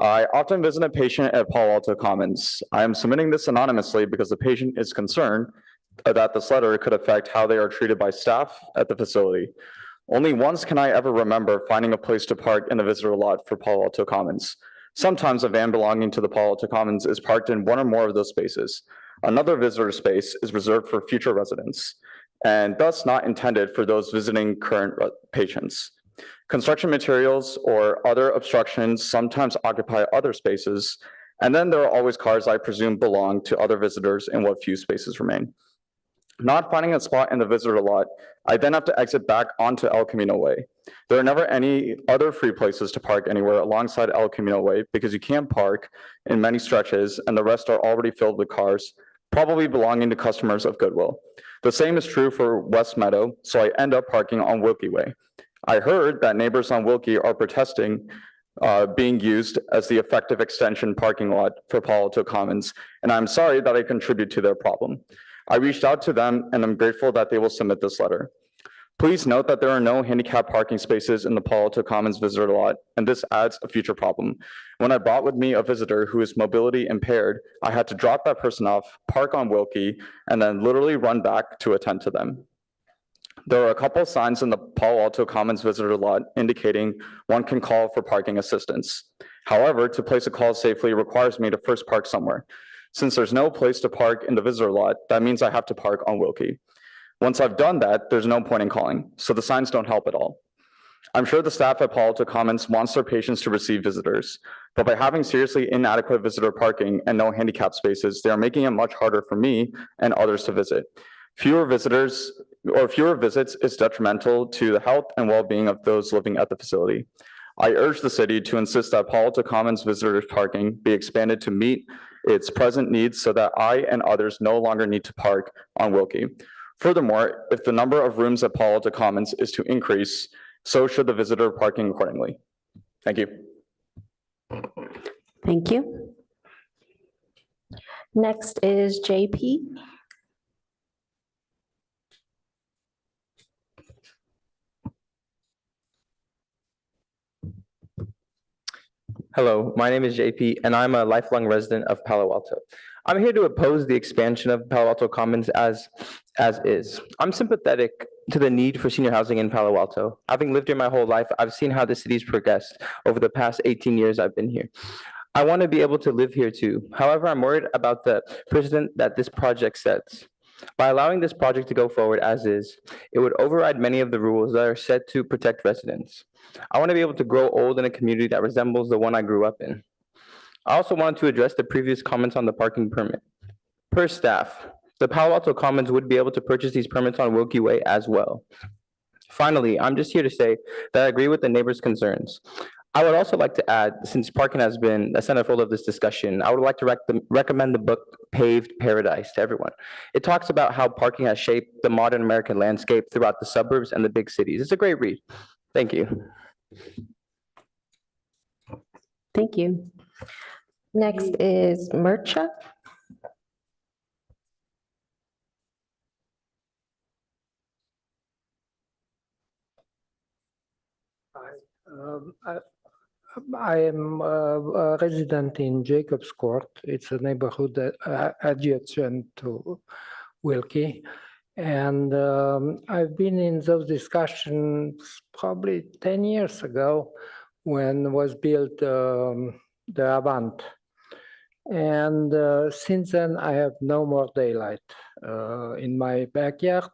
I often visit a patient at Palo Alto Commons. I am submitting this anonymously because the patient is concerned that this letter could affect how they are treated by staff at the facility. Only once can I ever remember finding a place to park in the visitor lot for Palo Alto Commons. Sometimes a van belonging to the Palo Alto Commons is parked in one or more of those spaces. Another visitor space is reserved for future residents, and thus not intended for those visiting current patients. Construction materials or other obstructions sometimes occupy other spaces, and then there are always cars I presume belong to other visitors in what few spaces remain. Not finding a spot in the visitor lot, I then have to exit back onto El Camino Way. There are never any other free places to park anywhere alongside El Camino Way because you can't park in many stretches and the rest are already filled with cars, probably belonging to customers of Goodwill. The same is true for West Meadow, so I end up parking on Wilkie Way. I heard that neighbors on Wilkie are protesting being used as the effective extension parking lot for Palo Alto Commons, and I'm sorry that I contribute to their problem. I reached out to them and I'm grateful that they will submit this letter. Please note that there are no handicap parking spaces in the Palo Alto Commons visitor lot, and this adds a future problem. When I brought with me a visitor who is mobility impaired, I had to drop that person off, park on Wilkie, and then literally run back to attend to them. There are a couple of signs in the Palo Alto Commons visitor lot indicating one can call for parking assistance. However, to place a call safely requires me to first park somewhere. Since there's no place to park in the visitor lot, that means I have to park on Wilkie. Once I've done that, there's no point in calling, so the signs don't help at all. I'm sure the staff at Palo Alto Commons wants their patients to receive visitors, but by having seriously inadequate visitor parking and no handicap spaces, they are making it much harder for me and others to visit. Fewer visits is detrimental to the health and well-being of those living at the facility. I urge the city to insist that Palo Alto Commons visitors parking be expanded to meet its present needs so that I and others no longer need to park on Wilkie. Furthermore, if the number of rooms at Palo Alto Commons is to increase, so should the visitor parking accordingly. Thank you. Thank you. Next is JP. Hello, my name is JP, and I'm a lifelong resident of Palo Alto. I'm here to oppose the expansion of Palo Alto Commons as is. I'm sympathetic to the need for senior housing in Palo Alto. Having lived here my whole life, I've seen how the city's progressed over the past 18 years I've been here. I want to be able to live here too. However, I'm worried about the precedent that this project sets. By allowing this project to go forward as is, it would override many of the rules that are set to protect residents. I want to be able to grow old in a community that resembles the one I grew up in. I also wanted to address the previous comments on the parking permit. Per staff, the Palo Alto Commons would be able to purchase these permits on Wilkie Way as well. Finally, I'm just here to say that I agree with the neighbors' concerns. I would also like to add, since parking has been a centerfold of this discussion, I would like to recommend the book Paved Paradise to everyone. It talks about how parking has shaped the modern American landscape throughout the suburbs and the big cities. It's a great read. Thank you. Thank you. Next is Murcha. I am a resident in Jacobs Court. It's a neighborhood adjacent to Wilkie. And I've been in those discussions probably 10 years ago when was built the Avant. And since then, I have no more daylight in my backyard.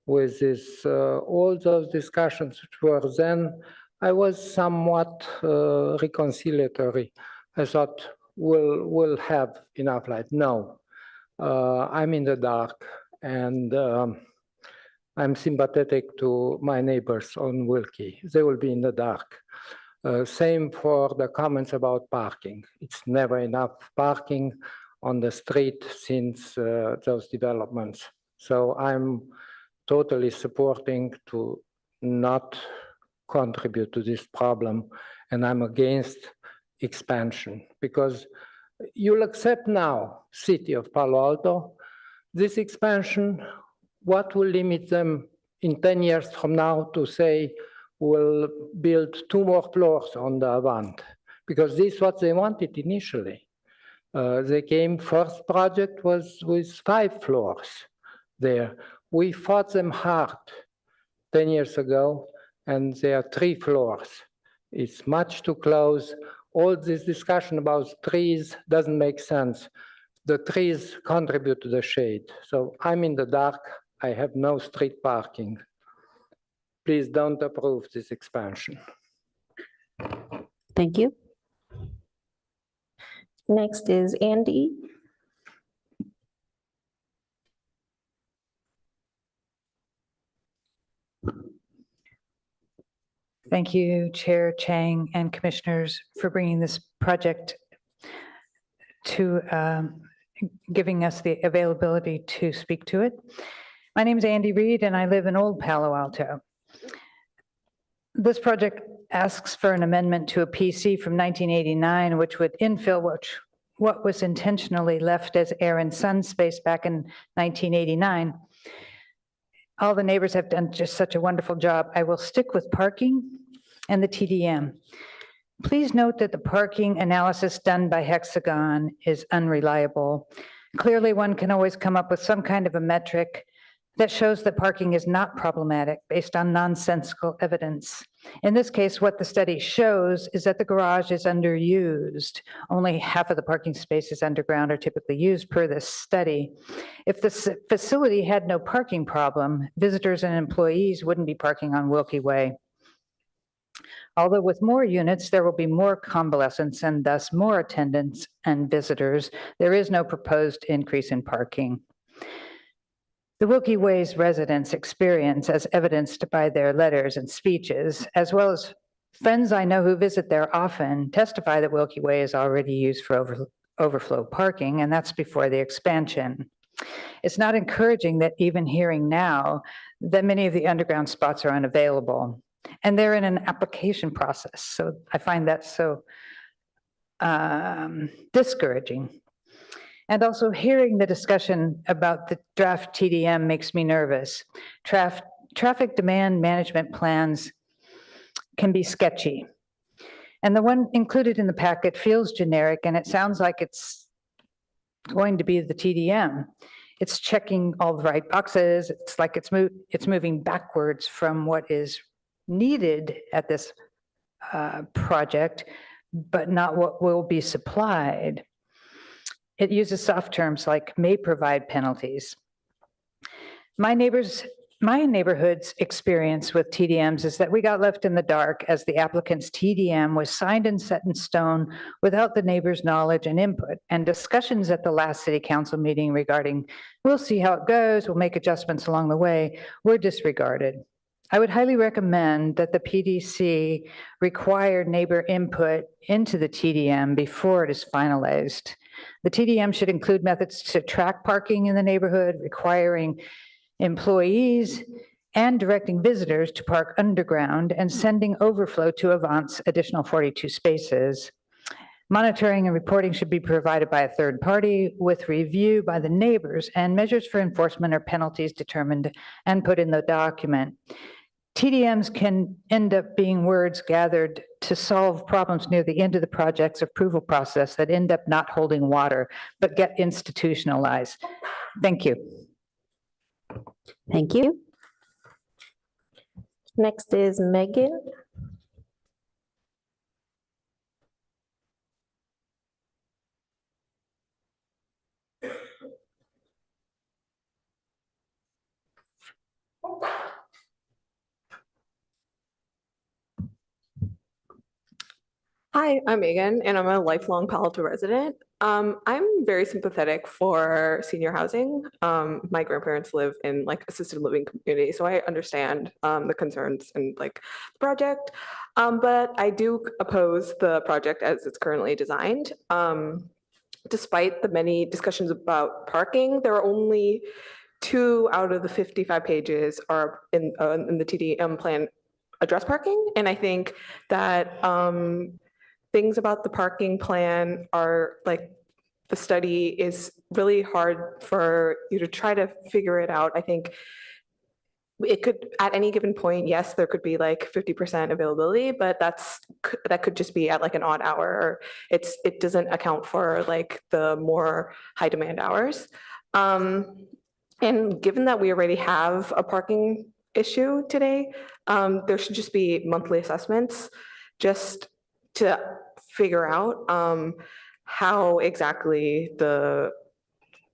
With this, all those discussions which were then, I was somewhat reconciliatory. I thought we'll have enough light. No, I'm in the dark, and I'm sympathetic to my neighbors on Wilkie. They will be in the dark. Same for the comments about parking. It's never enough parking on the street since those developments. So I'm totally supporting to not contribute to this problem, and I'm against expansion because you'll accept now, city of Palo Alto, this expansion, what will limit them in 10 years from now to say we'll build 2 more floors on the Avant, because this is what they wanted initially. They came, first project was with 5 floors there. We fought them hard 10 years ago, and there are 3 floors. It's much too close. All this discussion about trees doesn't make sense. The trees contribute to the shade. So I'm in the dark. I have no street parking. Please don't approve this expansion. Thank you. Next is Andy. Thank you, Chair Chang and Commissioners, for bringing this project to giving us the availability to speak to it. My name is Andy Reed, and I live in Old Palo Alto. This project asks for an amendment to a PC from 1989, which would infill what was intentionally left as air and sun space back in 1989. All the neighbors have done just such a wonderful job. I will stick with parking and the TDM. Please note that the parking analysis done by Hexagon is unreliable. Clearly, one can always come up with some kind of a metric that shows that parking is not problematic based on nonsensical evidence. In this case, what the study shows is that the garage is underused. Only half of the parking spaces underground are typically used per this study. If the facility had no parking problem, visitors and employees wouldn't be parking on Wilkie Way. Although with more units, there will be more convalescents and thus more attendants and visitors, there is no proposed increase in parking. The Wilkie Way's residents' experience, as evidenced by their letters and speeches, as well as friends I know who visit there often, testify that Wilkie Way is already used for overflow parking, and that's before the expansion. It's not encouraging that even hearing now that many of the underground spots are unavailable, and they're in an application process. So I find that so discouraging. And also hearing the discussion about the draft TDM makes me nervous. Traffic demand management plans can be sketchy. And the one included in the packet feels generic, and it sounds like it's going to be the TDM. It's checking all the right boxes. It's like it's moving backwards from what is needed at this project, but not what will be supplied. It uses soft terms like may provide penalties. My neighborhood's experience with TDMs is that we got left in the dark as the applicant's TDM was signed and set in stone without the neighbors' knowledge and input, and discussions at the last city council meeting regarding, we'll see how it goes, we'll make adjustments along the way, were disregarded. I would highly recommend that the PDC require neighbor input into the TDM before it is finalized. The TDM should include methods to track parking in the neighborhood, requiring employees and directing visitors to park underground and sending overflow to Avant's additional 42 spaces. Monitoring and reporting should be provided by a third party with review by the neighbors, and measures for enforcement or penalties determined and put in the document. TDMs can end up being words gathered to solve problems near the end of the project's approval process that end up not holding water, but get institutionalized. Thank you. Thank you. Next is Megan. Hi, I'm Megan, and I'm a lifelong Palo Alto resident. I'm very sympathetic for senior housing. My grandparents live in like assisted living community, so I understand the concerns and like the project. But I do oppose the project as it's currently designed. Despite the many discussions about parking, there are only 2 out of the 55 pages are in the TDM plan address parking, and I think that things about the parking plan are like, the study is really hard for you to try to figure it out. I think it could, at any given point, yes, there could be like 50% availability, but that could just be at like an odd hour, or it doesn't account for like the more high demand hours. And given that we already have a parking issue today, there should just be monthly assessments just to figure out how exactly the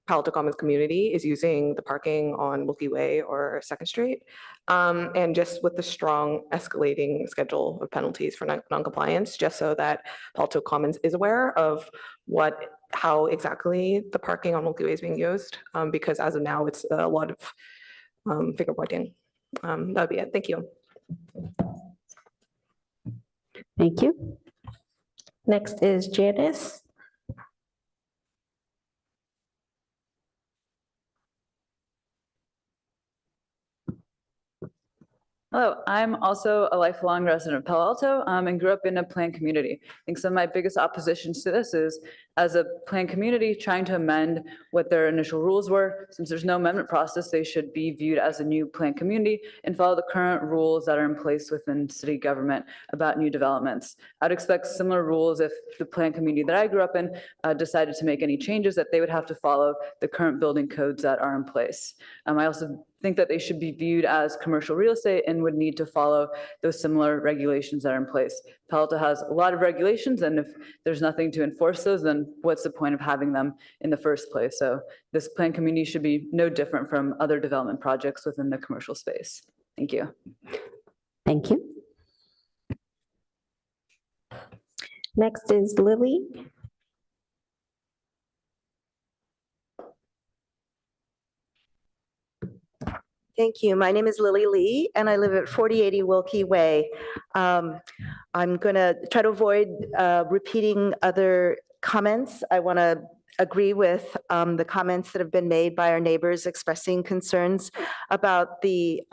Palo Alto Commons community is using the parking on Wilkie Way or Second Street. And just with the strong escalating schedule of penalties for non-compliance, just so that Palo Alto Commons is aware of how exactly the parking on Wilkie Way is being used. Because as of now, it's a lot of finger pointing. That would be it. Thank you. Thank you. Next is Janice. Hello, I'm also a lifelong resident of Palo Alto and grew up in a planned community. I think some of my biggest oppositions to this is, as a planned community, trying to amend what their initial rules were. Since there's no amendment process, they should be viewed as a new planned community and follow the current rules that are in place within city government about new developments. I'd expect similar rules if the planned community that I grew up in decided to make any changes, that they would have to follow the current building codes that are in place. I also think that they should be viewed as commercial real estate and would need to follow those similar regulations that are in place. Palo Alto has a lot of regulations, and if there's nothing to enforce those, then what's the point of having them in the first place? So this planned community should be no different from other development projects within the commercial space. Thank you. Thank you. Next is Lily. Thank you. My name is Lily Lee, and I live at 4080 Wilkie Way. I'm going to try to avoid repeating other comments. I want to agree with the comments that have been made by our neighbors expressing concerns about the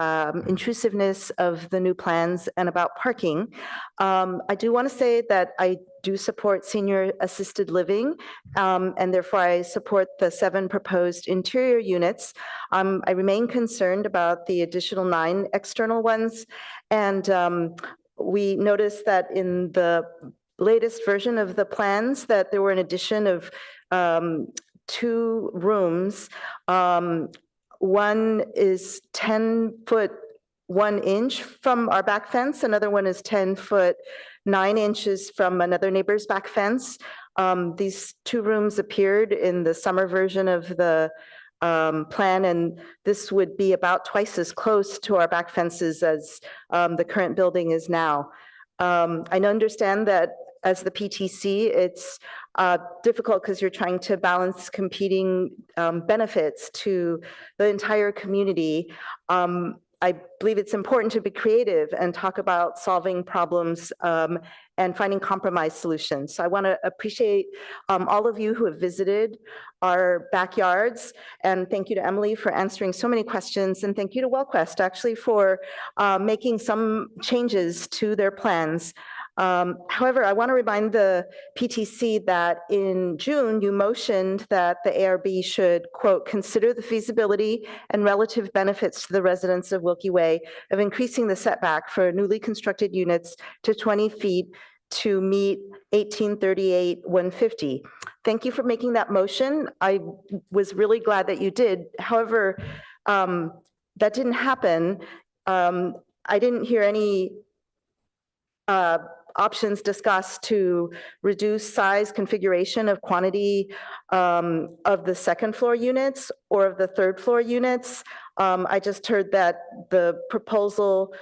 intrusiveness of the new plans and about parking. I do want to say that I do support senior assisted living, and therefore I support the 7 proposed interior units. I remain concerned about the additional 9 external ones, and we noticed that in the latest version of the plans that there were an addition of 2 rooms. One is 10 foot 1 inch from our back fence. Another one is 10 foot 9 inches from another neighbor's back fence. These 2 rooms appeared in the summer version of the plan, and this would be about twice as close to our back fences as the current building is now. I understand that as the PTC, it's difficult because you're trying to balance competing benefits to the entire community. I believe it's important to be creative and talk about solving problems and finding compromise solutions. So I want to appreciate all of you who have visited our backyards, and thank you to Emily for answering so many questions, and thank you to WellQuest actually for making some changes to their plans. However, I want to remind the PTC that in June, you motioned that the ARB should, quote, consider the feasibility and relative benefits to the residents of Wilkie Way of increasing the setback for newly constructed units to 20 feet to meet 1838-150. Thank you for making that motion. I was really glad that you did. However, that didn't happen. I didn't hear any options discussed to reduce size, configuration of quantity of the second floor units or of the third floor units. I just heard that the proposal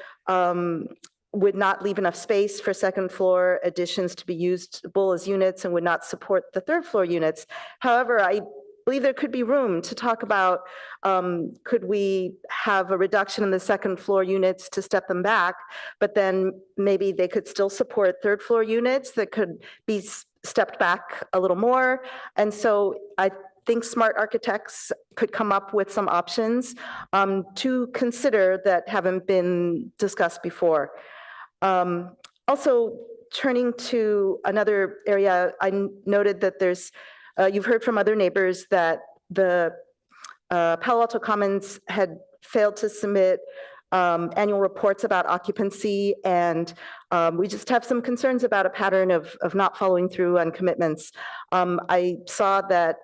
would not leave enough space for second floor additions to be usable as units and would not support the third floor units. However, I believe there could be room to talk about, could we have a reduction in the second floor units to step them back, but then maybe they could still support third floor units that could be stepped back a little more. And so I think smart architects could come up with some options to consider that haven't been discussed before. Also, turning to another area, I noted that there's you've heard from other neighbors that the Palo Alto Commons had failed to submit annual reports about occupancy, and we just have some concerns about a pattern of not following through on commitments. I saw that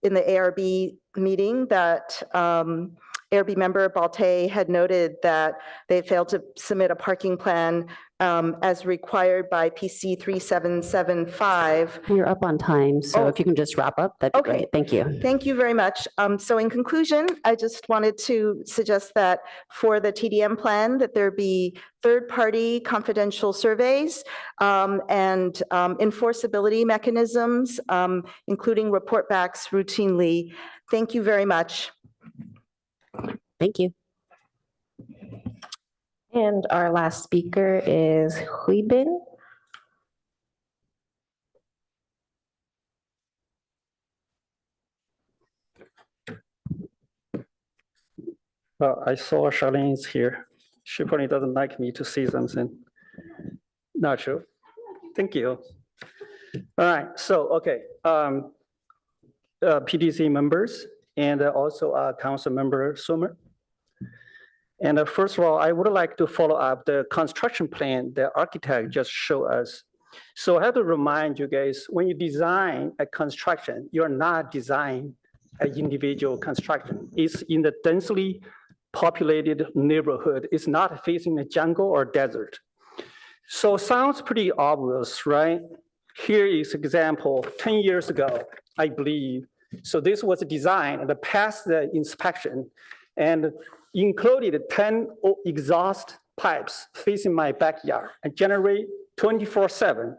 in the ARB meeting that ARB member Balte had noted that they failed to submit a parking plan as required by PC 3775. You're up on time, so Oh. if you can just wrap up, that'd be Okay. great. Thank you. Thank you very much. So in conclusion, I just wanted to suggest that for the TDM plan, that there be third-party confidential surveys and enforceability mechanisms, including report backs routinely. Thank you very much. Thank you. And our last speaker is Huibin. Well, I saw Charlene is here. She probably doesn't like me to see something. Not true. Thank you. All right, so, okay. PDC members and also Council Member Sumer. And first of all, I would like to follow up the construction plan the architect just showed us. So I have to remind you guys, when you design a construction, you're not designing an individual construction. It's in the densely populated neighborhood. It's not facing the jungle or desert. So sounds pretty obvious, right? Here is example, 10 years ago, I believe. So this was designed and passed the inspection and included 10 exhaust pipes facing my backyard and generate 24/7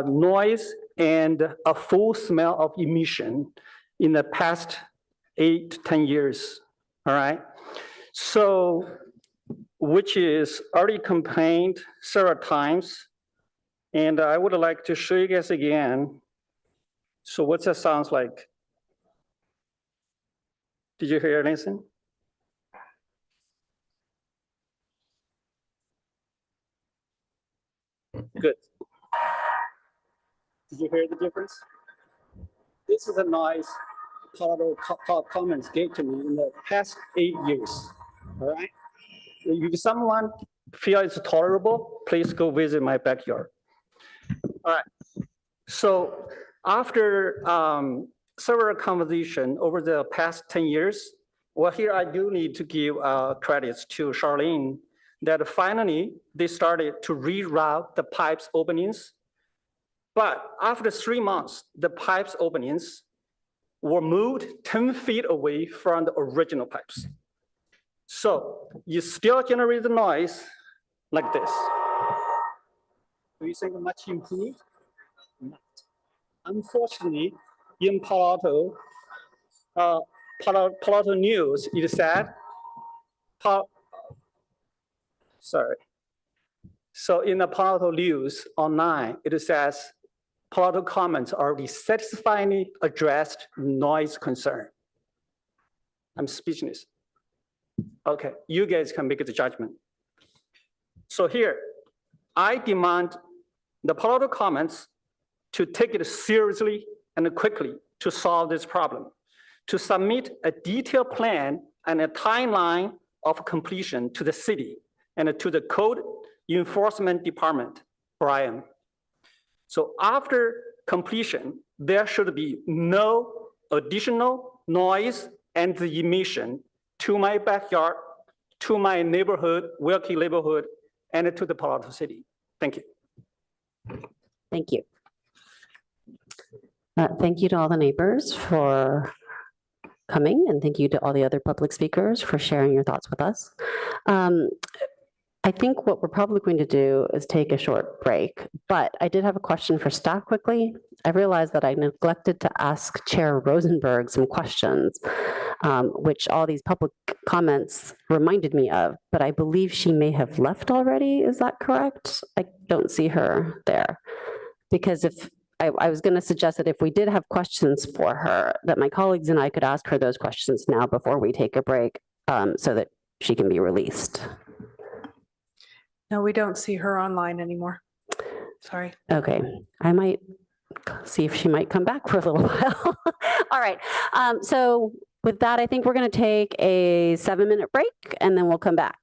noise and a full smell of emission in the past 8 to 10 years, all right? So, which is already complained several times. And I would like to show you guys again. So what's that sounds like? Did you hear anything? Good. Did you hear the difference? This is a noise Palo Alto Commons gave to me in the past 8 years, all right? If someone feels it's tolerable, please go visit my backyard. All right, so after several conversations over the past 10 years, well, here I do need to give credits to Charlene that finally they started to reroute the pipes openings. But after 3 months, the pipes openings were moved 10 feet away from the original pipes. So you still generate the noise like this. Do you think much improved? Not. Unfortunately, in Palo Alto News, it said, sorry. So in the Palo Alto News online, it says Palo Alto Commons already satisfyingly addressed noise concern. I'm speechless. Okay, you guys can make the judgment. So here, I demand the Palo Alto Commons to take it seriously and quickly to solve this problem, to submit a detailed plan and a timeline of completion to the city and to the code enforcement department, Brian. So after completion, there should be no additional noise and the emission to my backyard, to my neighborhood, Wilkie neighborhood, and to the Palo Alto City. Thank you. Thank you. Thank you to all the neighbors for coming, and thank you to all the other public speakers for sharing your thoughts with us. I think what we're probably going to do is take a short break, but I did have a question for staff quickly. I realized that I neglected to ask Chair Rosenberg some questions, which all these public comments reminded me of, but I believe she may have left already. Is that correct? I don't see her there. Because if I was going to suggest that if we did have questions for her, that my colleagues and I could ask her those questions now before we take a break, so that she can be released. No, we don't see her online anymore. Sorry. Okay, I might see if she might come back for a little while. All right, so with that, I think we're going to take a 7-minute break and then we'll come back.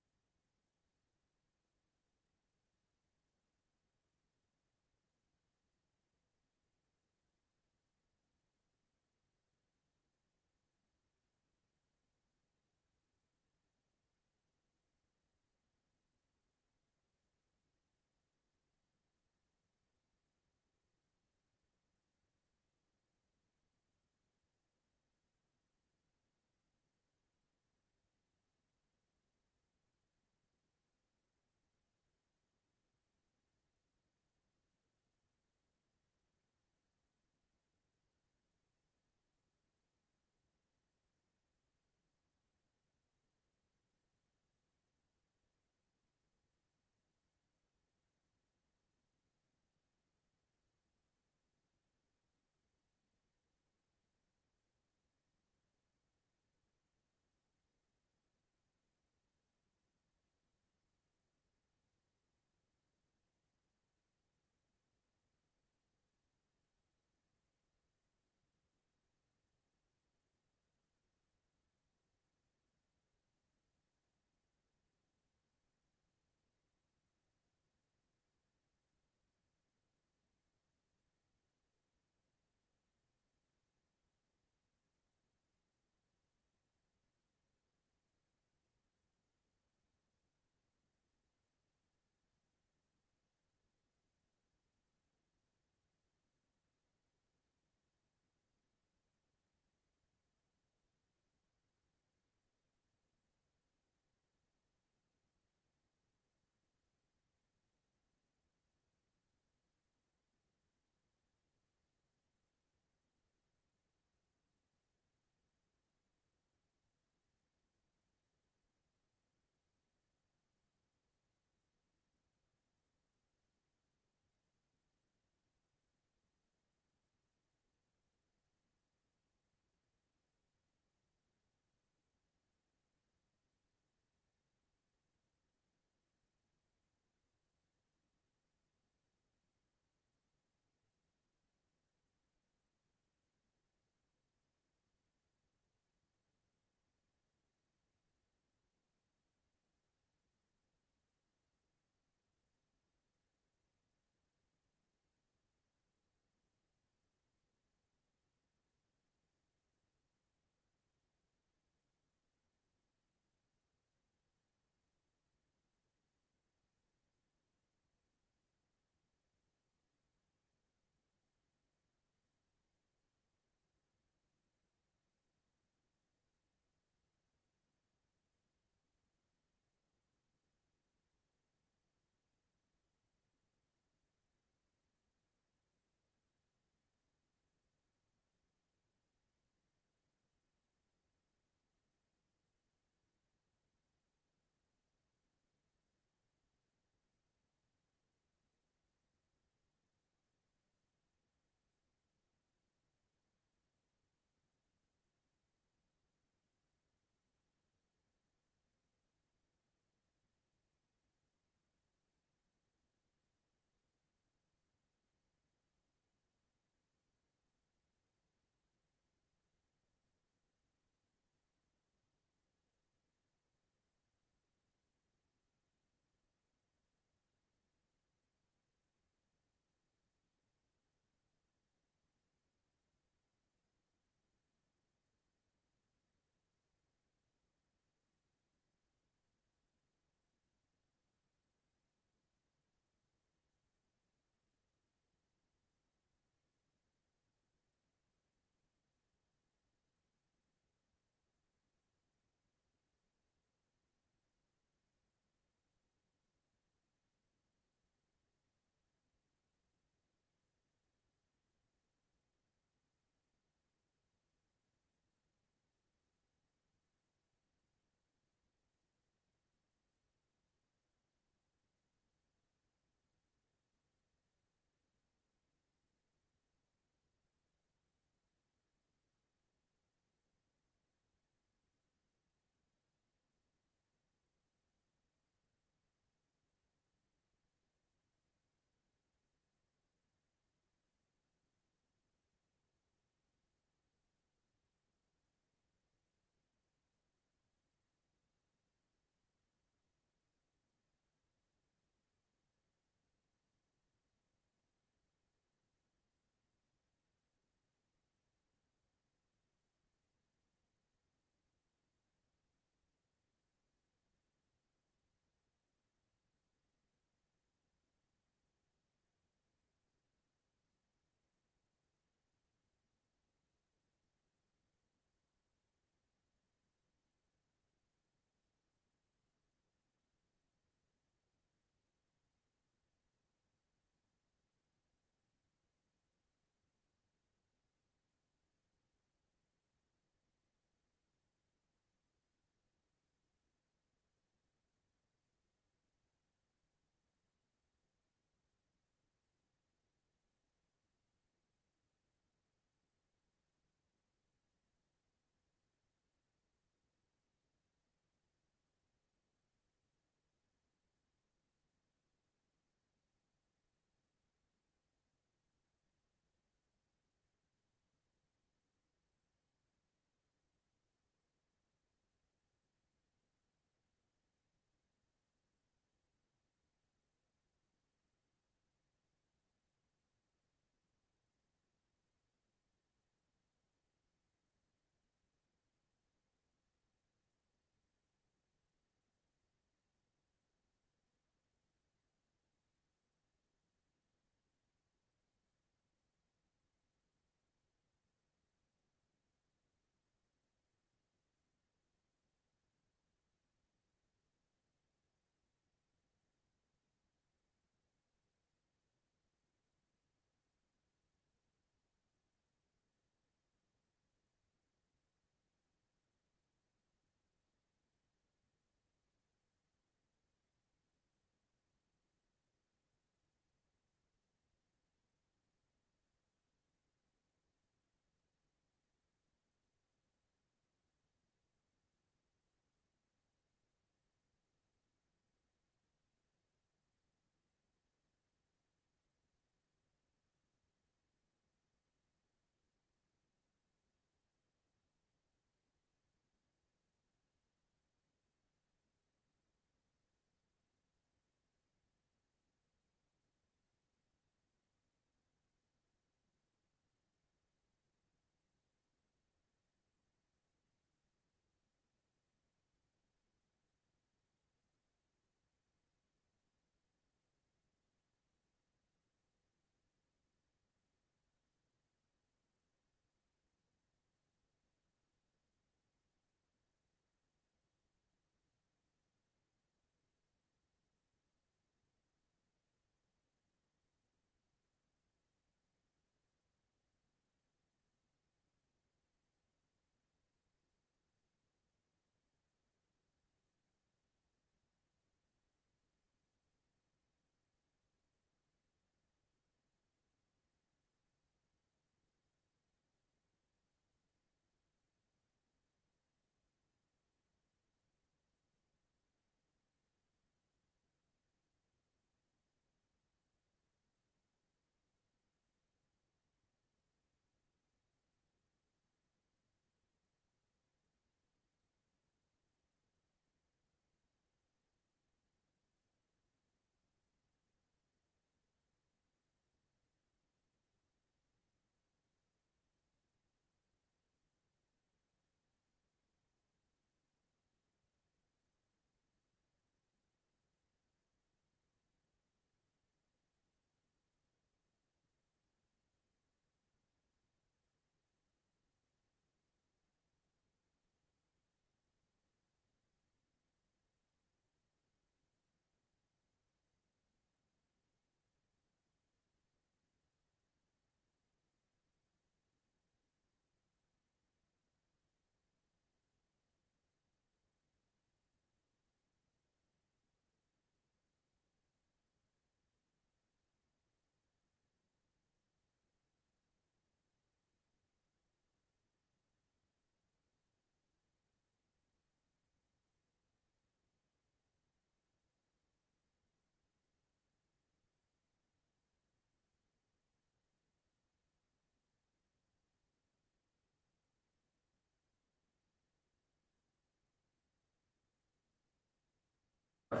Okay,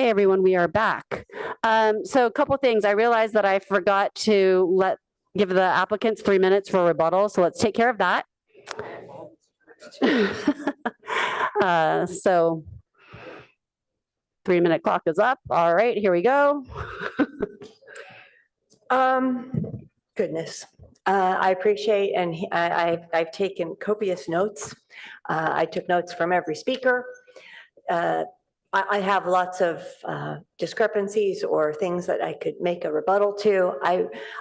everyone, we are back. So a couple things. I realized that I forgot to give the applicants 3 minutes for rebuttal, so let's take care of that. So 3-minute clock is up. All right, here we go. Goodness. I appreciate, and I've taken copious notes. I took notes from every speaker. I have lots of discrepancies or things that I could make a rebuttal to.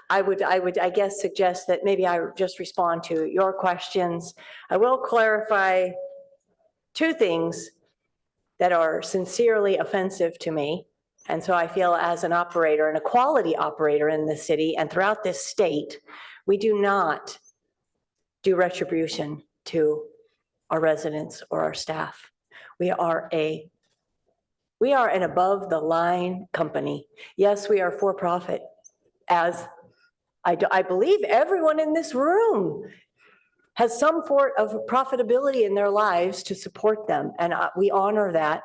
I would, I guess, suggest that maybe I just respond to your questions. I will clarify 2 things that are sincerely offensive to me. And so I feel as an operator and a quality operator in the city and throughout this state, we do not do retribution to our residents or our staff. We are an above the line company. Yes, we are for profit, as I believe everyone in this room has some sort of profitability in their lives to support them. And we honor that.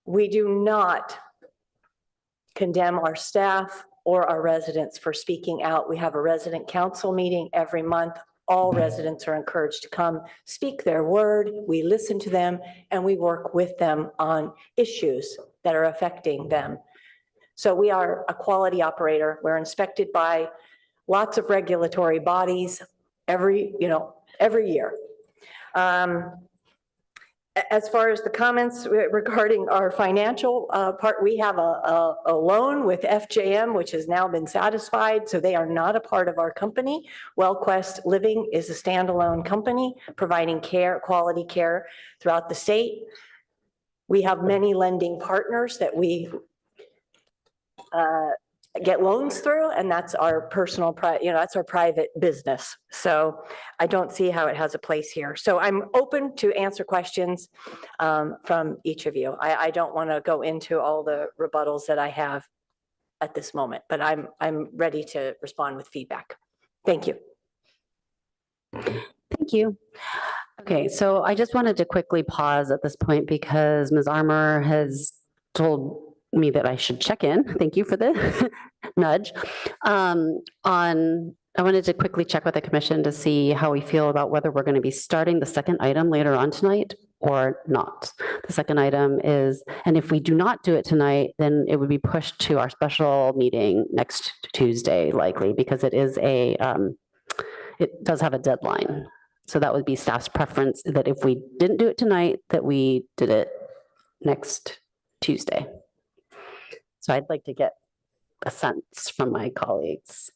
We do not condemn our staff or our residents for speaking out. We have a resident council meeting every month. All residents are encouraged to come speak their word. We listen to them and we work with them on issues that are affecting them. So we are a quality operator. We're inspected by lots of regulatory bodies every year. As far as the comments regarding our financial part, we have a loan with FJM, which has now been satisfied, so they are not a part of our company. WellQuest Living is a standalone company providing quality care throughout the state. We have many lending partners that we get loans through, and that's our personal, that's our private business. So I don't see how it has a place here. So I'm open to answer questions from each of you. I don't want to go into all the rebuttals that I have at this moment, but I'm ready to respond with feedback. Thank you. Thank you. Okay, so I just wanted to quickly pause at this point because Ms. Armour has told me that I should check in. Thank you for the nudge. I wanted to quickly check with the commission to see how we feel about whether we're going to be starting the second item later on tonight or not. The second item is, and if we do not do it tonight, then it would be pushed to our special meeting next Tuesday, likely, because it does have a deadline. So that would be staff's preference that if we didn't do it tonight, that we did it next Tuesday. So I'd like to get a sense from my colleagues.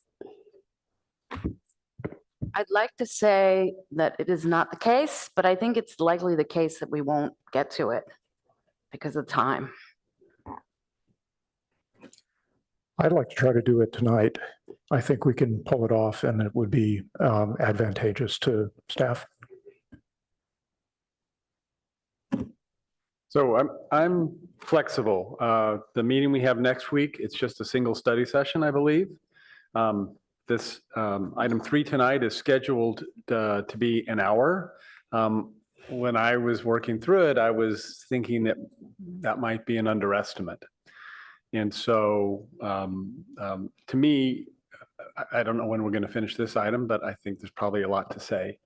I'd like to say that it is not the case, but I think it's likely the case that we won't get to it because of time. I'd like to try to do it tonight. I think we can pull it off and it would be advantageous to staff. So I'm flexible. The meeting we have next week, it's just a single study session, I believe. This item 3 tonight is scheduled to be an hour. When I was working through it, I was thinking that might be an underestimate. And so to me, I don't know when we're going to finish this item, but I think there's probably a lot to say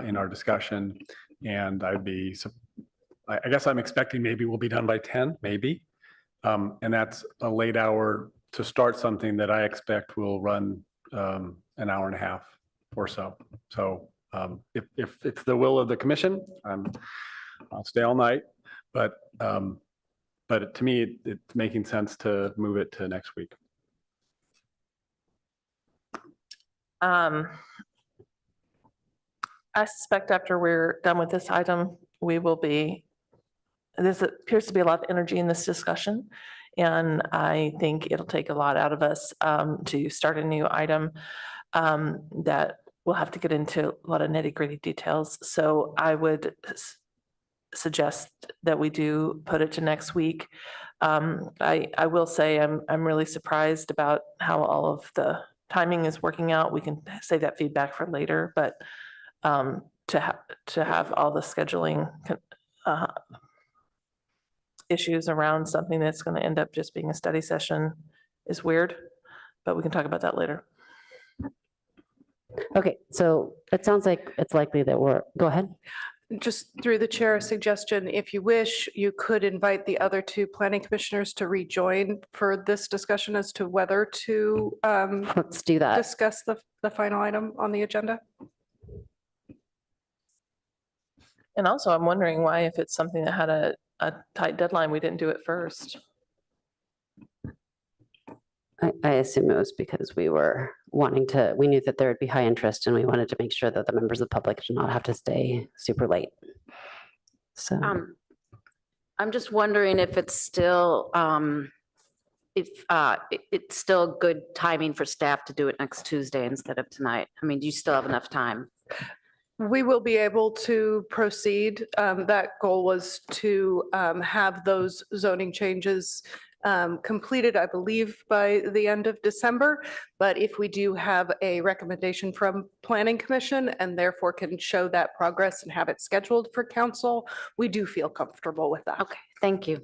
in our discussion. And I guess I'm expecting maybe we'll be done by 10, maybe. And that's a late hour to start something that I expect will run an hour and a half or so. So if it's the will of the commission, I'll stay all night. But to me, it's making sense to move it to next week. I suspect after we're done with this item, there appears to be a lot of energy in this discussion. And I think it'll take a lot out of us to start a new item that we'll have to get into a lot of nitty-gritty details. So I would suggest that we do put it to next week. I will say I'm really surprised about how all of the timing is working out. We can save that feedback for later, but to have all the scheduling issues around something that's going to end up just being a study session is weird, but we can talk about that later. Okay, so it sounds like it's likely that go ahead. Just through the chair, a suggestion, if you wish, you could invite the other two planning commissioners to rejoin for this discussion as to whether to let's do that. Discuss the final item on the agenda. And also, I'm wondering why, if it's something that had a tight deadline, we didn't do it first. I assume it was because we were we knew that there would be high interest and we wanted to make sure that the members of the public did not have to stay super late. So I'm just wondering if it's still, it's still good timing for staff to do it next Tuesday instead of tonight. I mean, do you still have enough time? We will be able to proceed. That goal was to have those zoning changes completed, I believe, by the end of December. But if we do have a recommendation from Planning Commission and therefore can show that progress and have it scheduled for council, we do feel comfortable with that. Okay, thank you.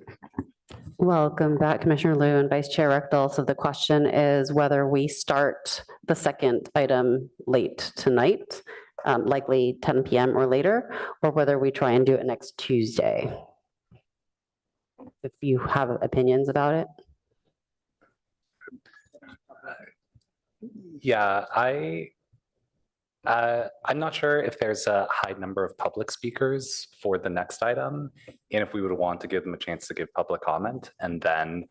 welcome back, Commissioner Liu and Vice Chair Rechdal. So the question is whether we start the second item late tonight, likely 10 p.m. or later, or whether we try and do it next Tuesday. If you have opinions about it. Yeah, I'm not sure if there's a high number of public speakers for the next item, and if we would want to give them a chance to give public comment and then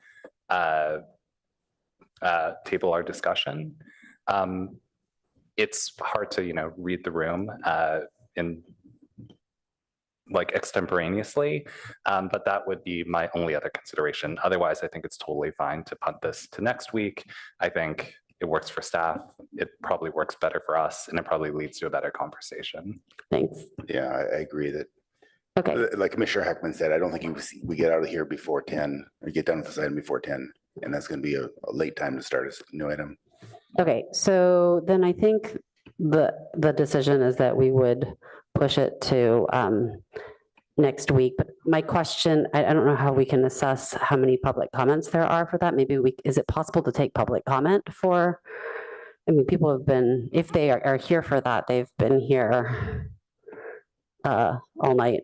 table our discussion. It's hard to, read the room in like extemporaneously, but that would be my only other consideration. Otherwise, I think it's totally fine to punt this to next week. I think it works for staff. It probably works better for us, and it probably leads to a better conversation. Thanks. Yeah, I agree that. Okay. Like Commissioner Heckman said, I don't think we get out of here before 10 or get done with this item before 10, and that's going to be a late time to start a new item. Okay, so then I think the decision is that we would push it to next week. But my question, I don't know how we can assess how many public comments there are for that. Maybe is it possible to take public comment for, I mean, people have been, if they are here for that, they've been here all night.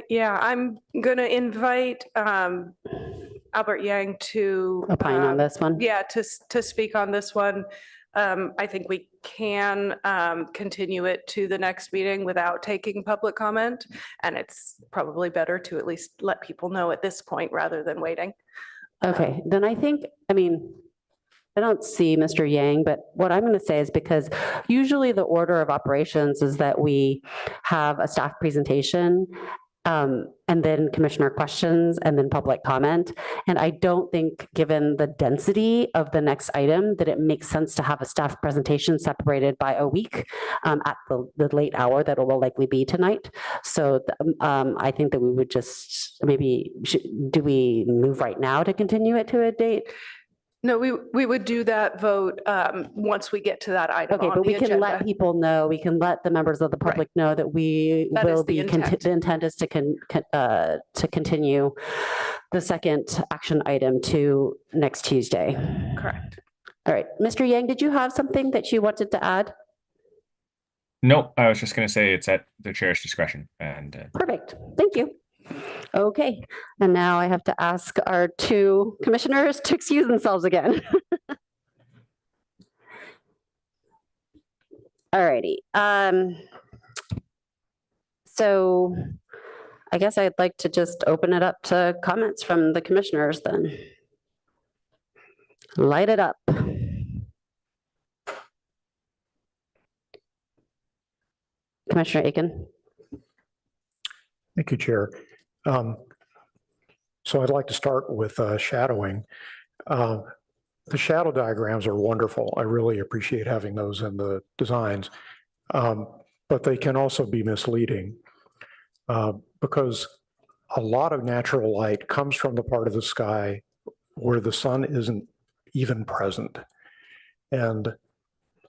Yeah, I'm going to invite Albert Yang to opine on this one. Yeah, to speak on this one. I think we can continue it to the next meeting without taking public comment. And it's probably better to at least let people know at this point rather than waiting. Okay, then I think, I mean, I don't see Mr. Yang, but what I'm going to say is because usually the order of operations is that we have a staff presentation and then commissioner questions and then public comment. And I don't think, given the density of the next item, that it makes sense to have a staff presentation separated by a week at the late hour that it will likely be tonight. So I think that we would just maybe, do we move right now to continue it to a date? No, we would do that vote once we get to that item. Okay, on but the we can agenda. let people know, we can let the members of the public know that we That will is the be, intent. the intent is to continue the second action item to next Tuesday. Correct. All right, Mr. Yang, did you have something that you wanted to add? Nope, I was just going to say it's at the chair's discretion. And Perfect, thank you. Okay, and now I have to ask our two commissioners to excuse themselves again. All righty. So I guess I'd like to just open it up to comments from the commissioners then. Light it up. Commissioner Aiken. Thank you, Chair. So I'd like to start with shadowing. The shadow diagrams are wonderful. I really appreciate having those in the designs. but they can also be misleading because a lot of natural light comes from the part of the sky where the sun isn't even present. And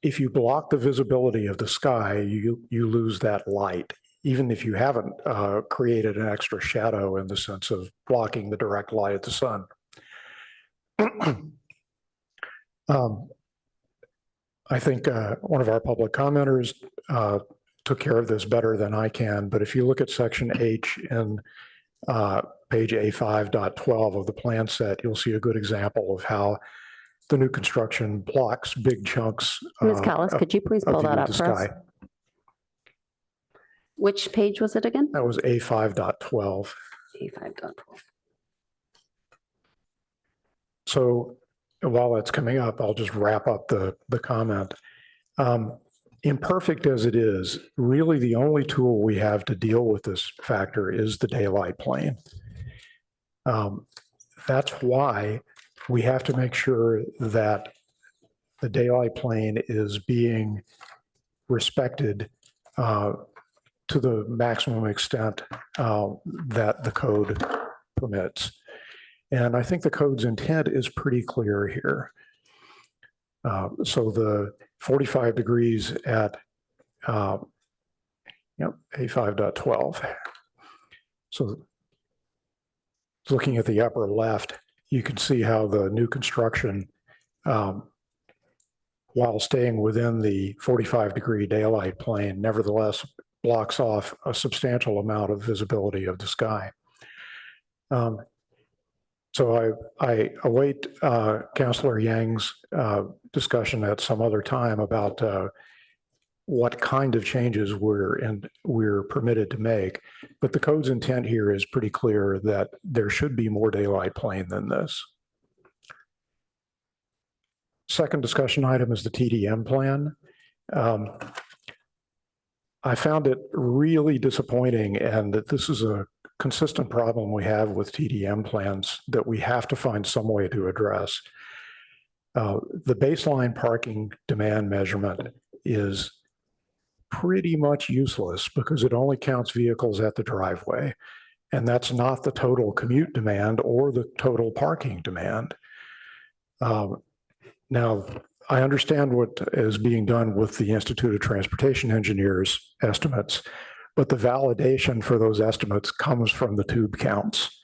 if you block the visibility of the sky, you lose that light, even if you haven't created an extra shadow in the sense of blocking the direct light of the sun. I think one of our public commenters took care of this better than I can, but if you look at section H in page A5.12 of the plan set, you'll see a good example of how the new construction blocks big chunks. Ms. Callis, could you please pull that up for us? Which page was it again? That was A5.12. A5.12. So while that's coming up, I'll just wrap up the comment. Imperfect as it is, really the only tool we have to deal with this factor is the daylight plane. That's why we have to make sure that the daylight plane is being respected to the maximum extent that the code permits. And I think the code's intent is pretty clear here. So the 45 degrees at A5.12. So looking at the upper left, you can see how the new construction, while staying within the 45-degree daylight plane, nevertheless blocks off a substantial amount of visibility of the sky. So I await Councilor Yang's discussion at some other time about what kind of changes we're permitted to make. But the code's intent here is pretty clear that there should be more daylight plane than this. Second discussion item is the TDM plan. I found it really disappointing, and that this is a consistent problem we have with TDM plans that we have to find some way to address. The baseline parking demand measurement is pretty much useless because it only counts vehicles at the driveway. And that's not the total commute demand or the total parking demand. Now, I understand what is being done with the Institute of Transportation Engineers estimates, but the validation for those estimates comes from the tube counts,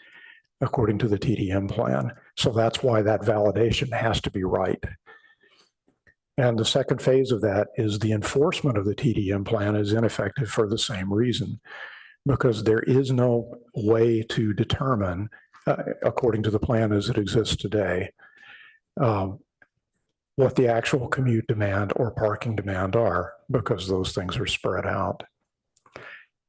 according to the TDM plan. So that's why that validation has to be right. And the second phase of that is the enforcement of the TDM plan is ineffective for the same reason, because there is no way to determine, according to the plan as it exists today, what the actual commute demand or parking demand are, because those things are spread out.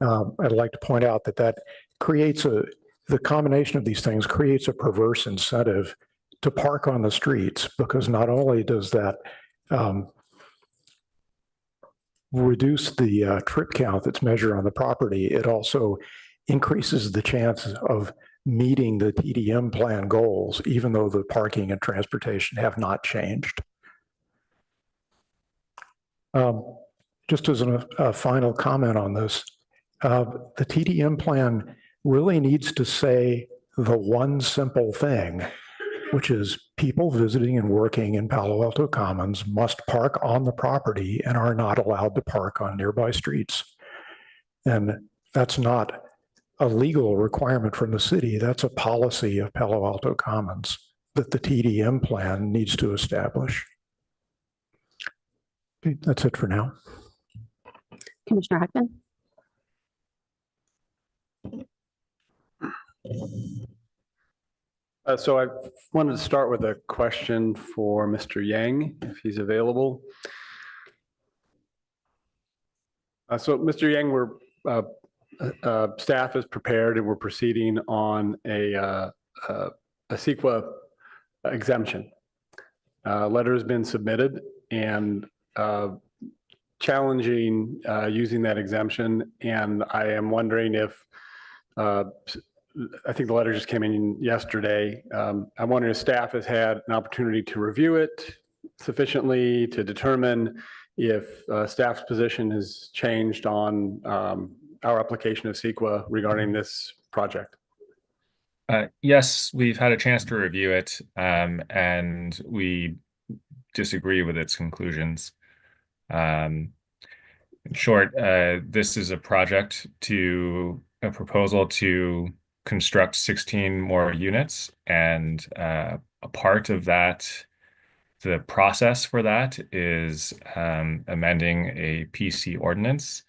I'd like to point out that creates the combination of these things creates a perverse incentive to park on the streets, because not only does that reduce the trip count that's measured on the property, it also increases the chances of meeting the TDM plan goals, even though the parking and transportation have not changed. Just as a final comment on this, the TDM plan really needs to say the one simple thing, which is people visiting and working in Palo Alto Commons must park on the property and are not allowed to park on nearby streets. And that's not a legal requirement from the city. That's a policy of Palo Alto Commons that the TDM plan needs to establish. Okay, that's it for now. Commissioner Heckman? So I wanted to start with a question for Mr. Yang, if he's available. So Mr. Yang, staff is prepared and we're proceeding on a CEQA exemption. Letter has been submitted and challenging using that exemption. And I am wondering if, I think the letter just came in yesterday. I'm wondering if staff has had an opportunity to review it sufficiently to determine if staff's position has changed on our application of CEQA regarding this project. Yes, we've had a chance to review it, and we disagree with its conclusions. In short, this is a proposal to construct 16 more units, and a part of that, the process for that is amending a PC ordinance.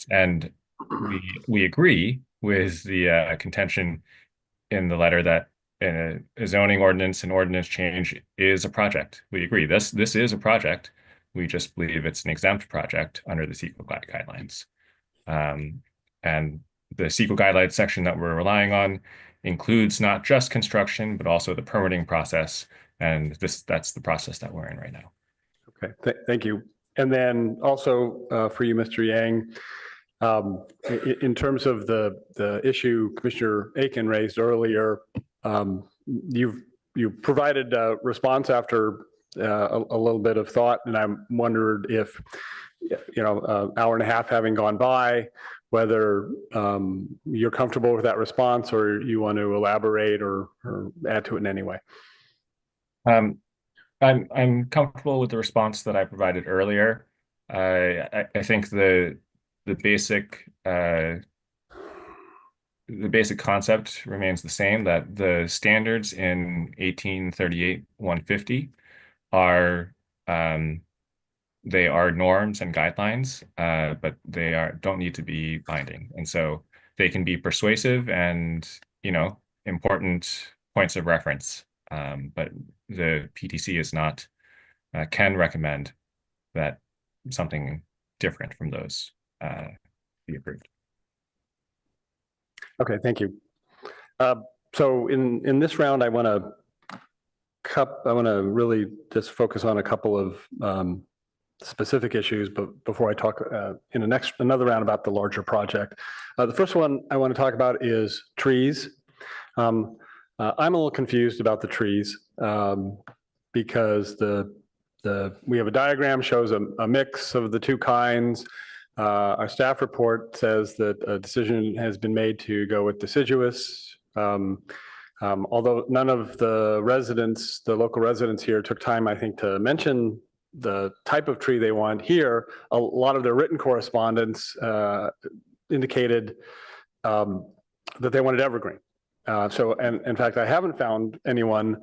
And we agree with the contention in the letter that a zoning ordinance and ordinance change is a project. We agree. This is a project. We just believe it's an exempt project under the CEQA guidelines. And the CEQA guidelines section that we're relying on includes not just construction, but also the permitting process. And that's the process that we're in right now. Okay, thank you. And then also for you, Mr. Yang, in terms of the issue Commissioner Aiken raised earlier, you provided a response after a little bit of thought, and I wondered if, hour and a half having gone by, whether you're comfortable with that response or you want to elaborate or add to it in any way. I'm comfortable with the response that I provided earlier. I think the basic concept remains the same, that the standards in 1838-150 are they are norms and guidelines, but they don't need to be binding, and so they can be persuasive and important points of reference. But the PTC is not can recommend that something different from those be approved. Okay, thank you. So in this round, I want to really just focus on a couple of specific issues, but before I talk in another round about the larger project. The first one I want to talk about is trees. I'm a little confused about the trees because we have a diagram shows a mix of the two kinds. Our staff report says that a decision has been made to go with deciduous. Although none of the local residents here took time, I think, to mention the type of tree they want here, a lot of their written correspondence indicated that they wanted evergreen. And in fact, I haven't found anyone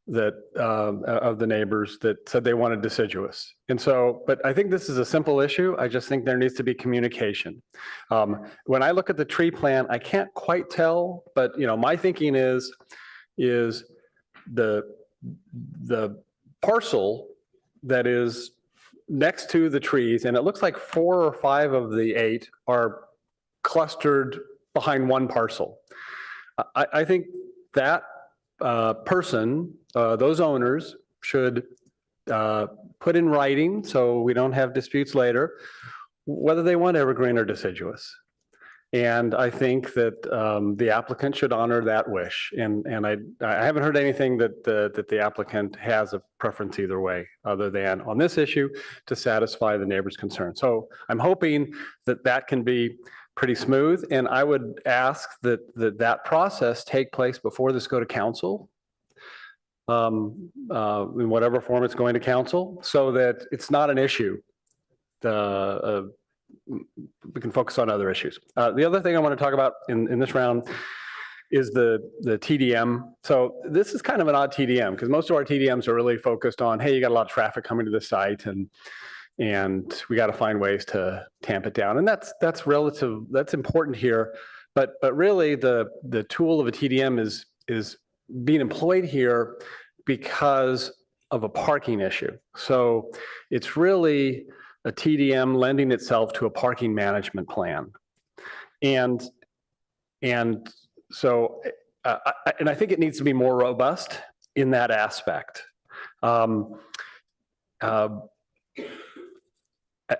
that of the neighbors that said they wanted deciduous. And so, but I think this is a simple issue. I just think there needs to be communication. When I look at the tree plan, I can't quite tell, but my thinking is the parcel that is next to the trees, and it looks like 4 or 5 of the 8 are clustered behind one parcel. I think that person, those owners should put in writing so we don't have disputes later, whether they want evergreen or deciduous. And I think that the applicant should honor that wish. And I haven't heard anything that the applicant has a preference either way, other than on this issue to satisfy the neighbor's concern. So I'm hoping that can be pretty smooth. And I would ask that process take place before this go to council, in whatever form it's going to council, so that it's not an issue. We can focus on other issues. The other thing I want to talk about in this round is the TDM. So this is kind of an odd TDM because most of our TDMs are really focused on, hey, you got a lot of traffic coming to the site and we got to find ways to tamp it down. And that's important here. But really the tool of a TDM is being employed here because of a parking issue. So it's really a TDM lending itself to a parking management plan. And so I think it needs to be more robust in that aspect.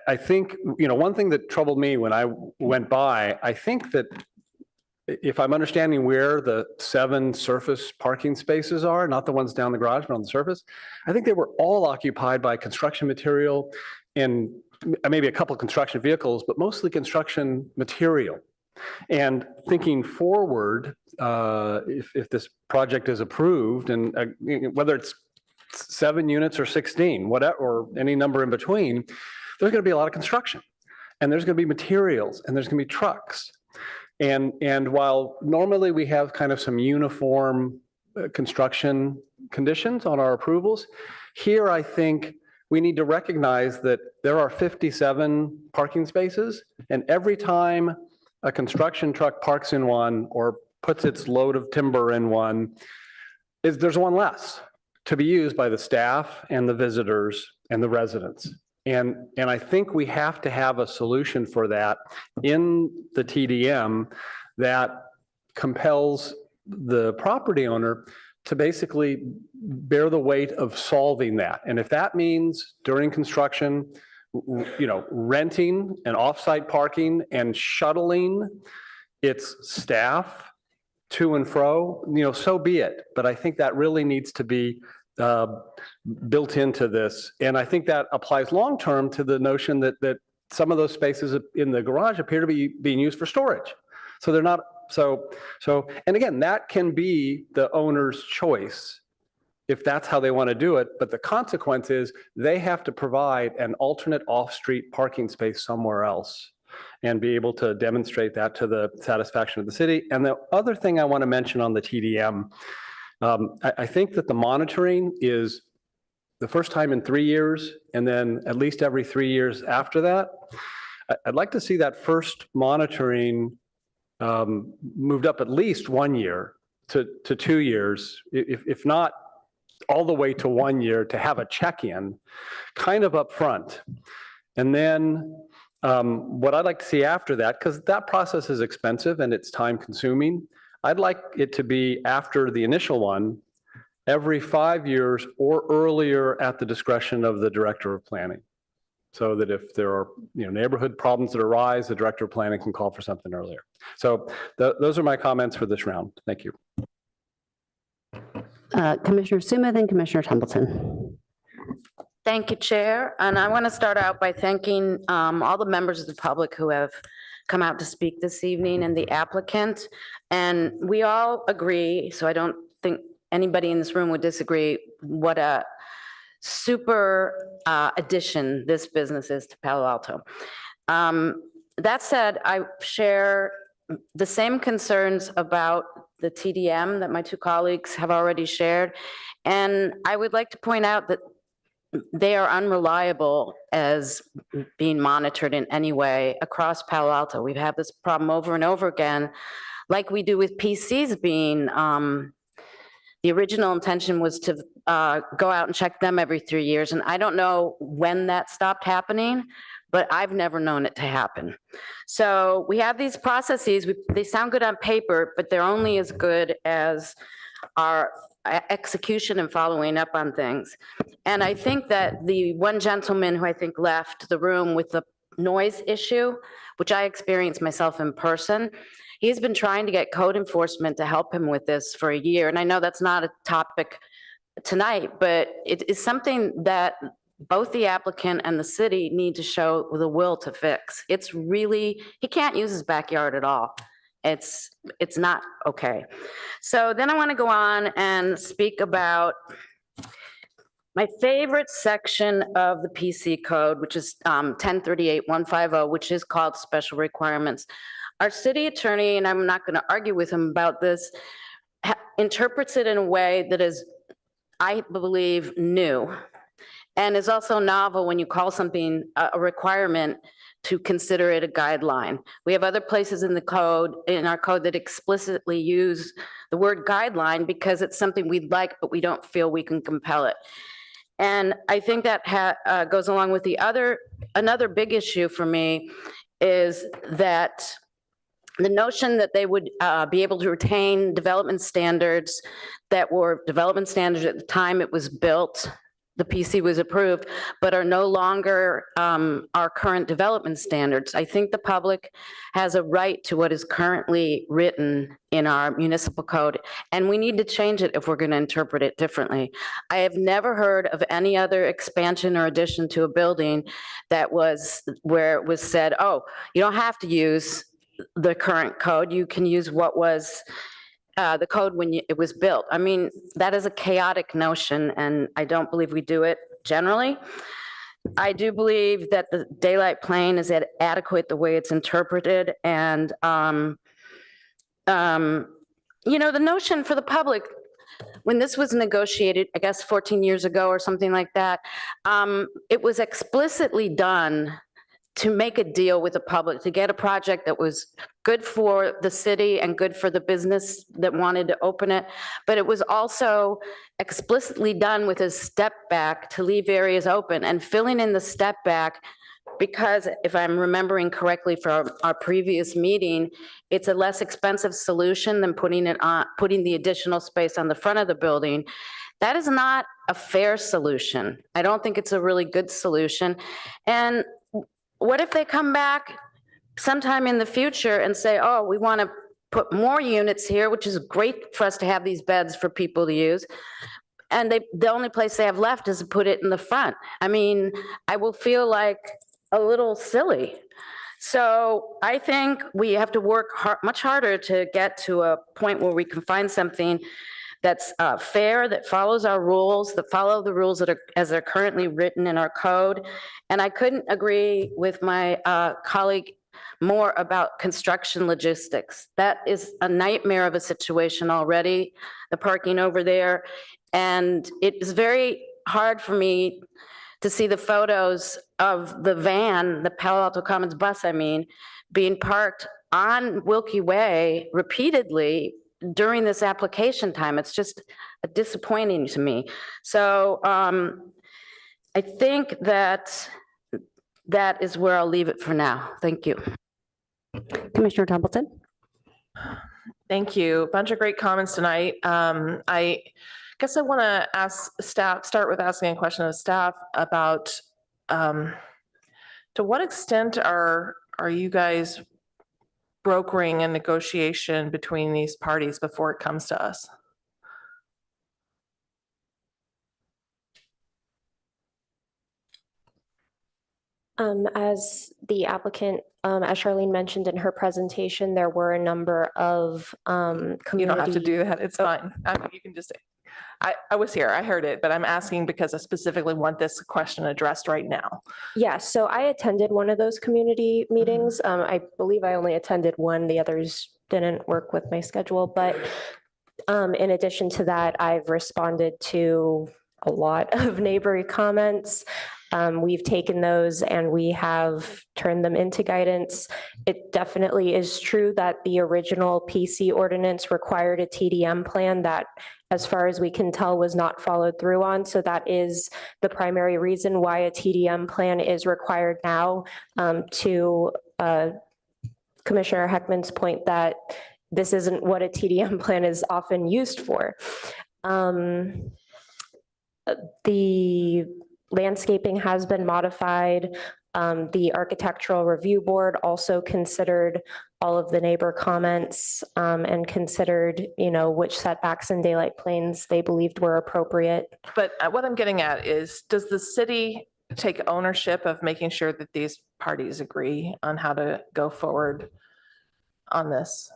I think, one thing that troubled me when I went by, I think that if I'm understanding where the 7 surface parking spaces are, not the ones down the garage, but on the surface, I think they were all occupied by construction material maybe a couple of construction vehicles, but mostly construction material. And thinking forward, if this project is approved, and whether it's 7 units or 16, whatever, or any number in between, there's going to be a lot of construction, and there's going to be materials, and there's going to be trucks. And while normally we have kind of some uniform construction conditions on our approvals, here I think we need to recognize that there are 57 parking spaces, and every time a construction truck parks in one or puts its load of timber in one, there's one less to be used by the staff and the visitors and the residents. And I think we have to have a solution for that in the TDM that compels the property owner to basically bear the weight of solving that. And if that means during construction, renting and offsite parking and shuttling its staff to and fro, so be it. But I think that really needs to be built into this. And I think that applies long-term to the notion that some of those spaces in the garage appear to be being used for storage. So they're not, and again, that can be the owner's choice if that's how they want to do it. But the consequence is they have to provide an alternate off-street parking space somewhere else and be able to demonstrate that to the satisfaction of the city. And the other thing I want to mention on the TDM, I think that the monitoring is the first time in 3 years, and then at least every 3 years after that. I'd like to see that first monitoring moved up at least 1 year to 2 years, if not all the way to 1 year, to have a check-in kind of up front. And then what I'd like to see after that, because that process is expensive and it's time consuming, I'd like it to be after the initial one, every 5 years or earlier at the discretion of the director of planning. So that if there are neighborhood problems that arise, the director of planning can call for something earlier. So those are my comments for this round. Thank you. Commissioner Suma, then Commissioner Templeton. Thank you, Chair. And I want to start out by thanking all the members of the public who have come out to speak this evening and the applicant. And we all agree, so I don't think anybody in this room would disagree, what a super addition this business is to Palo Alto. That said, I share the same concerns about the TDM that my two colleagues have already shared. And I would like to point out that they are unreliable as being monitored in any way across Palo Alto. We've had this problem over and over again, like we do with PCs being, the original intention was to go out and check them every 3 years. And I don't know when that stopped happening, but I've never known it to happen. So we have these processes, they sound good on paper, but they're only as good as our execution and following up on things. And I think that the one gentleman who I think left the room with the noise issue, which I experienced myself in person, he's been trying to get code enforcement to help him with this for a year. And I know that's not a topic tonight, but it is something that both the applicant and the city need to show the will to fix. It's really, he can't use his backyard at all. It's not okay. So then I want to go on and speak about my favorite section of the PC code, which is 1038-150, which is called special requirements. Our city attorney, and I'm not going to argue with him about this, interprets it in a way that is, I believe, new, and is also novel when you call something a requirement to consider it a guideline. We have other places in the code, in our code, that explicitly use the word guideline because it's something we'd like, but we don't feel we can compel it. And I think that goes along with another big issue for me is that the notion that they would be able to retain development standards that were development standards at the time it was built the PC was approved, but are no longer our current development standards. I think the public has a right to what is currently written in our municipal code, and we need to change it if we're going to interpret it differently. I have never heard of any other expansion or addition to a building that was where it was said, oh, you don't have to use the current code, you can use what was the code when it was built. I mean, that is a chaotic notion, and I don't believe we do it generally. I do believe that the daylight plane is adequate the way it's interpreted, and the notion for the public, when this was negotiated, I guess 14 years ago or something like that, it was explicitly done to make a deal with the public, to get a project that was good for the city and good for the business that wanted to open it. But it was also explicitly done with a step back to leave areas open and filling in the step back, because if I'm remembering correctly from our previous meeting, it's a less expensive solution than putting the additional space on the front of the building. That is not a fair solution. I don't think it's a really good solution. And what if they come back sometime in the future and say, oh, we want to put more units here, which is great for us to have these beds for people to use, and the only place they have left is to put it in the front. I mean, I will feel like a little silly. So I think we have to work much harder to get to a point where we can find something that's fair, that follows our rules, that follow the rules that are as they're currently written in our code. And I couldn't agree with my colleague more about construction logistics. That is a nightmare of a situation already, the parking over there. And it is very hard for me to see the photos of the van, the Palo Alto Commons bus, being parked on Wilkie Way repeatedly during this application time. It's just disappointing to me. So I think that is where I'll leave it for now. Thank you. Commissioner Templeton. Thank you. A bunch of great comments tonight. I guess I want to start with asking a question of staff about to what extent are you guys brokering a negotiation between these parties before it comes to us? As the applicant, as Charlene mentioned in her presentation, there were a number of community. You don't have to do that. It's fine. You can just say, I was here, I heard it, but I'm asking because I specifically want this question addressed right now. Yeah, so I attended one of those community meetings. I believe I only attended one. The others didn't work with my schedule. But in addition to that, I've responded to a lot of neighborhood comments. We've taken those and we have turned them into guidance. It definitely is true that the original PC ordinance required a TDM plan that, as far as we can tell, was not followed through on. So that is the primary reason why a TDM plan is required now. To Commissioner Heckman's point that this isn't what a TDM plan is often used for. The landscaping has been modified. The Architectural Review Board also considered all of the neighbor comments and considered, which setbacks and daylight planes they believed were appropriate. But what I'm getting at is, does the city take ownership of making sure that these parties agree on how to go forward on this?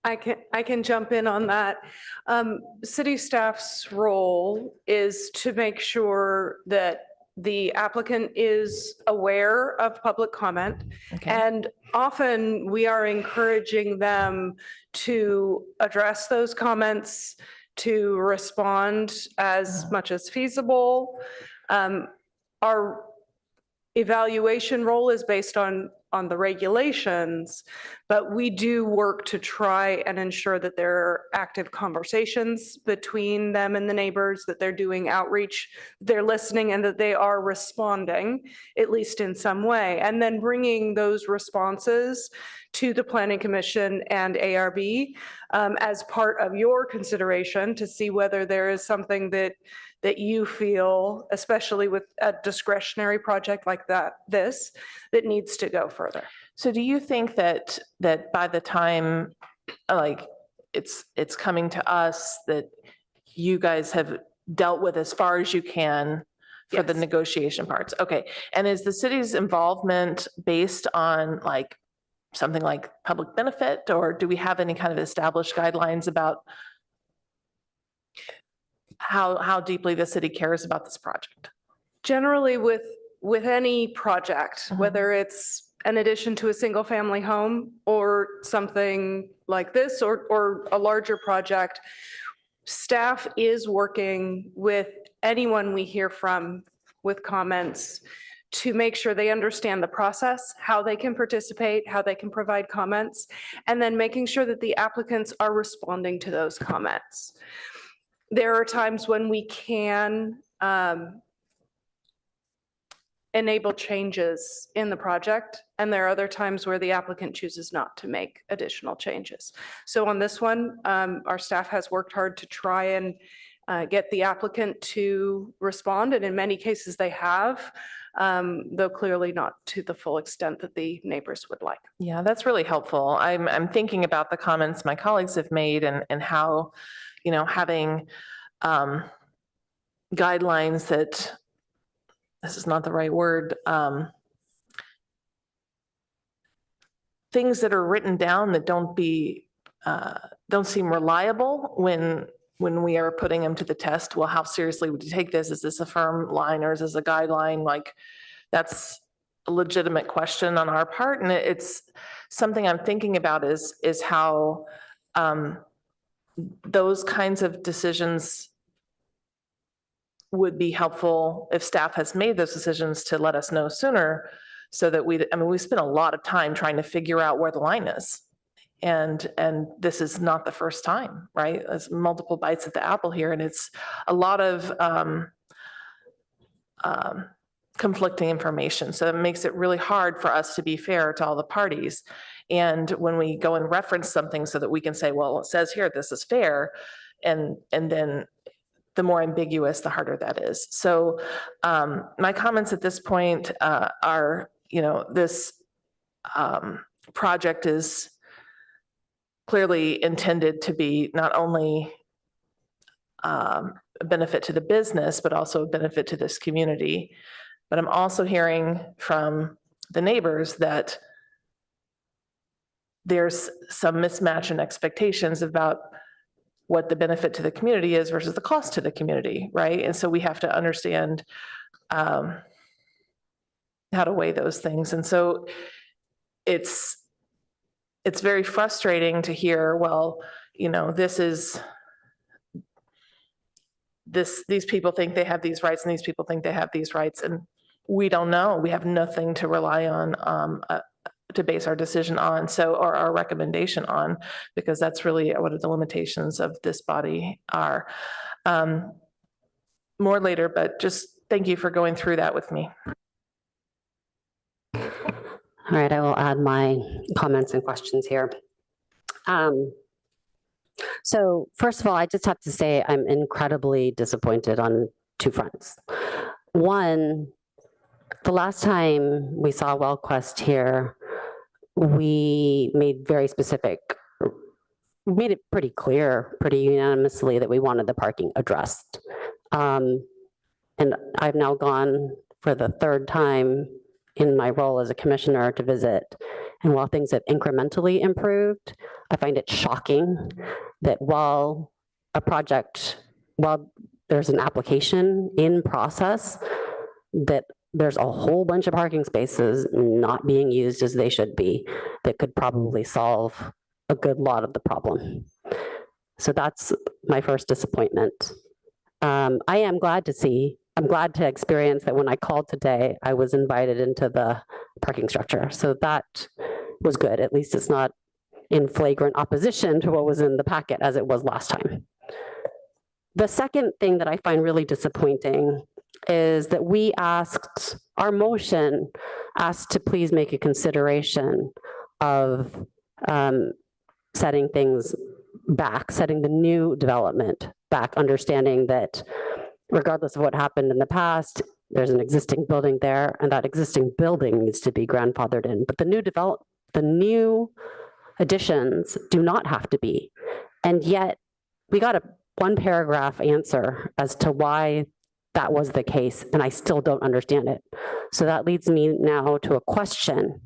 I can jump in on that. City staff's role is to make sure that the applicant is aware of public comment. Okay. And often we are encouraging them to address those comments, to respond as much as feasible. Our evaluation role is based on the regulations, but we do work to try and ensure that there are active conversations between them and the neighbors, that they're doing outreach, they're listening, and that they are responding, at least in some way, and then bringing those responses to the Planning Commission and ARB as part of your consideration to see whether there is something that that you feel, especially with a discretionary project like that needs to go further. So do you think that by the time like it's coming to us, that you guys have dealt with as far as you can for the negotiation parts? Okay. And is the city's involvement based on like something like public benefit, or do we have any kind of established guidelines about how deeply the city cares about this project? Generally with any project, whether it's an addition to a single family home or something like this or a larger project, staff is working with anyone we hear from with comments to make sure they understand the process, how they can participate, how they can provide comments, and then making sure that the applicants are responding to those comments. There are times when we can enable changes in the project, and there are other times where the applicant chooses not to make additional changes. So on this one, our staff has worked hard to try and get the applicant to respond, and in many cases they have, though clearly not to the full extent that the neighbors would like. Yeah, that's really helpful. I'm thinking about the comments my colleagues have made and how, you know, having guidelines that, this is not the right word, things that are written down that don't seem reliable when we are putting them to the test. Well, how seriously would you take this? Is this a firm line or is this a guideline? Like, that's a legitimate question on our part. And it's something I'm thinking about is how those kinds of decisions would be helpful if staff has made those decisions to let us know sooner, so that we spent a lot of time trying to figure out where the line is. And this is not the first time, right? There's multiple bites at the apple here, and it's a lot of conflicting information. So it makes it really hard for us to be fair to all the parties. And when we go and reference something so that we can say, well, it says here, this is fair. And then the more ambiguous, the harder that is. So my comments at this point are, you know, this project is clearly intended to be not only a benefit to the business, but also a benefit to this community. But I'm also hearing from the neighbors that there's some mismatch in expectations about what the benefit to the community is versus the cost to the community, right? And so we have to understand how to weigh those things. And so it's very frustrating to hear, well, you know, these people think they have these rights and these people think they have these rights, and we don't know. We have nothing to rely on to base our decision on, or our recommendation on, because that's really what the limitations of this body are. More later, but just thank you for going through that with me. All right, I will add my comments and questions here. So first of all, I just have to say I'm incredibly disappointed on two fronts. One, the last time we saw WellQuest here, we made it pretty clear, pretty unanimously, that we wanted the parking addressed. And I've now gone for the third time in my role as a commissioner to visit. And while things have incrementally improved, I find it shocking that while there's an application in process, that there's a whole bunch of parking spaces not being used as they should be that could probably solve a good lot of the problem. So that's my first disappointment. I'm glad to experience that when I called today, I was invited into the parking structure. So that was good. At least it's not in flagrant opposition to what was in the packet as it was last time. The second thing that I find really disappointing is that our motion asked to please make a consideration of setting things back, setting the new development back, understanding that regardless of what happened in the past, there's an existing building there, and that existing building needs to be grandfathered in. But the new additions do not have to be. And yet, we got a one paragraph answer as to why that was the case, and I still don't understand it. So that leads me now to a question.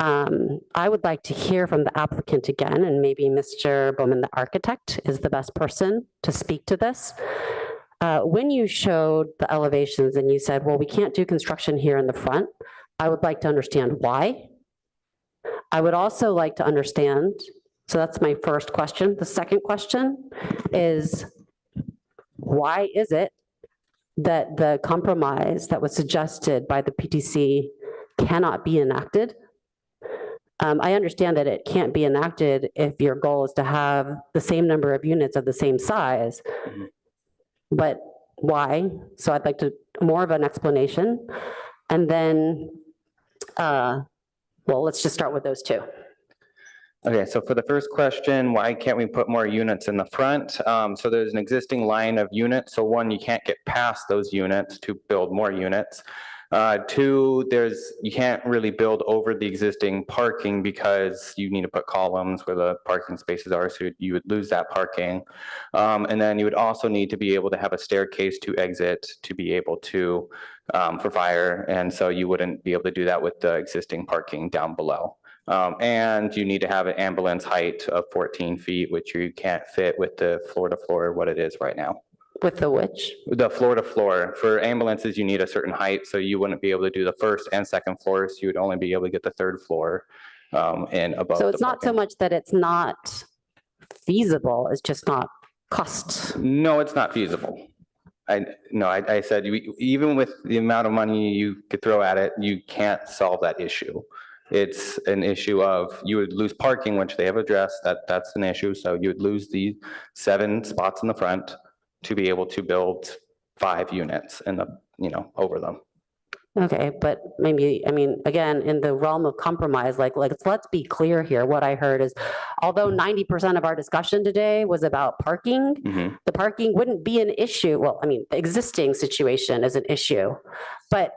I would like to hear from the applicant again, and maybe Mr. Bowman, the architect, is the best person to speak to this. When you showed the elevations and you said, well, we can't do construction here in the front, I would like to understand why. I would also like to understand, so that's my first question. The second question is, why is it that the compromise that was suggested by the PTC cannot be enacted? I understand that it can't be enacted if your goal is to have the same number of units of the same size, but why? So I'd like to more of an explanation. And then, well, let's just start with those two. Okay, so for the first question, why can't we put more units in the front? So there's an existing line of units. So one, you can't get past those units to build more units. Two, you can't really build over the existing parking because you need to put columns where the parking spaces are, so you would lose that parking. And then you would also need to be able to have a staircase to exit to be able to, for fire. And so you wouldn't be able to do that with the existing parking down below. And you need to have an ambulance height of 14 feet, which you can't fit with the floor to floor, what it is right now. With the which? The floor to floor. For ambulances, you need a certain height, so you wouldn't be able to do the first and second floors. You would only be able to get the third floor and above. So it's not so much that it's not feasible, it's just not cost. No, it's not feasible. I said, even with the amount of money you could throw at it, you can't solve that issue. It's an issue of you would lose parking, which they have addressed, that's an issue. So you would lose the 7 spots in the front to be able to build 5 units in over them. Okay, but maybe, I mean, again, in the realm of compromise, like let's be clear here. What I heard is, although 90% of our discussion today was about parking, the parking wouldn't be an issue. Well, I mean, the existing situation is an issue, but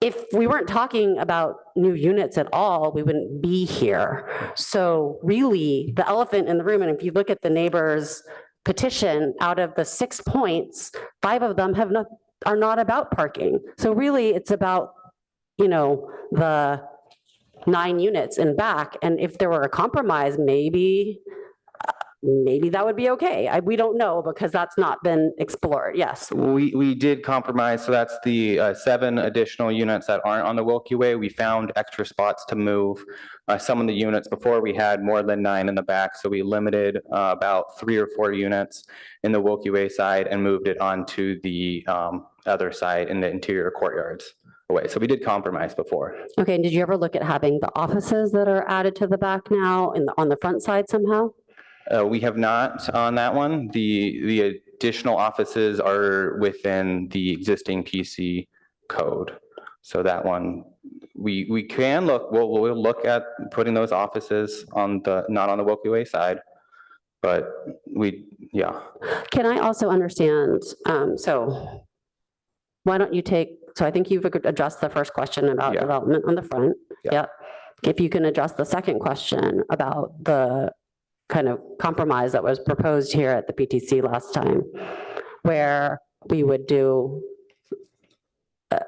if we weren't talking about new units at all, we wouldn't be here. So really, the elephant in the room, and if you look at the neighbors' petition, out of the 6 points, 5 of them are not about parking. So really, it's about, the 9 units in back. And if there were a compromise, maybe that would be okay. We don't know because that's not been explored. Yes. We did compromise. So that's the 7 additional units that aren't on the Wilkie Way. We found extra spots to move some of the units. Before we had more than 9 in the back. So we limited about 3 or 4 units in the Wilkie Way side and moved it onto the other side in the interior courtyards away. So we did compromise before. Okay. And did you ever look at having the offices that are added to the back now and on the front side somehow? We have not on that one. The additional offices are within the existing PC code. So that one, we can look, we'll look at putting those offices on not on the Wilkie Way side, but yeah. Can I also understand, so why don't you so I think you've addressed the first question about development on the front. Yeah. If you can address the second question about the kind of compromise that was proposed here at the PTC last time, where we would do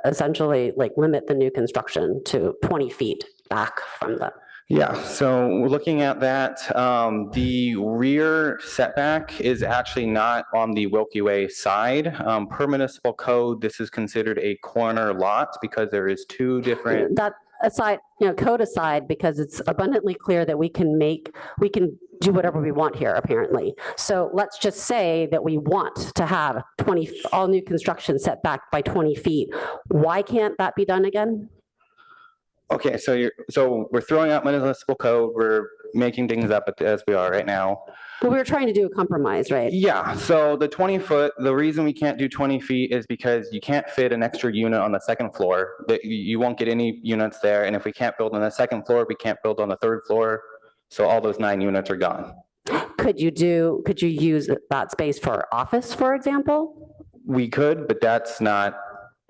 essentially limit the new construction to 20 feet back from the. Yeah, so looking at that, the rear setback is actually not on the Wilkie Way side. Per municipal code, this is considered a corner lot because there is 2 different. That aside, code aside, because it's abundantly clear that we can do whatever we want here, apparently. So let's just say that we want to have all new construction set back by 20 feet. Why can't that be done again? Okay, so we're throwing out municipal code. We're making things up as we are right now. But we were trying to do a compromise, right? Yeah, so the 20 foot, the reason we can't do 20 feet is because you can't fit an extra unit on the 2nd floor. You won't get any units there. And if we can't build on the 2nd floor, we can't build on the 3rd floor. So all those 9 units are gone. Could you use that space for office, for example? We could, but that's not.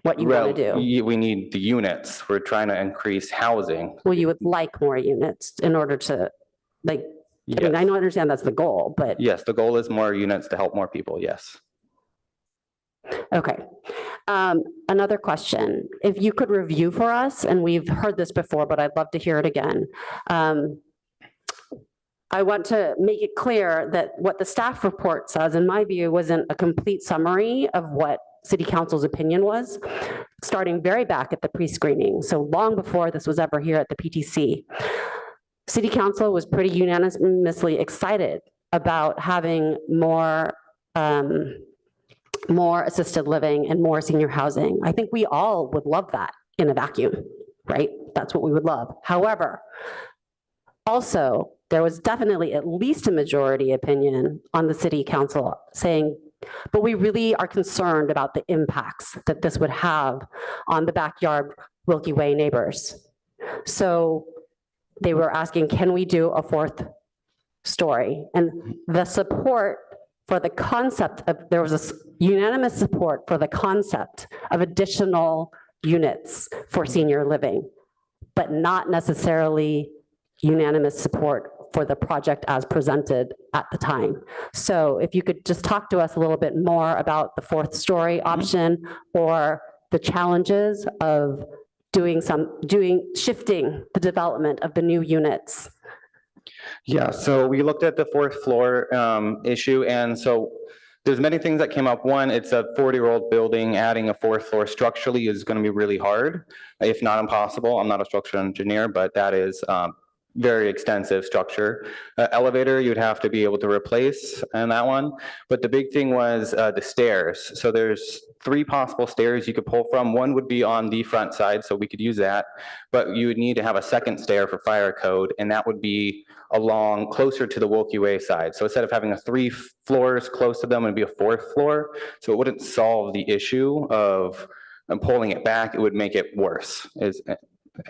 What you want to do. We need the units. We're trying to increase housing. Well, you would like more units in order to, like, I mean, I don't understand that's the goal, but. Yes, the goal is more units to help more people, yes. Okay. Another question, if you could review for us, and we've heard this before, but I'd love to hear it again. I want to make it clear that what the staff report says, in my view, wasn't a complete summary of what City Council's opinion was, starting very back at the pre-screening, so long before this was ever here at the PTC. City Council was pretty unanimously excited about having more assisted living and more senior housing. I think we all would love that in a vacuum, right? That's what we would love. However, also, there was definitely at least a majority opinion on the City Council saying, but we really are concerned about the impacts that this would have on the backyard Wilkie Way neighbors. So they were asking, can we do a fourth story? And the support for the concept of, there was a unanimous support for the concept of additional units for senior living, but not necessarily unanimous support for the project as presented at the time. So if you could just talk to us a little bit more about the fourth story option or the challenges of shifting the development of the new units. Yeah, so we looked at the fourth floor issue, and so there's many things that came up. One, it's a 40-year-old building. Adding a fourth floor structurally is going to be really hard, if not impossible. I'm not a structural engineer, but that is very extensive structure. Elevator, you'd have to be able to replace in that one. But the big thing was the stairs. So there's 3 possible stairs you could pull from. One would be on the front side, so we could use that. But you would need to have a second stair for fire code, and that would be along closer to the Wilkie Way side. So instead of having 3 floors close to them, it would be a 4th floor. So it wouldn't solve the issue of pulling it back. It would make it worse.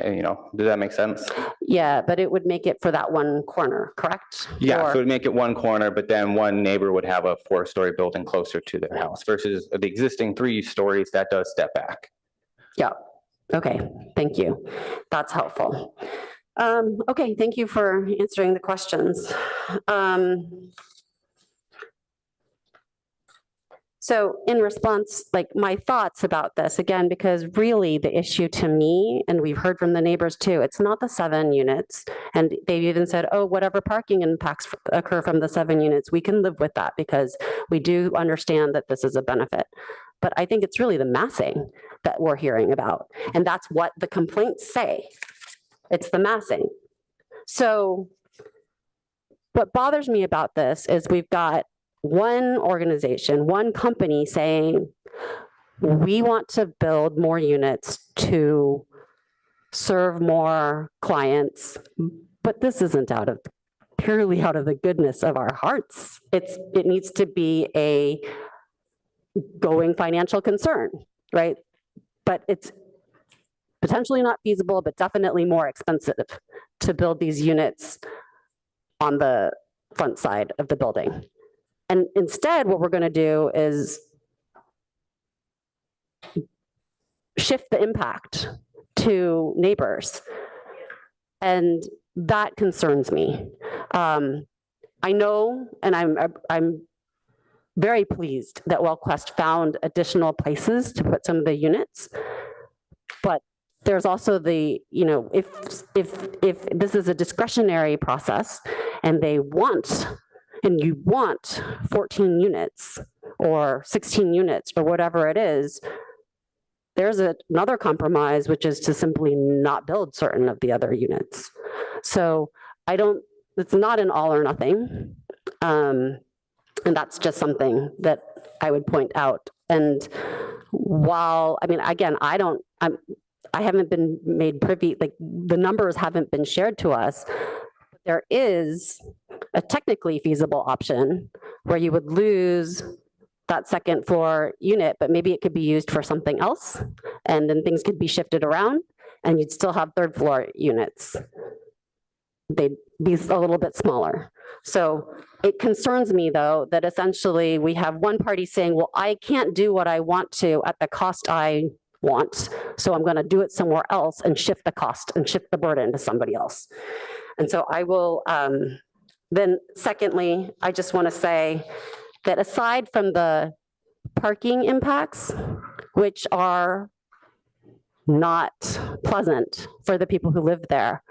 You know, does that make sense? Yeah, but it would make it for that one corner, correct? Yeah, Or- so it would make it one corner, but then one neighbor would have a 4-story building closer to their house versus the existing 3 stories that does step back. Yeah, okay, thank you. That's helpful. Okay, thank you for answering the questions. So in response, like my thoughts about this, again, because really the issue to me, and we've heard from the neighbors too, it's not the 7 units. And they've even said, oh, whatever parking impacts occur from the 7 units, we can live with that because we do understand that this is a benefit. But I think it's really the massing that we're hearing about. And that's what the complaints say. It's the massing. So what bothers me about this is we've got one organization, one company saying, we want to build more units to serve more clients, but this isn't purely out of the goodness of our hearts. It needs to be a going financial concern, right? But it's potentially not feasible, but definitely more expensive to build these units on the front side of the building. And instead, what we're going to do is shift the impact to neighbors. And that concerns me. I know, and I'm very pleased that WellQuest found additional places to put some of the units. But there's also the, if this is a discretionary process and they want, and you want 14 units or 16 units or whatever it is, there's another compromise, which is to simply not build certain of the other units. So it's not an all or nothing. And that's just something that I would point out. And while, I mean, again, I haven't been made privy, like the numbers haven't been shared to us. There is a technically feasible option where you would lose that second floor unit, but maybe it could be used for something else. And then things could be shifted around and you'd still have 3rd floor units. they'd be a little bit smaller. So it concerns me, though, that essentially we have one party saying, well, I can't do what I want to at the cost I want, so I'm going to do it somewhere else and shift the cost and shift the burden to somebody else. And so I will, then secondly, I just want to say that aside from the parking impacts, which are not pleasant for the people who live there,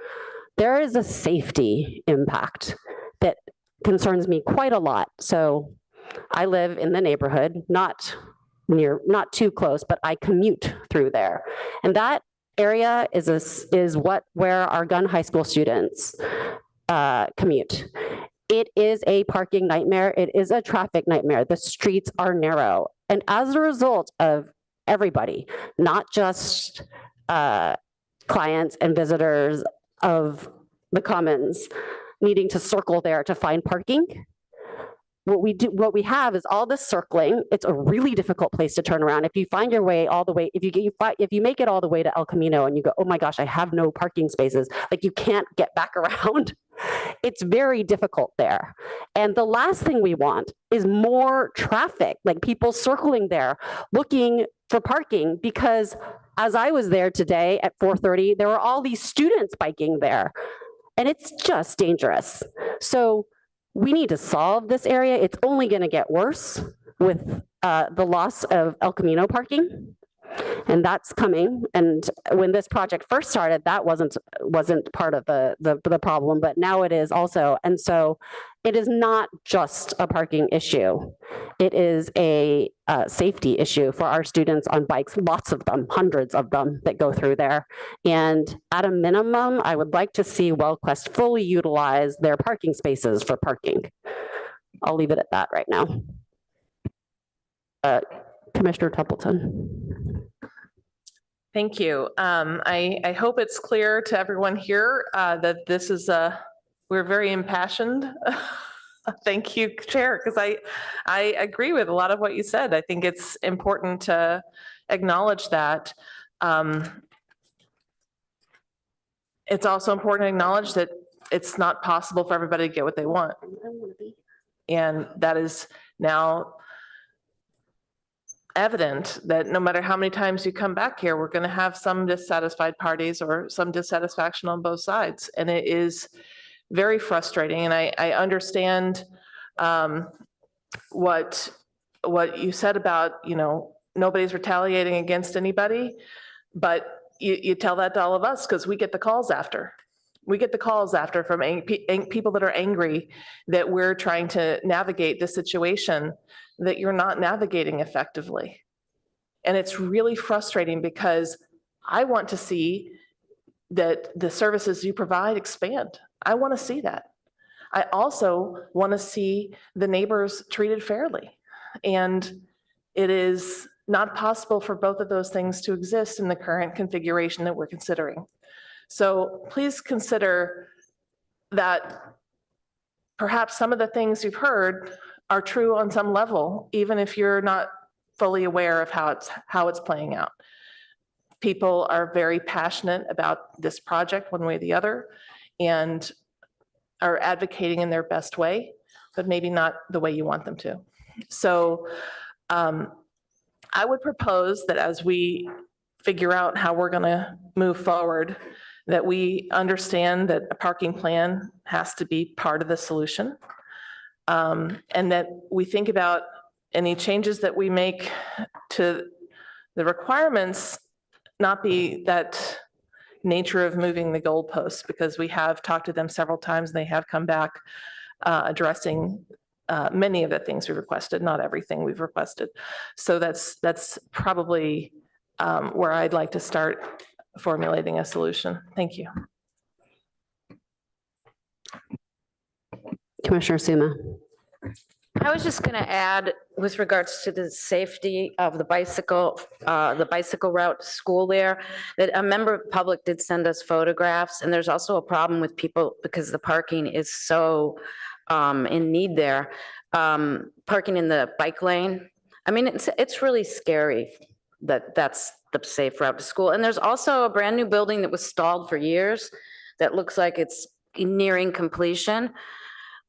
there is a safety impact that concerns me quite a lot. So I live in the neighborhood, not too close, but I commute through there. And that area is where our gun high school students commute. It is a parking nightmare. It is a traffic nightmare. The streets are narrow. And as a result of everybody, not just clients and visitors of the Commons needing to circle there to find parking, what we have is all this circling. It's a really difficult place to turn around. If you find your way all the way, if you make it all the way to El Camino and you go, oh my gosh, I have no parking spaces, like you can't get back around. It's very difficult there. And the last thing we want is more traffic, like people circling there looking for parking, because as I was there today at 4:30, there were all these students biking there, and it's just dangerous. So we need to solve this area. It's only going to get worse with the loss of El Camino parking, and that's coming. And when this project first started, that wasn't part of the problem, but now it is also. And so it is not just a parking issue. It is a safety issue for our students on bikes, lots of them, hundreds of them that go through there. And at a minimum, I would like to see WellQuest fully utilize their parking spaces for parking. I'll leave it at that right now. Commissioner Templeton. Thank you. I hope it's clear to everyone here that this is we're very impassioned. Thank you, Chair, because I agree with a lot of what you said. I think it's important to acknowledge that. It's also important to acknowledge that it's not possible for everybody to get what they want. And that is now evident, that no matter how many times you come back here, we're going to have some dissatisfied parties or some dissatisfaction on both sides. And it is very frustrating. And I understand what you said about, nobody's retaliating against anybody, but you tell that to all of us because we get the calls after. We get the calls after from people that are angry that we're trying to navigate the situation that you're not navigating effectively. And it's really frustrating because I want to see that the services you provide expand. I want to see that. I also want to see the neighbors treated fairly. And it is not possible for both of those things to exist in the current configuration that we're considering. So please consider that perhaps some of the things you've heard are true on some level, even if you're not fully aware of how it's playing out. People are very passionate about this project one way or the other and are advocating in their best way, but maybe not the way you want them to. So I would propose that as we figure out how we're going to move forward, that we understand that a parking plan has to be part of the solution, and that we think about any changes that we make to the requirements not be that nature of moving the goalposts, because we have talked to them several times and they have come back addressing many of the things we requested, not everything we've requested. So that's probably where I'd like to start formulating a solution. Thank you. Commissioner Suma. I was just going to add, with regards to the safety of the bicycle route to school there, that a member of the public did send us photographs, and there's also a problem with people because the parking is so in need there. Parking in the bike lane. I mean, it's really scary that that's the safe route to school. And there's also a brand new building that was stalled for years that looks like it's nearing completion,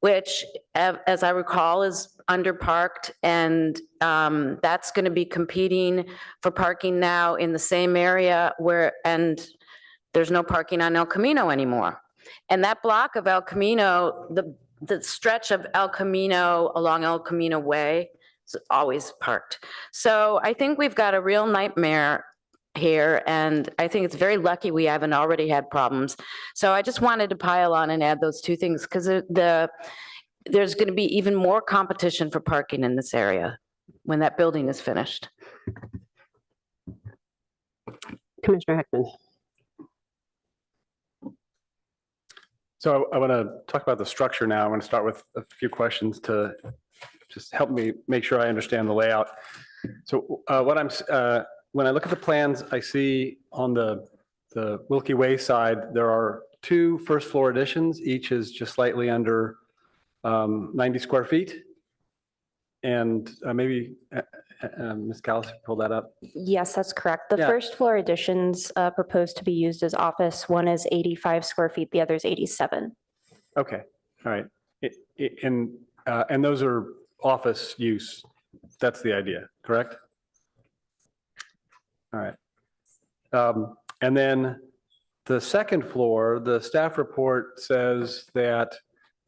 which, as I recall, is underparked, and that's going to be competing for parking now in the same area and there's no parking on El Camino anymore. And that block of El Camino, the stretch of El Camino along El Camino Way is always parked. So I think we've got a real nightmare here, and I think it's very lucky we haven't already had problems. So I just wanted to pile on and add those two things, because there's going to be even more competition for parking in this area when that building is finished. Commissioner Heckman. So I want to talk about the structure now. I want to start with a few questions to just help me make sure I understand the layout. So when I look at the plans, I see on the Wilkie Way side, there are 2 first floor additions. Each is just slightly under 90 square feet. And maybe Ms. Callis, pull that up. Yes, that's correct. The Yeah. first floor additions proposed to be used as office. One is 85 square feet, the other is 87. Okay, all right. And those are office use. That's the idea, correct? All right. And then the second floor, the staff report says that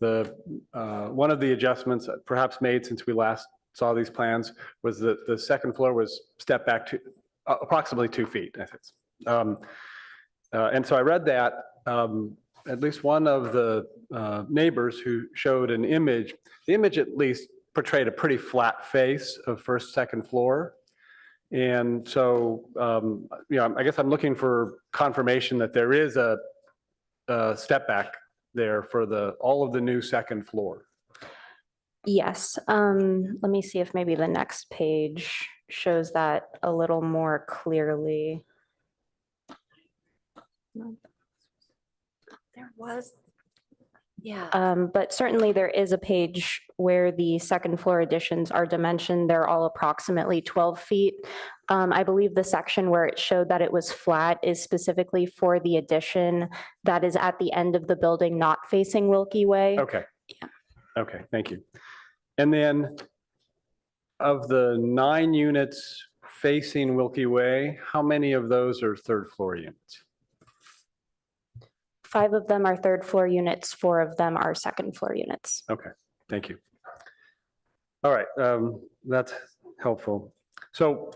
one of the adjustments perhaps made since we last saw these plans was that the second floor was stepped back to approximately 2 feet, I think. And so I read that at least one of the neighbors who showed an image, the image at least portrayed a pretty flat face of first, second floor. And so, I guess I'm looking for confirmation that there is a step back there for all of the new second floor. Yes. Let me see if maybe the next page shows that a little more clearly. There was, yeah. But certainly there is a page where the second floor additions are dimensioned. They're all approximately 12 feet. I believe the section where it showed that it was flat is specifically for the addition that is at the end of the building, not facing Wilkie Way. Okay. Okay, thank you. And then of the 9 units facing Wilkie Way, how many of those are third floor units? 5 of them are third floor units, 4 of them are second floor units. Okay, thank you. All right, that's helpful. So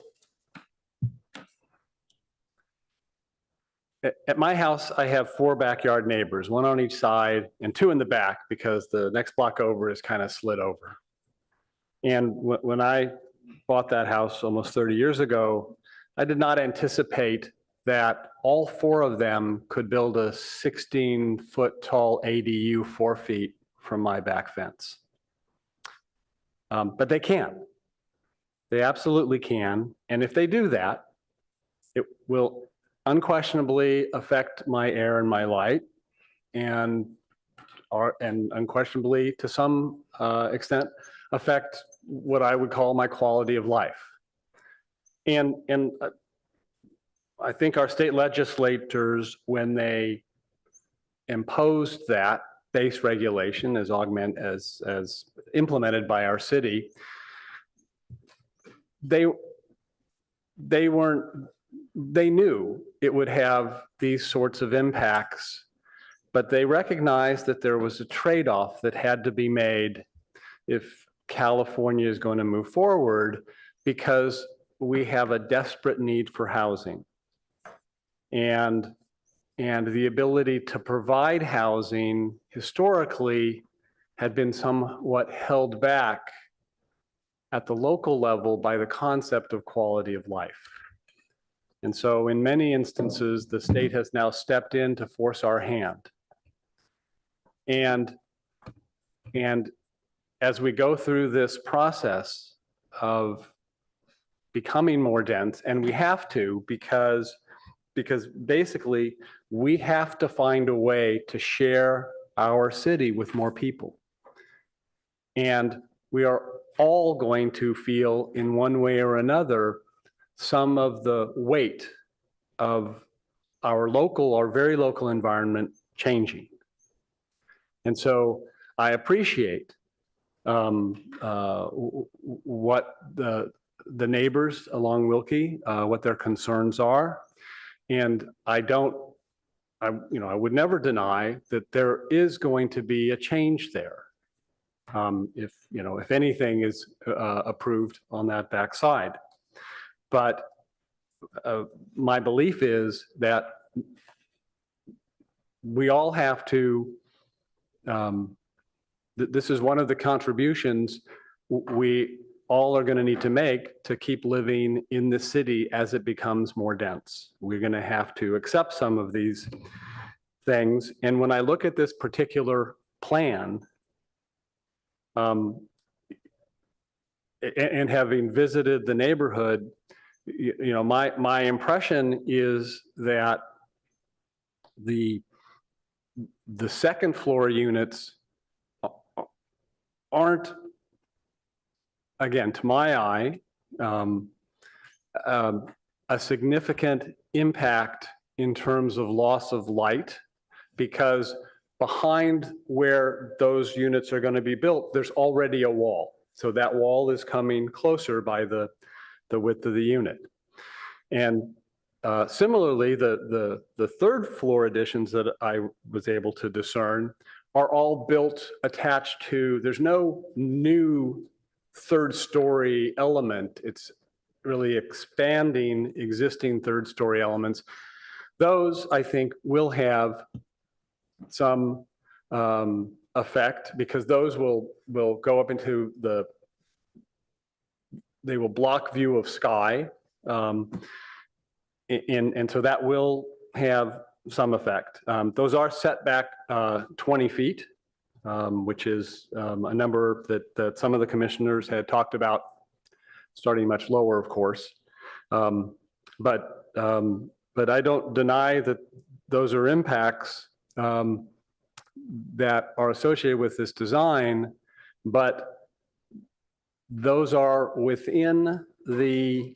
at my house, I have 4 backyard neighbors, 1 on each side and 2 in the back because the next block over is kind of slid over. And when I bought that house almost 30 years ago, I did not anticipate that all 4 of them could build a 16-foot tall ADU 4 feet from my back fence. But they can. They absolutely can. And if they do that, it will unquestionably affect my air and my light, and unquestionably, to some extent, affect what I would call my quality of life. And I think our state legislators, when they imposed that base regulation as implemented by our city, they knew it would have these sorts of impacts, but they recognized that there was a trade-off that had to be made if California is going to move forward, because we have a desperate need for housing. And the ability to provide housing historically had been somewhat held back at the local level by the concept of quality of life. And so in many instances, the state has now stepped in to force our hand. And as we go through this process of becoming more dense, and we have to, because basically we have to find a way to share our city with more people. And we are all going to feel in one way or another some of the weight of our local or very local environment changing. And so I appreciate what the neighbors along Wilkie, what their concerns are. And I would never deny that there is going to be a change there. If anything is approved on that backside. But my belief is that we all have to, this is one of the contributions we all are going to need to make to keep living in the city as it becomes more dense. We're going to have to accept some of these things. And when I look at this particular plan, and having visited the neighborhood, my impression is that the second floor units aren't, again, to my eye, a significant impact in terms of loss of light, because behind where those units are going to be built, there's already a wall. So that wall is coming closer by the width of the unit. And similarly, the third floor additions that I was able to discern are all built attached to, there's no new third story element. It's really expanding existing third story elements. Those, I think, will have some effect, because those will go up into they will block view of sky. And so that will have some effect. Those are set back 20 feet, which is a number that some of the commissioners had talked about, starting much lower, of course. But I don't deny that those are impacts that are associated with this design, but those are within the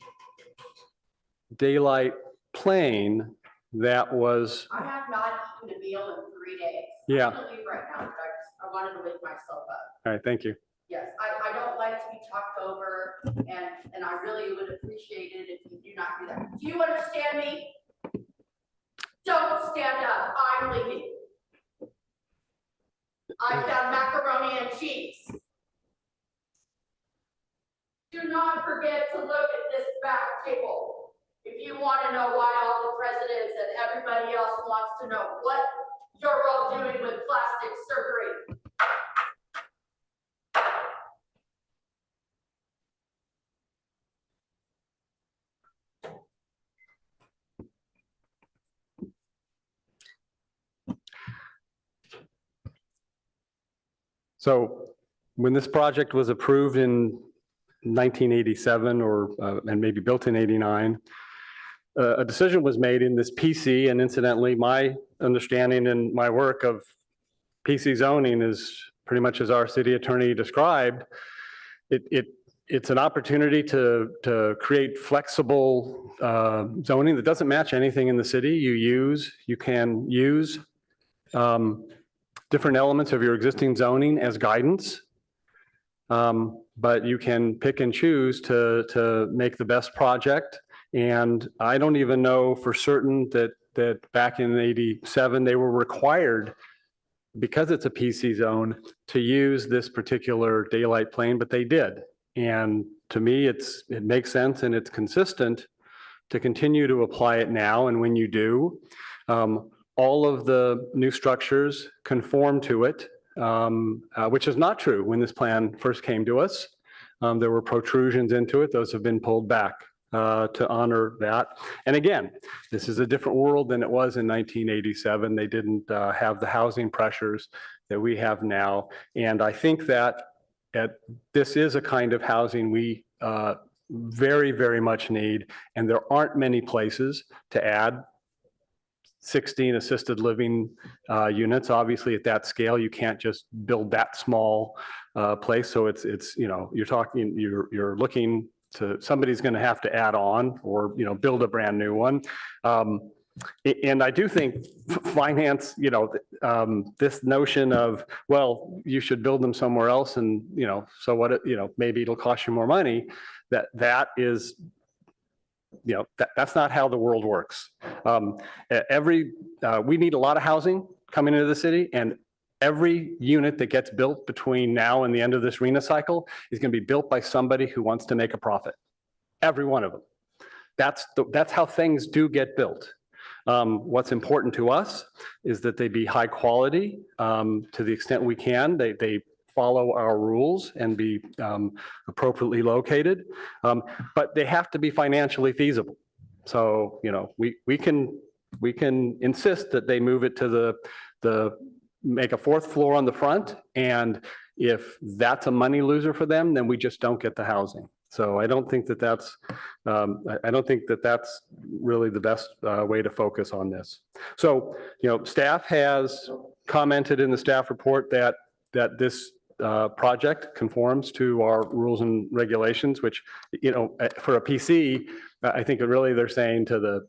daylight plane that was. I have not eaten a meal in 3 days. Yeah. I'm gonna leave right now, but I wanted to wake myself up. All right, thank you. Yes, I don't like to be talked over, and I really would appreciate it if you do not do that. Do you understand me? Don't stand up, I'm leaving. I found macaroni and cheese. Do not forget to look at this back table. If you want to know why all the presidents and everybody else wants to know what you're all doing with plastic surgery. So when this project was approved in 1987 and maybe built in 89, a decision was made in this PC, and incidentally, my understanding and my work of PC zoning is pretty much as our city attorney described. It's an opportunity to create flexible zoning that doesn't match anything in the city. You can use different elements of your existing zoning as guidance, but you can pick and choose to make the best project. And I don't even know for certain that back in 87, they were required, because it's a PC zone, to use this particular daylight plane, but they did. And to me, it makes sense and it's consistent to continue to apply it now. And when you do, all of the new structures conform to it, which is not true when this plan first came to us. There were protrusions into it. Those have been pulled back to honor that. And again, this is a different world than it was in 1987. They didn't have the housing pressures that we have now. And I think that this is a kind of housing we very, very much need. And there aren't many places to add 16 assisted living units. Obviously, at that scale, you can't just build that small place. So you're looking to, somebody's going to have to add on or build a brand new one. And I do think finance, this notion of, well, you should build them somewhere else and, so what, maybe it'll cost you more money, that is, that's not how the world works. We need a lot of housing coming into the city, and every unit that gets built between now and the end of this RENA cycle is going to be built by somebody who wants to make a profit. Every one of them. That's how things do get built. What's important to us is that they be high quality to the extent we can. They follow our rules and be appropriately located, but they have to be financially feasible. So, we can insist that they move it to make a fourth floor on the front, and if that's a money loser for them, then we just don't get the housing. So I don't think that that's really the best way to focus on this. So, staff has commented in the staff report that this project conforms to our rules and regulations, which, for a PC, I think really they're saying to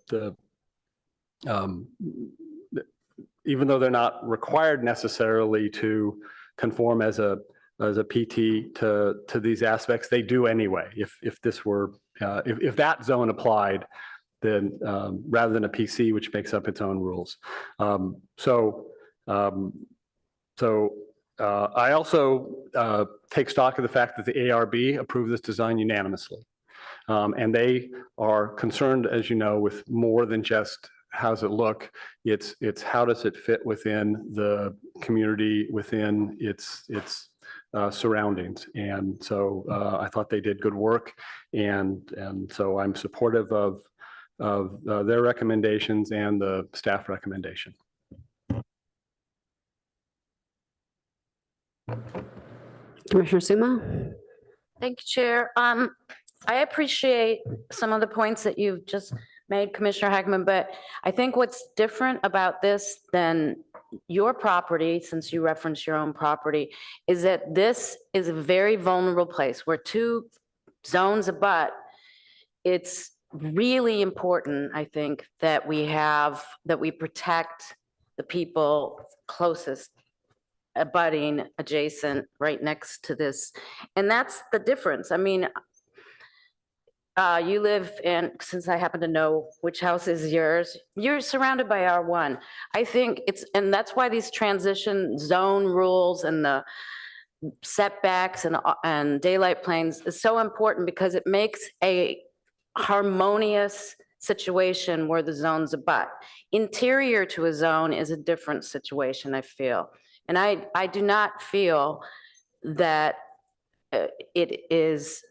even though they're not required necessarily to conform as a PT to these aspects, they do anyway. If this were, if that zone applied, then rather than a PC, which makes up its own rules. I also take stock of the fact that the ARB approved this design unanimously. And they are concerned, as you know, with more than just how's it look. It's how does it fit within the community, within its surroundings. And so I thought they did good work. And so I'm supportive of their recommendations and the staff recommendation. Commissioner Suma? Thank you, Chair. I appreciate some of the points that you've just made, Commissioner Heckman, but I think what's different about this than your property, since you referenced your own property, is that this is a very vulnerable place where two zones abut. It's really important, I think, that we protect the people closest, abutting, adjacent, right next to this. And that's the difference. I mean, you live in, since I happen to know which house is yours, you're surrounded by R1. I think and that's why these transition zone rules and the setbacks and daylight planes is so important, because it makes a harmonious situation where the zones abut. Interior to a zone is a different situation, I feel. And I do not feel that it is.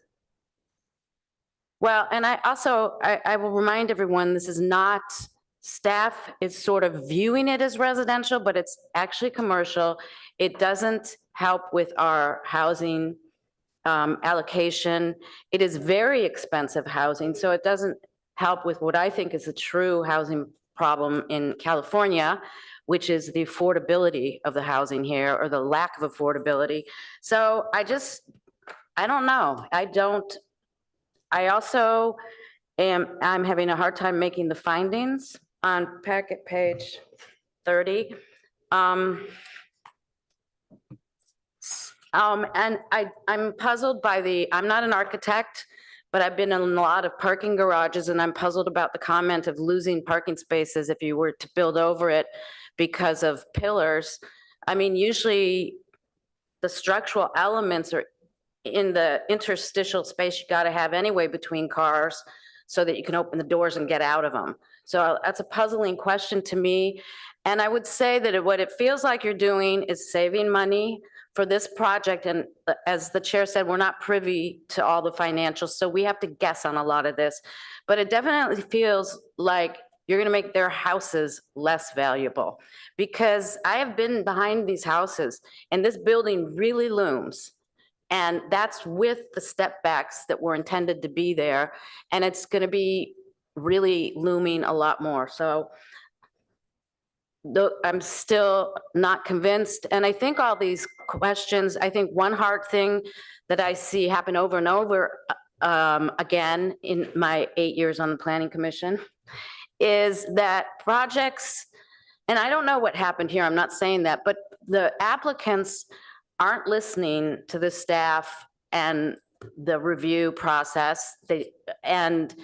Well, and I will remind everyone, this is not, staff is sort of viewing it as residential, but it's actually commercial. It doesn't help with our housing allocation. It is very expensive housing, so it doesn't help with what I think is a true housing problem in California, which is the affordability of the housing here, or the lack of affordability. So I don't know. I also I'm having a hard time making the findings on packet page 30. And I'm puzzled by I'm not an architect, but I've been in a lot of parking garages, and I'm puzzled about the comment of losing parking spaces if you were to build over it because of pillars. I mean, usually the structural elements are in the interstitial space you got to have anyway between cars, so that you can open the doors and get out of them. So that's a puzzling question to me. And I would say that what it feels like you're doing is saving money for this project. And as the chair said, we're not privy to all the financials, so we have to guess on a lot of this. But it definitely feels like you're gonna make their houses less valuable. Because I have been behind these houses, and this building really looms. And that's with the step backs that were intended to be there. And it's gonna be really looming a lot more. So I'm still not convinced. And I think all these questions, I think one hard thing that I see happen over and over again in my 8 years on the Planning Commission is that projects, and I don't know what happened here, I'm not saying that, but the applicants aren't listening to the staff and the review process, and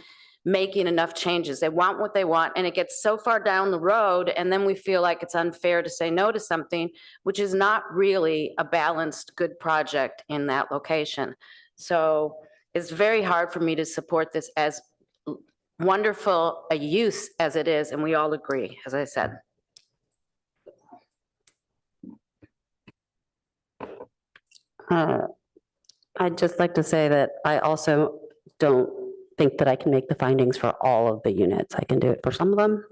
making enough changes. They want what they want, and it gets so far down the road, and then we feel like it's unfair to say no to something, which is not really a balanced, good project in that location. So it's very hard for me to support this, as wonderful a use as it is, and we all agree, as I said. I'd just like to say that I also don't think that I can make the findings for all of the units. I can do it for some of them,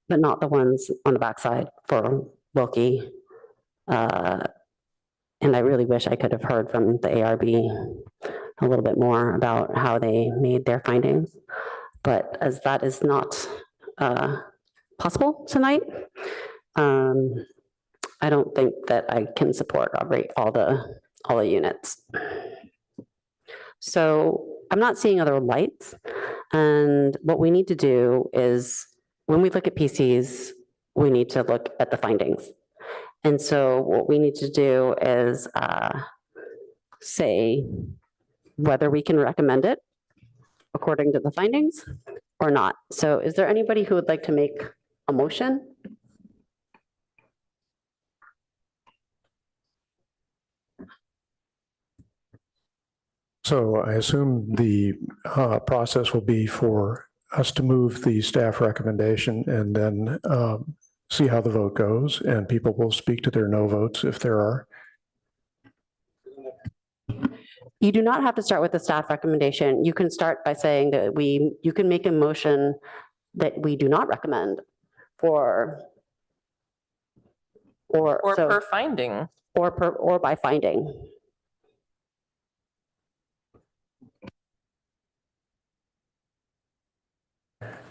but not the ones on the backside for Wilkie. And I really wish I could have heard from the ARB a little bit more about how they made their findings. But as that is not possible tonight, I don't think that I can support all the units. So I'm not seeing other lights. And what we need to do is, when we look at PCs, we need to look at the findings. And so what we need to do is say whether we can recommend it according to the findings or not. So is there anybody who would like to make a motion? So I assume the process will be for us to move the staff recommendation and then see how the vote goes, and people will speak to their no votes if there are. You do not have to start with the staff recommendation. You can start by saying that you can make a motion that we do not recommend or per finding. Or by finding.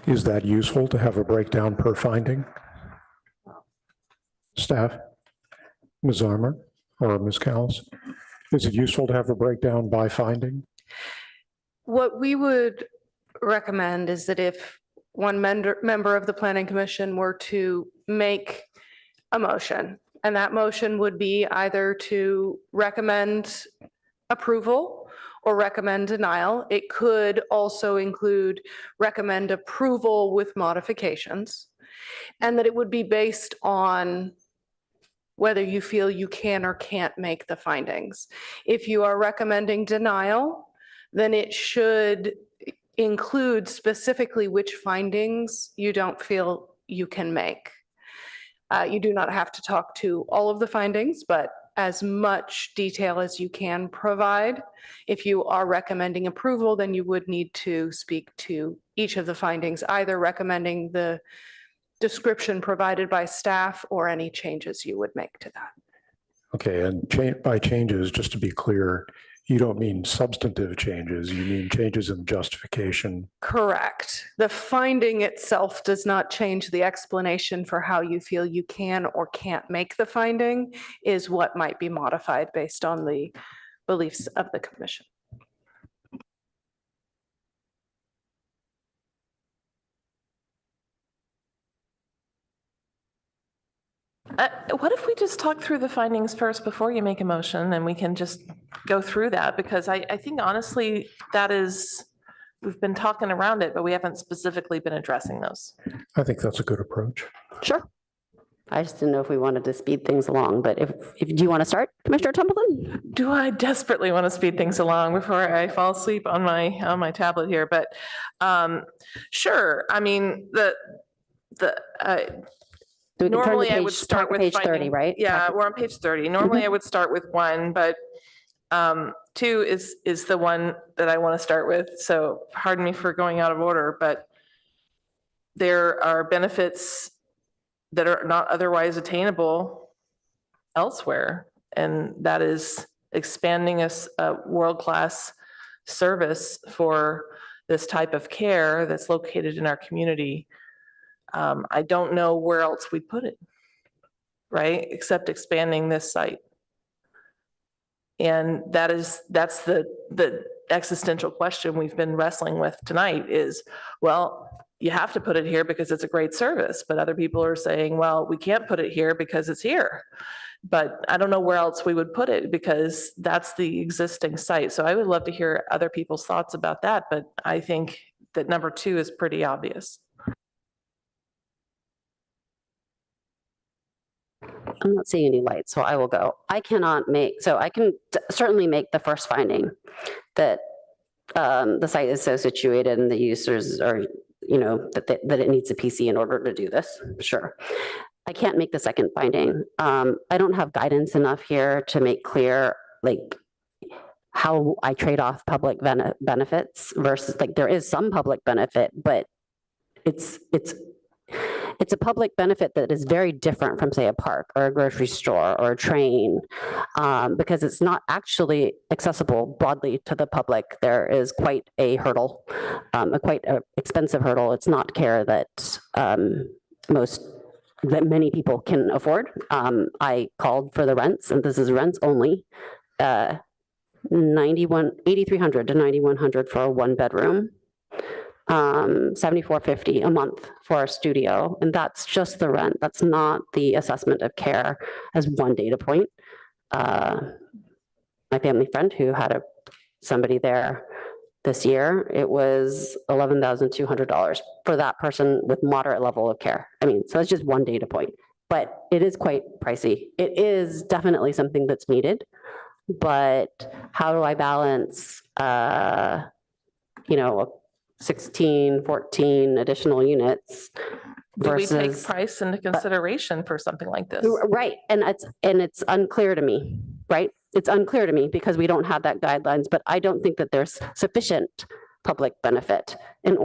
Is that useful to have a breakdown per finding? Staff, Ms. Armour or Ms. Callis, is it useful to have a breakdown by finding? What we would recommend is that if one member of the Planning Commission were to make a motion, and that motion would be either to recommend approval or recommend denial. It could also include recommend approval with modifications, and that it would be based on whether you feel you can or can't make the findings. If you are recommending denial, then it should include specifically which findings you don't feel you can make. You do not have to talk to all of the findings, but as much detail as you can provide. If you are recommending approval, then you would need to speak to each of the findings, either recommending the description provided by staff or any changes you would make to that. Okay, and by changes, just to be clear, you don't mean substantive changes, you mean changes in justification. Correct. The finding itself does not change. The explanation for how you feel you can or can't make the finding is what might be modified based on the beliefs of the commission. What if we just talk through the findings first before you make a motion, and we can just go through that? Because I think honestly, we've been talking around it, but we haven't specifically been addressing those. I think that's a good approach. Sure. I just didn't know if we wanted to speed things along, but if do you want to start, Commissioner Templeton? Do I desperately want to speed things along before I fall asleep on my tablet here? But sure. I mean, normally I would start with page 30, finding, right? Yeah, we're on page 30. Normally I would start with 1, but 2 is the one that I want to start with. So pardon me for going out of order, but there are benefits that are not otherwise attainable elsewhere. And that is expanding a world-class service for this type of care that's located in our community. I don't know where else we put it, right? Except expanding this site. And that's the existential question we've been wrestling with tonight is, well, you have to put it here because it's a great service, but other people are saying, well, we can't put it here because it's here. But I don't know where else we would put it because that's the existing site. So I would love to hear other people's thoughts about that, but I think that number 2 is pretty obvious. I'm not seeing any lights, so I will go. I cannot make, so I can certainly make the first finding that the site is so situated and the users are, that it needs a PC in order to do this, sure. I can't make the second finding. I don't have guidance enough here to make clear, like, how I trade off public benefits versus, like, there is some public benefit, but it's a public benefit that is very different from, say, a park or a grocery store or a train, because it's not actually accessible broadly to the public. There is quite a hurdle, quite an expensive hurdle. It's not care that that many people can afford. I called for the rents, and this is rents only, $8,300 to $9,100 for a 1-bedroom. $7,450 a month for a studio, and that's just the rent. That's not the assessment of care as one data point. My family friend who had somebody there this year, it was $11,200 for that person with moderate level of care. I mean, so that's just one data point, but it is quite pricey. It is definitely something that's needed, but how do I balance, 16, 14 additional units Do we take versus, price into consideration for something like this? right, and it's unclear to me, right? It's unclear to me because we don't have that guidelines, but I don't think that there's sufficient public benefit and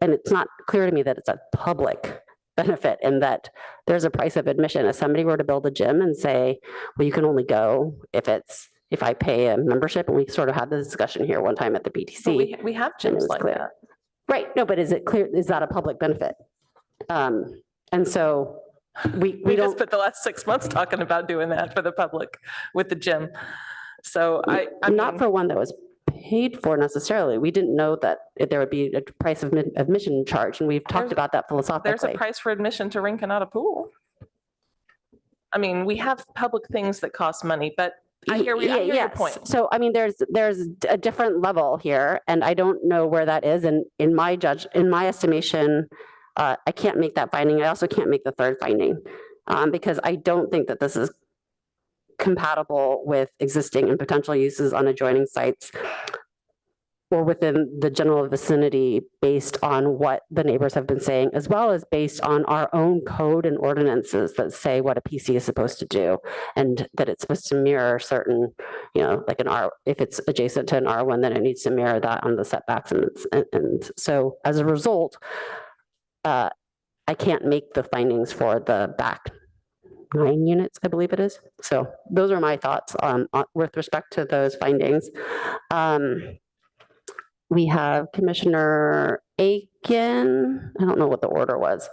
it's not clear to me that it's a public benefit and that there's a price of admission. If somebody were to build a gym and say, well, you can only go if I pay a membership, and we sort of had the discussion here one time at the BTC. But we have gyms like that. Right, no, but is it clear, is that a public benefit? And so we We don't. just spent the last 6 months talking about doing that for the public with the gym. So I'm not for one that was paid for necessarily. We didn't know that there would be a price of admission charge, and we've talked about that philosophically. There's a price for admission to Rinconada Pool. I mean, we have public things that cost money, but I hear your point. So, I mean, there's a different level here, and I don't know where that is. And in my estimation, I can't make that finding. I also can't make the third finding because I don't think that this is compatible with existing and potential uses on adjoining sites or within the general vicinity based on what the neighbors have been saying, as well as based on our own code and ordinances that say what a PC is supposed to do and that it's supposed to mirror certain, like if it's adjacent to an R1, then it needs to mirror that on the setbacks. And so as a result, I can't make the findings for the back 9 units, I believe it is. So those are my thoughts on with respect to those findings. We have Commissioner Aiken. I don't know what the order was.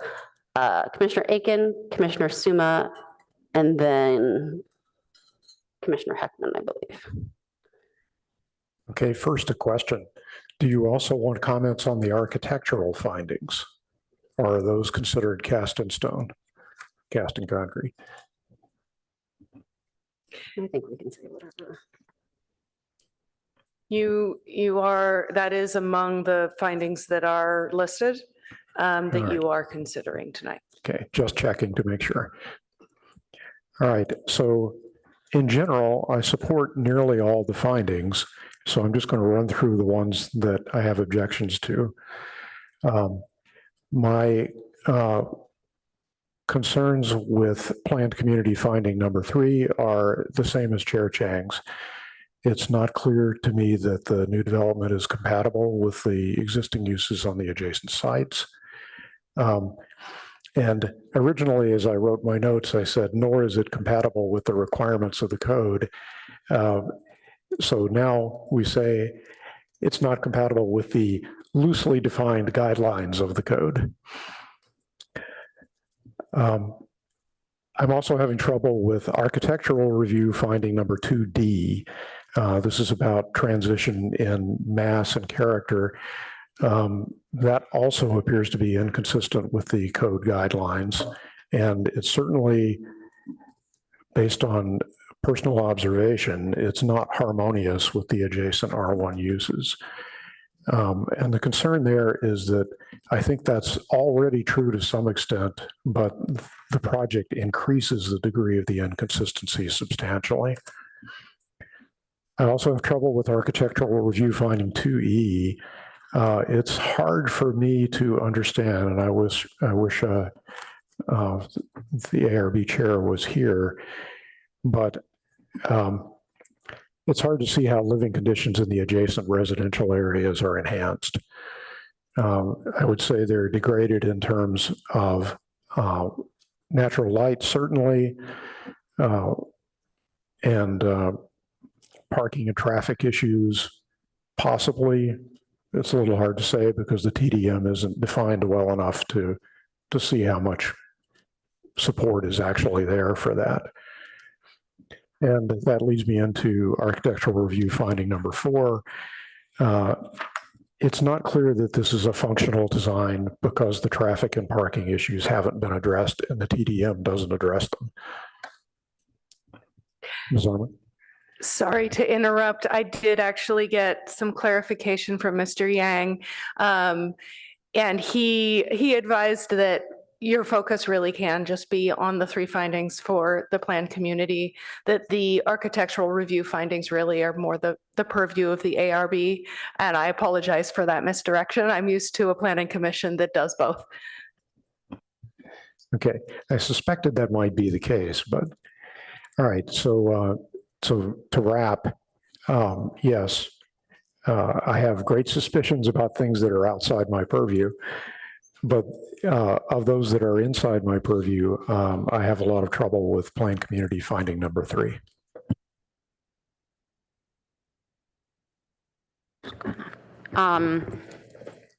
Commissioner Aiken, Commissioner Suma, and then Commissioner Heckman, I believe. Okay, first a question. Do you also want comments on the architectural findings? Or are those considered cast in stone, cast in concrete? I think we can say whatever. That is among the findings that are listed that you are considering tonight. Okay, just checking to make sure. All right, so in general, I support nearly all the findings. So I'm just going to run through the ones that I have objections to. My concerns with planned community finding number 3 are the same as Chair Chang's. It's not clear to me that the new development is compatible with the existing uses on the adjacent sites. And originally, as I wrote my notes, I said, nor is it compatible with the requirements of the code. So now we say it's not compatible with the loosely defined guidelines of the code. I'm also having trouble with architectural review finding number 2D. This is about transition in mass and character. That also appears to be inconsistent with the code guidelines. And it's certainly, based on personal observation, it's not harmonious with the adjacent R1 uses. And the concern there is that I think that's already true to some extent, but the project increases the degree of the inconsistency substantially. I also have trouble with architectural review finding 2E. It's hard for me to understand, and I wish the ARB chair was here, but it's hard to see how living conditions in the adjacent residential areas are enhanced. I would say they're degraded in terms of natural light, certainly, and parking and traffic issues, possibly. It's a little hard to say because the TDM isn't defined well enough to see how much support is actually there for that. And that leads me into architectural review finding number 4. It's not clear that this is a functional design because the traffic and parking issues haven't been addressed and the TDM doesn't address them. Ms. Arman? Sorry to interrupt. I did actually get some clarification from Mr. Yang. And he advised that your focus really can just be on the 3 findings for the planned community, that the architectural review findings really are more the purview of the ARB. And I apologize for that misdirection. I'm used to a planning commission that does both. Okay, I suspected that might be the case, but all right. So to wrap, yes, I have great suspicions about things that are outside my purview, but of those that are inside my purview, I have a lot of trouble with planned community finding number 3. All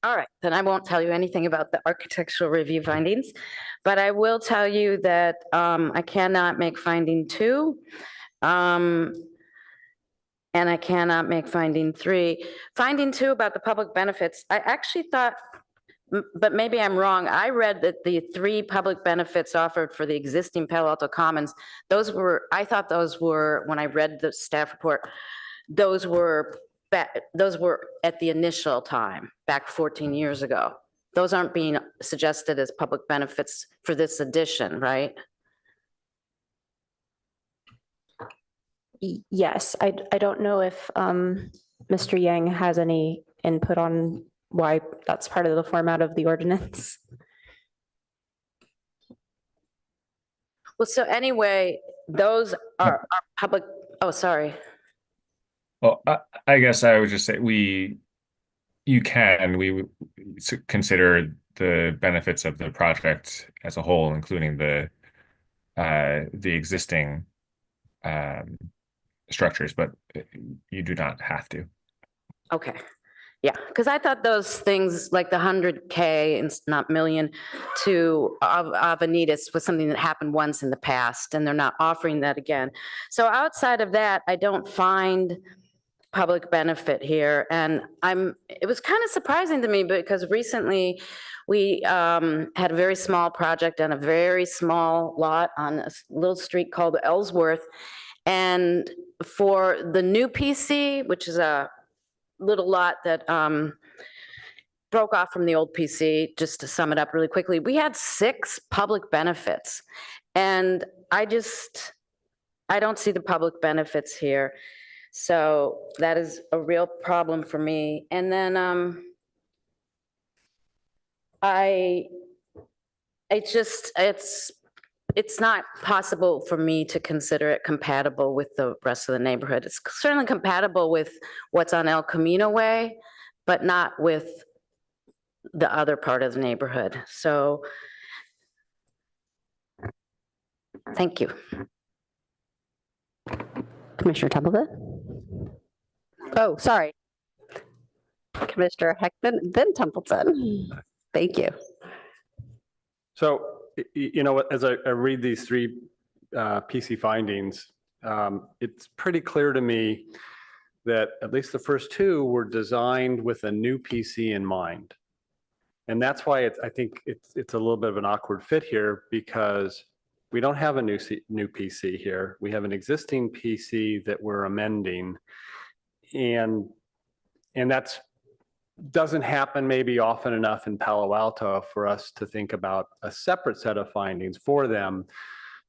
right, then I won't tell you anything about the architectural review findings, but I will tell you that I cannot make finding 2. And I cannot make finding 3. Finding 2 about the public benefits, I actually thought, but maybe I'm wrong. I read that the 3 public benefits offered for the existing Palo Alto Commons, I thought those were, when I read the staff report, those were at the initial time, back 14 years ago. Those aren't being suggested as public benefits for this edition, right? Yes, I don't know if Mr. Yang has any input on why that's part of the format of the ordinance. Well, so anyway, those are public, oh, sorry. Well, I guess I would just say we consider the benefits of the project as a whole, including the existing structures, but you do not have to. Okay, yeah, because I thought those things like the 100K and not million to Avenidas was something that happened once in the past, and they're not offering that again. So outside of that, I don't find public benefit here, and it was kind of surprising to me because recently we had a very small project on a very small lot on a little street called Ellsworth, and for the new PC, which is a little lot that broke off from the old PC, just to sum it up really quickly, we had 6 public benefits. And I don't see the public benefits here. So that is a real problem for me. And then it's not possible for me to consider it compatible with the rest of the neighborhood. It's certainly compatible with what's on El Camino Way, but not with the other part of the neighborhood. So, thank you. Commissioner Templeton? Oh, sorry. Commissioner Heckman, then Templeton. Thank you. So, you know, as I read these 3 PC findings, it's pretty clear to me that at least the first two were designed with a new PC in mind. And that's why I think it's a little bit of an awkward fit here, because we don't have a new PC here. We have an existing PC that we're amending. And that's doesn't happen maybe often enough in Palo Alto for us to think about a separate set of findings for them.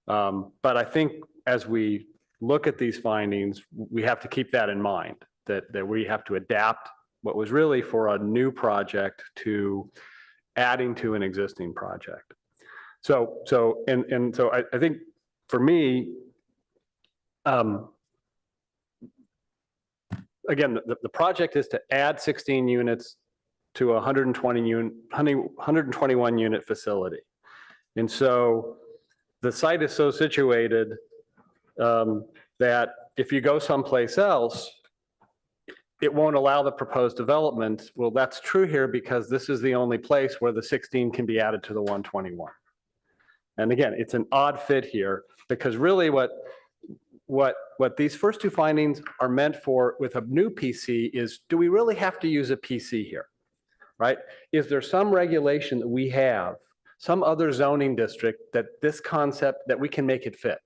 But I think as we look at these findings, we have to keep that in mind, that we have to adapt what was really for a new project to adding to an existing project. So I think for me, again, the project is to add 16 units to a 121 unit facility. And so the site is so situated that if you go someplace else, it won't allow the proposed development. Well, that's true here because this is the only place where the 16 can be added to the 121. And again, it's an odd fit here because really what these first two findings are meant for with a new PC is, do we really have to use a PC here, right? Is there some regulation that we have, some other zoning district that this concept, that we can make it fit?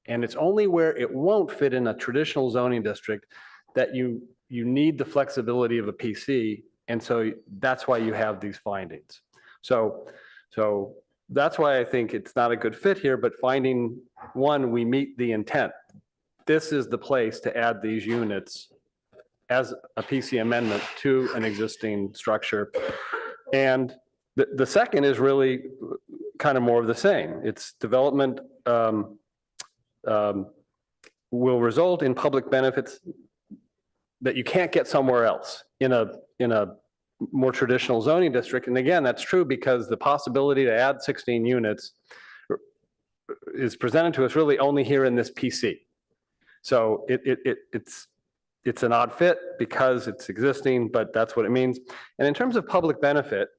And it's only where it won't fit in a traditional zoning district that you need the flexibility of a PC. And so that's why you have these findings. So that's why I think it's not a good fit here, but finding one, we meet the intent. This is the place to add these units as a PC amendment to an existing structure. And the second is really kind of more of the same. It's development will result in public benefits that you can't get somewhere else in a more traditional zoning district. And again, that's true because the possibility to add 16 units is presented to us really only here in this PC. So it's an odd fit because it's existing, but that's what it means. And in terms of public benefit,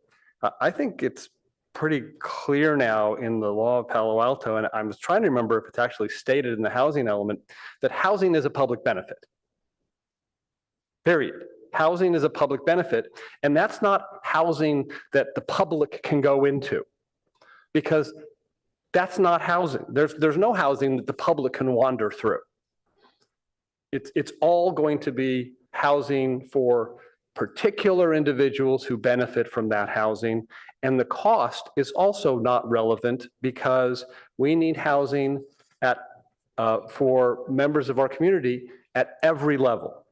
I think it's pretty clear now in the law of Palo Alto, and I was trying to remember if it's actually stated in the housing element, that housing is a public benefit. Period. Housing is a public benefit, and that's not housing that the public can go into, because that's not housing. There's no housing that the public can wander through. It's all going to be housing for particular individuals who benefit from that housing, and the cost is also not relevant because we need housing for members of our community at every level.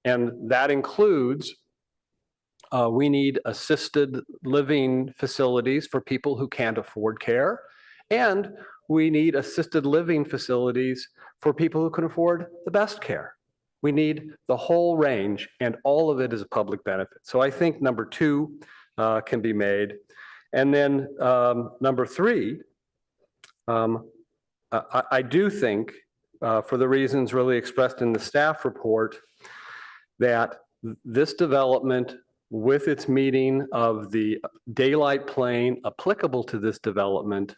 And that includes, we need assisted living facilities for people who can't afford care. And we need assisted living facilities for people who can afford the best care. We need the whole range, and all of it is a public benefit. So I think number two can be made. And then number three, I do think, for the reasons really expressed in the staff report, that this development, with its meeting of the daylight plane applicable to this development,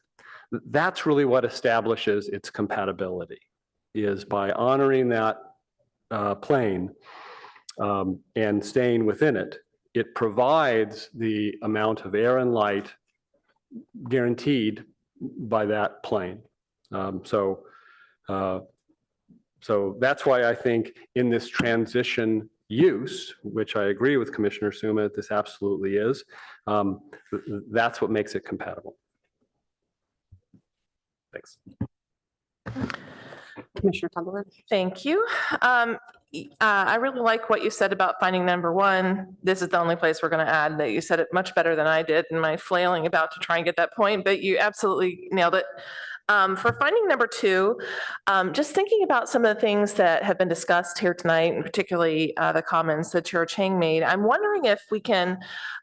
that's really what establishes its compatibility, is by honoring that plane and staying within it. It provides the amount of air and light guaranteed by that plane. So that's why I think in this transition use, which I agree with Commissioner Suma, this absolutely is, that's what makes it compatible. Thanks. Commissioner Tumblin. Thank you. I really like what you said about finding number one. This is the only place we're going to add. That you said it much better than I did in my flailing about to try and get that point, but you absolutely nailed it. For finding number two, just thinking about some of the things that have been discussed here tonight, and particularly the comments that Chair Chang made, I'm wondering if we can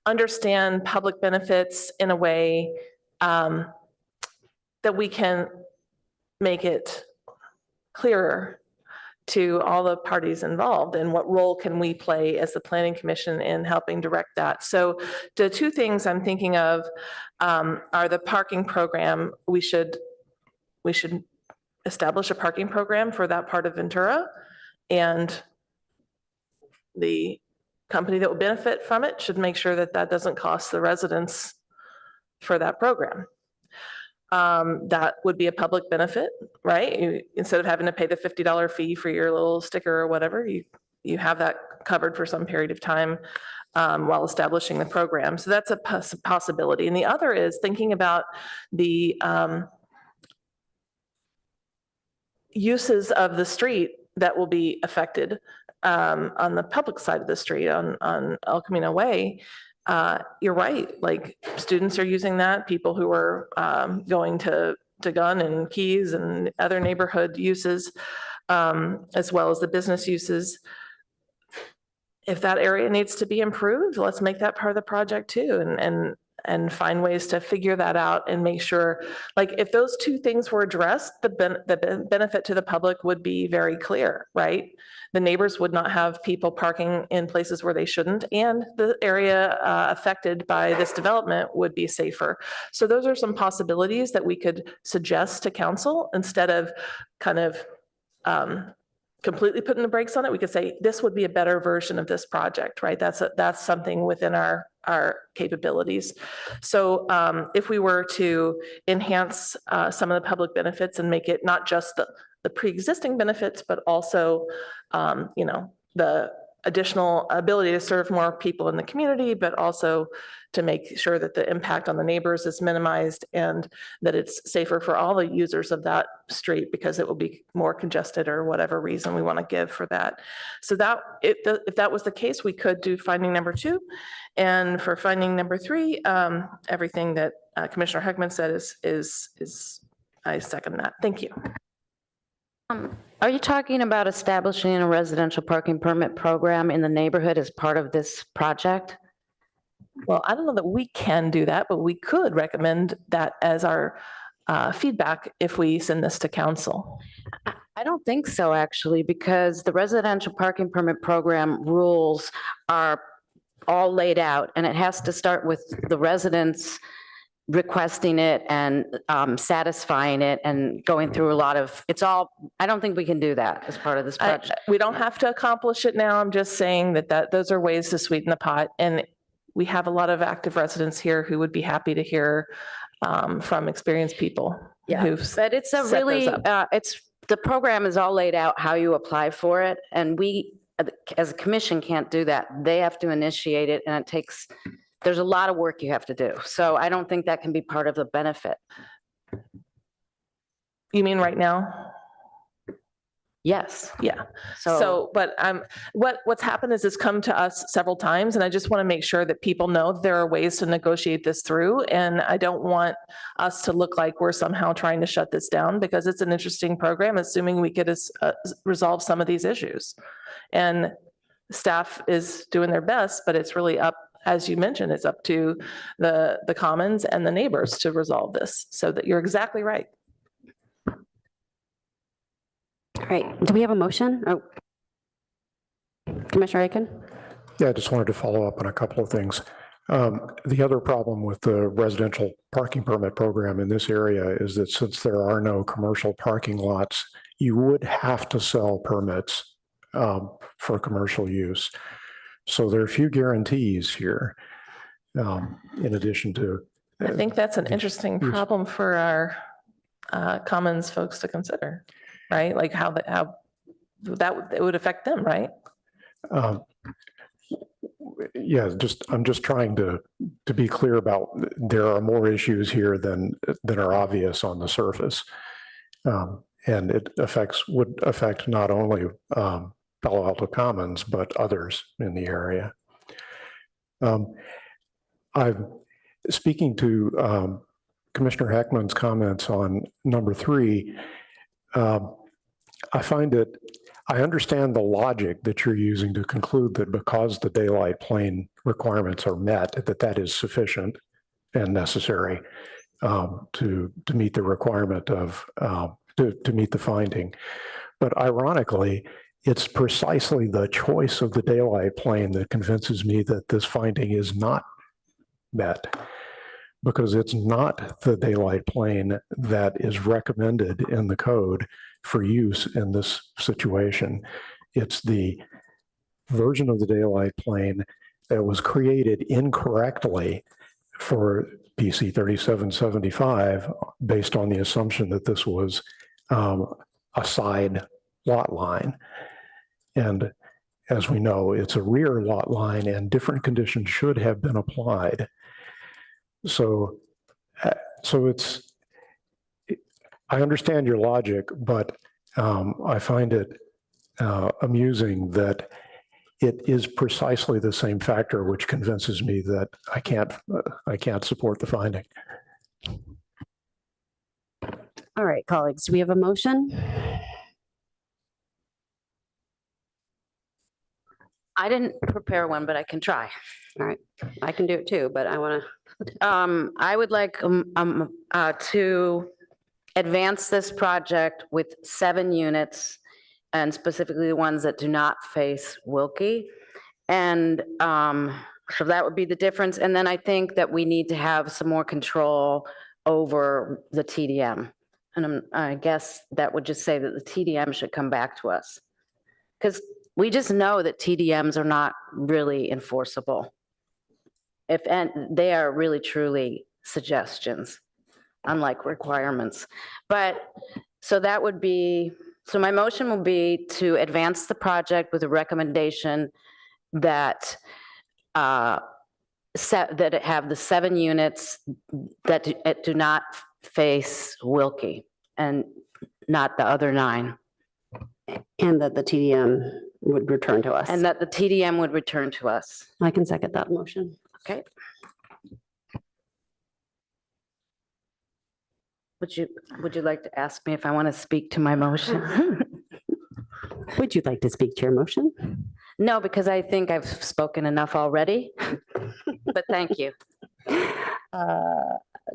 understand public benefits in a way that we can make it clearer to all the parties involved, and what role can we play as the Planning Commission in helping direct that. So the two things I'm thinking of are the parking program. We should establish a parking program for that part of Ventura, and the company that will benefit from it should make sure that that doesn't cost the residents for that program. That would be a public benefit, right? Instead of having to pay the $50 fee for your little sticker or whatever, you have that covered for some period of time while establishing the program. So that's a possibility. And the other is thinking about the uses of the street that will be affected on the public side of the street on El Camino Way. You're right, like students are using that, people who are going to Gun and Keys and other neighborhood uses, as well as the business uses. If that area needs to be improved, let's make that part of the project too, and find ways to figure that out and make sure, like if those two things were addressed, the benefit to the public would be very clear, right? The neighbors would not have people parking in places where they shouldn't, and the area affected by this development would be safer. So those are some possibilities that we could suggest to council instead of kind of completely putting the brakes on it. We could say, this would be a better version of this project, right? That's something within our capabilities. So if we were to enhance some of the public benefits and make it not just the pre-existing benefits, but also, the additional ability to serve more people in the community, but also to make sure that the impact on the neighbors is minimized and that it's safer for all the users of that street because it will be more congested or whatever reason we want to give for that. So that if that was the case, we could do finding number 2. And for finding number 3, everything that Commissioner Heckman said is I second that. Thank you. Are you talking about establishing a residential parking permit program in the neighborhood as part of this project? Well, I don't know that we can do that, but we could recommend that as our feedback if we send this to council. I don't think so, actually, because the residential parking permit program rules are all laid out, and it has to start with the residents requesting it and satisfying it and going through a lot of, I don't think we can do that as part of this project. We don't have to accomplish it now. I'm just saying that those are ways to sweeten the pot. And we have a lot of active residents here who would be happy to hear from experienced people. Yeah, but it's a really, the program is all laid out how you apply for it. And we, as a commission, can't do that. They have to initiate it, and there's a lot of work you have to do. So I don't think that can be part of the benefit. You mean right now? Yes. Yeah. So, but what's happened is it's come to us several times, and I just want to make sure that people know that there are ways to negotiate this through. And I don't want us to look like we're somehow trying to shut this down, because it's an interesting program, assuming we could resolve some of these issues. And staff is doing their best, but it's really up, as you mentioned, it's up to the commons and the neighbors to resolve this. So that you're exactly right. All right, do we have a motion? Oh, Commissioner Aiken? Yeah, I just wanted to follow up on a couple of things. The other problem with the residential parking permit program in this area is that since there are no commercial parking lots, you would have to sell permits for commercial use. So there are a few guarantees here, in addition to. I think that's an interesting problem for our commons folks to consider, right? Like how it would affect them, right? Yeah, I'm just trying to be clear about, there are more issues here than are obvious on the surface. And it would affect not only Palo Alto Commons, but others in the area. I'm speaking to Commissioner Heckman's comments on number 3. I understand the logic that you're using to conclude that because the daylight plane requirements are met, that is sufficient and necessary to meet the requirement of, to meet the finding. But ironically, it's precisely the choice of the daylight plane that convinces me that this finding is not met, because it's not the daylight plane that is recommended in the code for use in this situation. It's the version of the daylight plane that was created incorrectly for PC 3775 based on the assumption that this was a side lot line. And as we know, it's a rear lot line and different conditions should have been applied. So I understand your logic, but I find it amusing that it is precisely the same factor which convinces me that I can't support the finding. All right, colleagues, do we have a motion? I didn't prepare one, but I can try. All right, I can do it too, but I want I would like to advance this project with 7 units, and specifically the ones that do not face Wilkie. And so that would be the difference. And then I think that we need to have some more control over the TDM. And I guess that would just say that the TDM should come back to us. Because we just know that TDMs are not really enforceable. And they are really truly suggestions, unlike requirements. But so that would be, so my motion will be to advance the project with a recommendation that that it have the 7 units that do not face Wilkie and not the other 9. And that the TDM would return to us. And that the TDM would return to us. I can second that motion. Okay. Would you like to ask me if I want to speak to my motion? Would you like to speak to your motion? No, because I think I've spoken enough already, but thank you.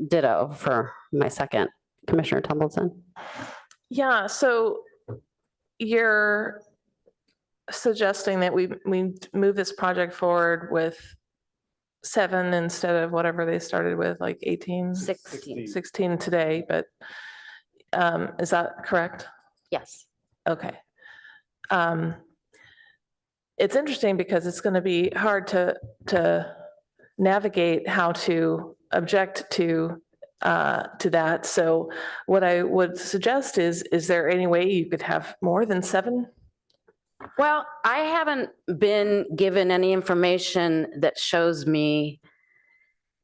Ditto for my second. Commissioner Tumbleton. Yeah, so you're suggesting that we move this project forward with 7 instead of whatever they started with, like 18? 16 today, but is that correct? Yes. Okay. It's interesting because it's going to be hard to navigate how to object to that. So what I would suggest is there any way you could have more than 7? Well, I haven't been given any information that shows me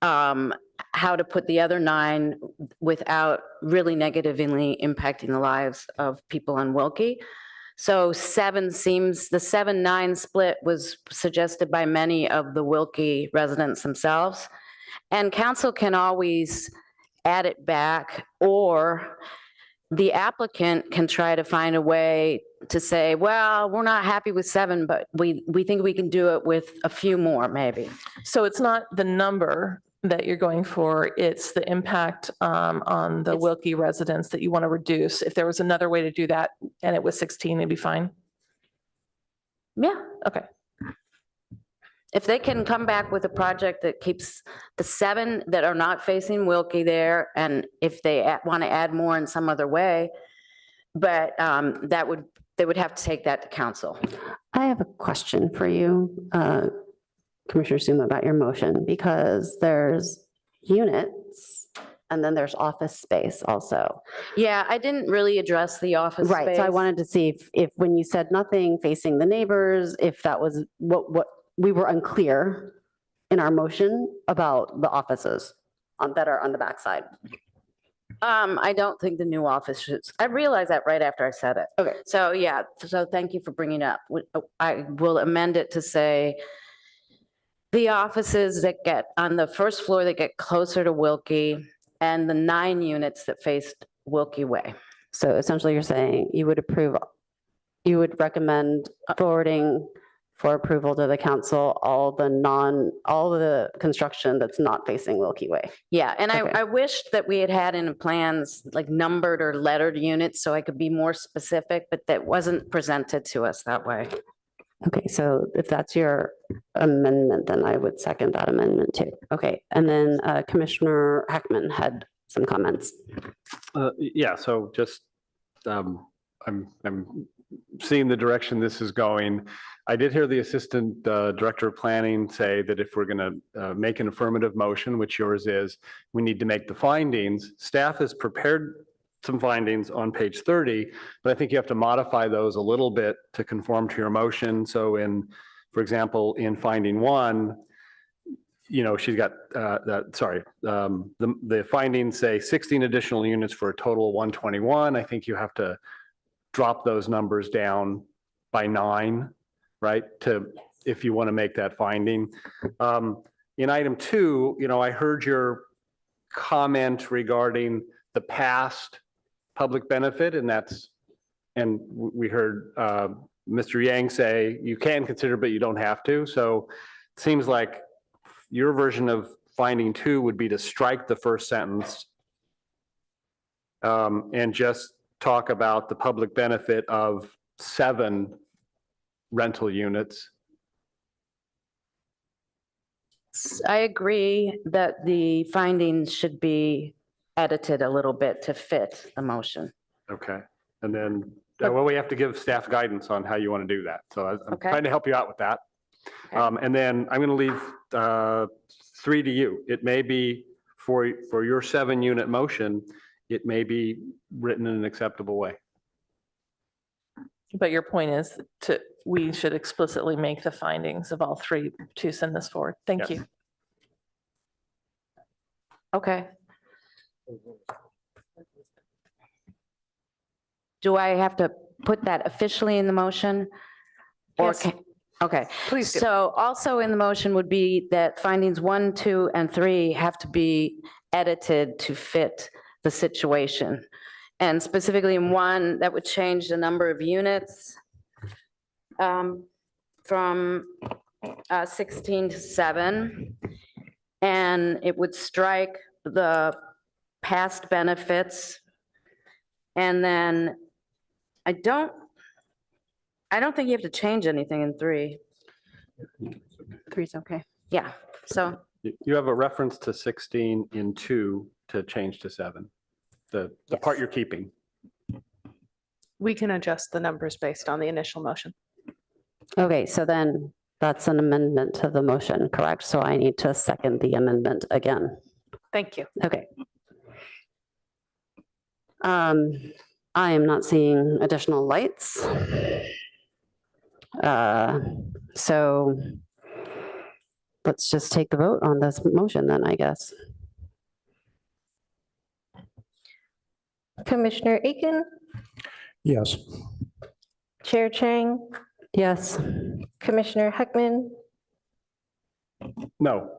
how to put the other 9 without really negatively impacting the lives of people on Wilkie. So 7 seems, the 7-9 split was suggested by many of the Wilkie residents themselves. And council can always add it back, or the applicant can try to find a way to say, well, we're not happy with 7, but we think we can do it with a few more maybe. So it's not the number that you're going for, it's the impact on the Wilkie residents that you want to reduce. If there was another way to do that and it was 16, it'd be fine? Yeah. Okay. If they can come back with a project that keeps the 7 that are not facing Wilkie there, and if they want to add more in some other way, but they would have to take that to council. I have a question for you, Commissioner Suma, about your motion, because there's units and then there's office space also. Yeah, I didn't really address the office space. Right, so I wanted to see if when you said nothing facing the neighbors, if that was what we were unclear in our motion about the offices that are on the backside. I don't think the new office should, I realized that right after I said it. Okay. So yeah, so thank you for bringing it up. I will amend it to say the offices that get on the first floor that get closer to Wilkie, and the 9 units that faced Wilkie Way. So essentially you're saying you would recommend forwarding for approval to the council all the construction that's not facing Wilkie Way. Yeah, and Okay. I wished that we had in the plans like numbered or lettered units so I could be more specific, but that wasn't presented to us that way. Okay, so if that's your amendment, then I would second that amendment too. Okay, and then Commissioner Heckman had some comments. Yeah, so just I'm seeing the direction this is going. I did hear the Assistant Director of Planning say that if we're going to make an affirmative motion, which yours is, we need to make the findings. Staff has prepared some findings on page 30, but I think you have to modify those a little bit to conform to your motion. So for example, in finding 1, she's got the findings say 16 additional units for a total of 121. I think you have to drop those numbers down by 9, right? If you want to make that finding. In item 2, I heard your comment regarding the past public benefit, and we heard Mr. Yang say you can consider, but you don't have to. So it seems like your version of finding 2 would be to strike the first sentence and just talk about the public benefit of 7 rental units. I agree that the findings should be edited a little bit to fit the motion. Okay. And then, well, we have to give staff guidance on how you want to do that. So I'm Okay. trying to help you out with that. And then I'm going to leave 3 to you. It may be for your 7-unit motion, it may be written in an acceptable way. But your point is we should explicitly make the findings of all 3 to send this forward. Thank you. Okay. Do I have to put that officially in the motion? Or Yes. Okay. Please do. So also in the motion would be that findings 1, 2, and 3 have to be edited to fit the situation. And specifically in 1, that would change the number of units from 16 to 7. And it would strike the past benefits. And then I don't think you have to change anything in 3. 3's okay. Yeah, so. You have a reference to 16 in 2 to change to 7, the part you're keeping. We can adjust the numbers based on the initial motion. Okay, so then that's an amendment to the motion, correct? So I need to second the amendment again. Thank you. Okay. I am not seeing additional lights. So let's just take the vote on this motion then, I guess. Commissioner Aiken, Yes. Chair Chang, Yes. Commissioner Heckman, No.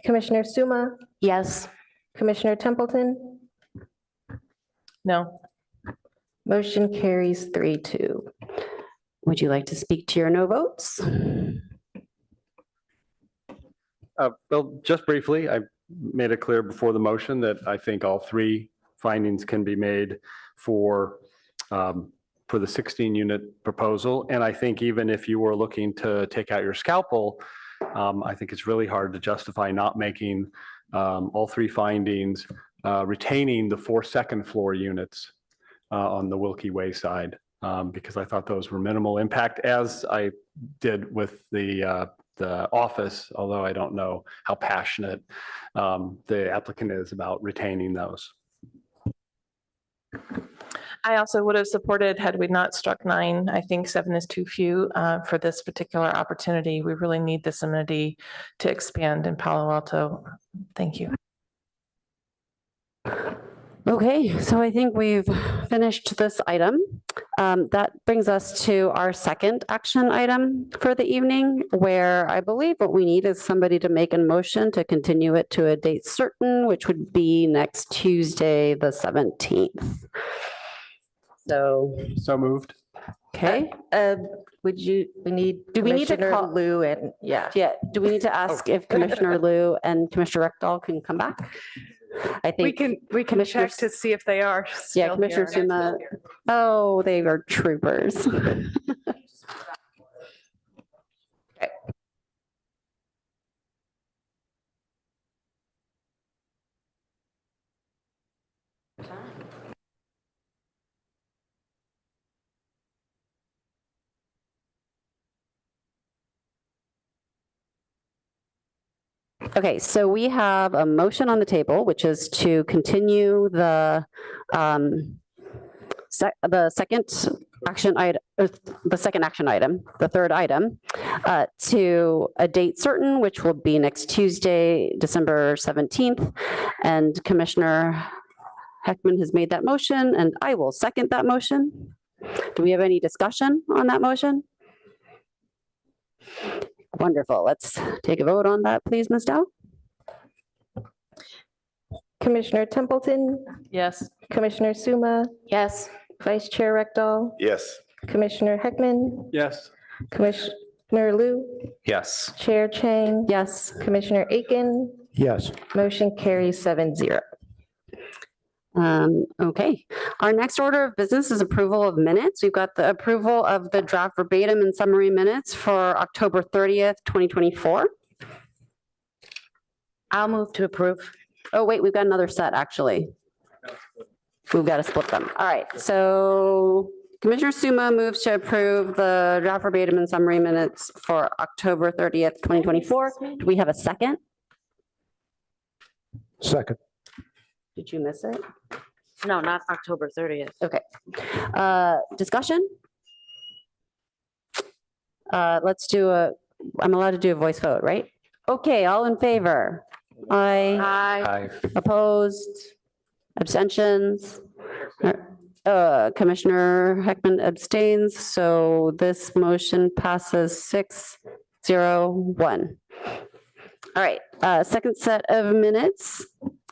Commissioner Suma, Yes. Commissioner Templeton, No. motion carries 3-2. Would you like to speak to your no votes? Well, just briefly, I made it clear before the motion that I think all 3 findings can be made for the 16-unit proposal. And I think even if you were looking to take out your scalpel, I think it's really hard to justify not making all 3 findings, retaining the 4 second-floor units on the Wilkie Way side, because I thought those were minimal impact, as I did with the office, although I don't know how passionate the applicant is about retaining those. I also would have supported had we not struck 9. I think 7 is too few for this particular opportunity. We really need this amenity to expand in Palo Alto. Thank you. Okay, so I think we've finished this item. That brings us to our second action item for the evening, where I believe what we need is somebody to make a motion to continue it to a date certain, which would be next Tuesday, the 17th. So moved. Okay. We need Do we need to Commissioner call- Liu and, yeah. Yeah, do we need to ask if Commissioner Liu and Commissioner Rekdal can come back? I think. We can check to see if they are Yeah, still Commissioner here. Suma. Oh, they are troopers. Okay, so we have a motion on the table, which is to continue the second action item, the third item, to a date certain, which will be next Tuesday, December 17th. And Commissioner Heckman has made that motion, and I will second that motion. Do we have any discussion on that motion? Wonderful. Let's take a vote on that, please, Ms. Dow. Commissioner Templeton, Yes. Commissioner Suma, Yes. Vice Chair Rekdal, Yes. Commissioner Heckman, Yes. Commissioner Liu, Yes. Chair Chang, Yes. Commissioner Aiken, Yes. motion carries 7-0. Okay, our next order of business is approval of minutes. We've got the approval of the draft verbatim and summary minutes for October 30th, 2024. I'll move to approve. Oh, wait, we've got another set, actually. We've got to split them. All right, so Commissioner Suma moves to approve the draft verbatim and summary minutes for October 30th, 2024. Do we have a second? Second. Did you miss it? No, not October 30th. Okay. Discussion? Let's do I'm allowed to do a voice vote, right? Okay, all in favor? Aye. Aye. Opposed? Abstentions? Commissioner Heckman abstains, so this motion passes 6-0-1. All right, second set of minutes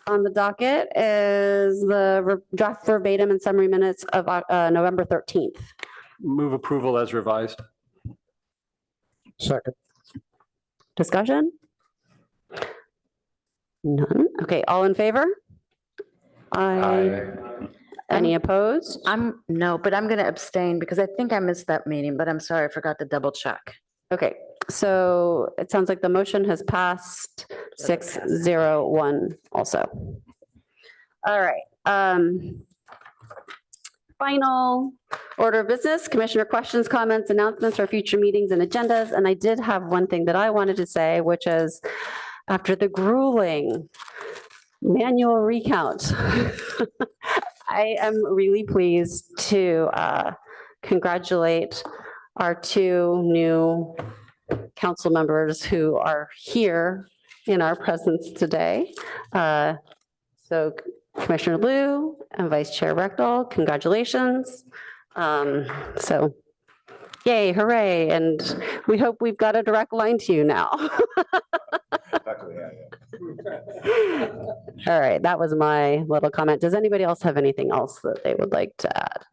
on the docket is the draft verbatim and summary minutes of November 13th. Move approval as revised. Second. Discussion? None. Okay, all in favor? Aye. Any opposed? No, but I'm going to abstain because I think I missed that meeting, but I'm sorry, I forgot to double check. Okay, so it sounds like the motion has passed 6-0-1 also. All right. Final order of business, Commissioner questions, comments, announcements for future meetings and agendas. And I did have one thing that I wanted to say, which is after the grueling manual recount, I am really pleased to congratulate our two new council members who are here in our presence today. So Commissioner Liu and Vice Chair Rekdal, congratulations. So yay, hooray. And we hope we've got a direct line to you now. All right, that was my little comment. Does anybody else have anything else that they would like to add?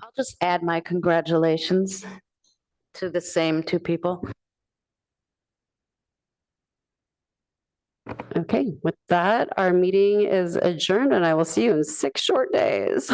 I'll just add my congratulations to the same two people. Okay, with that, our meeting is adjourned and I will see you in 6 short days.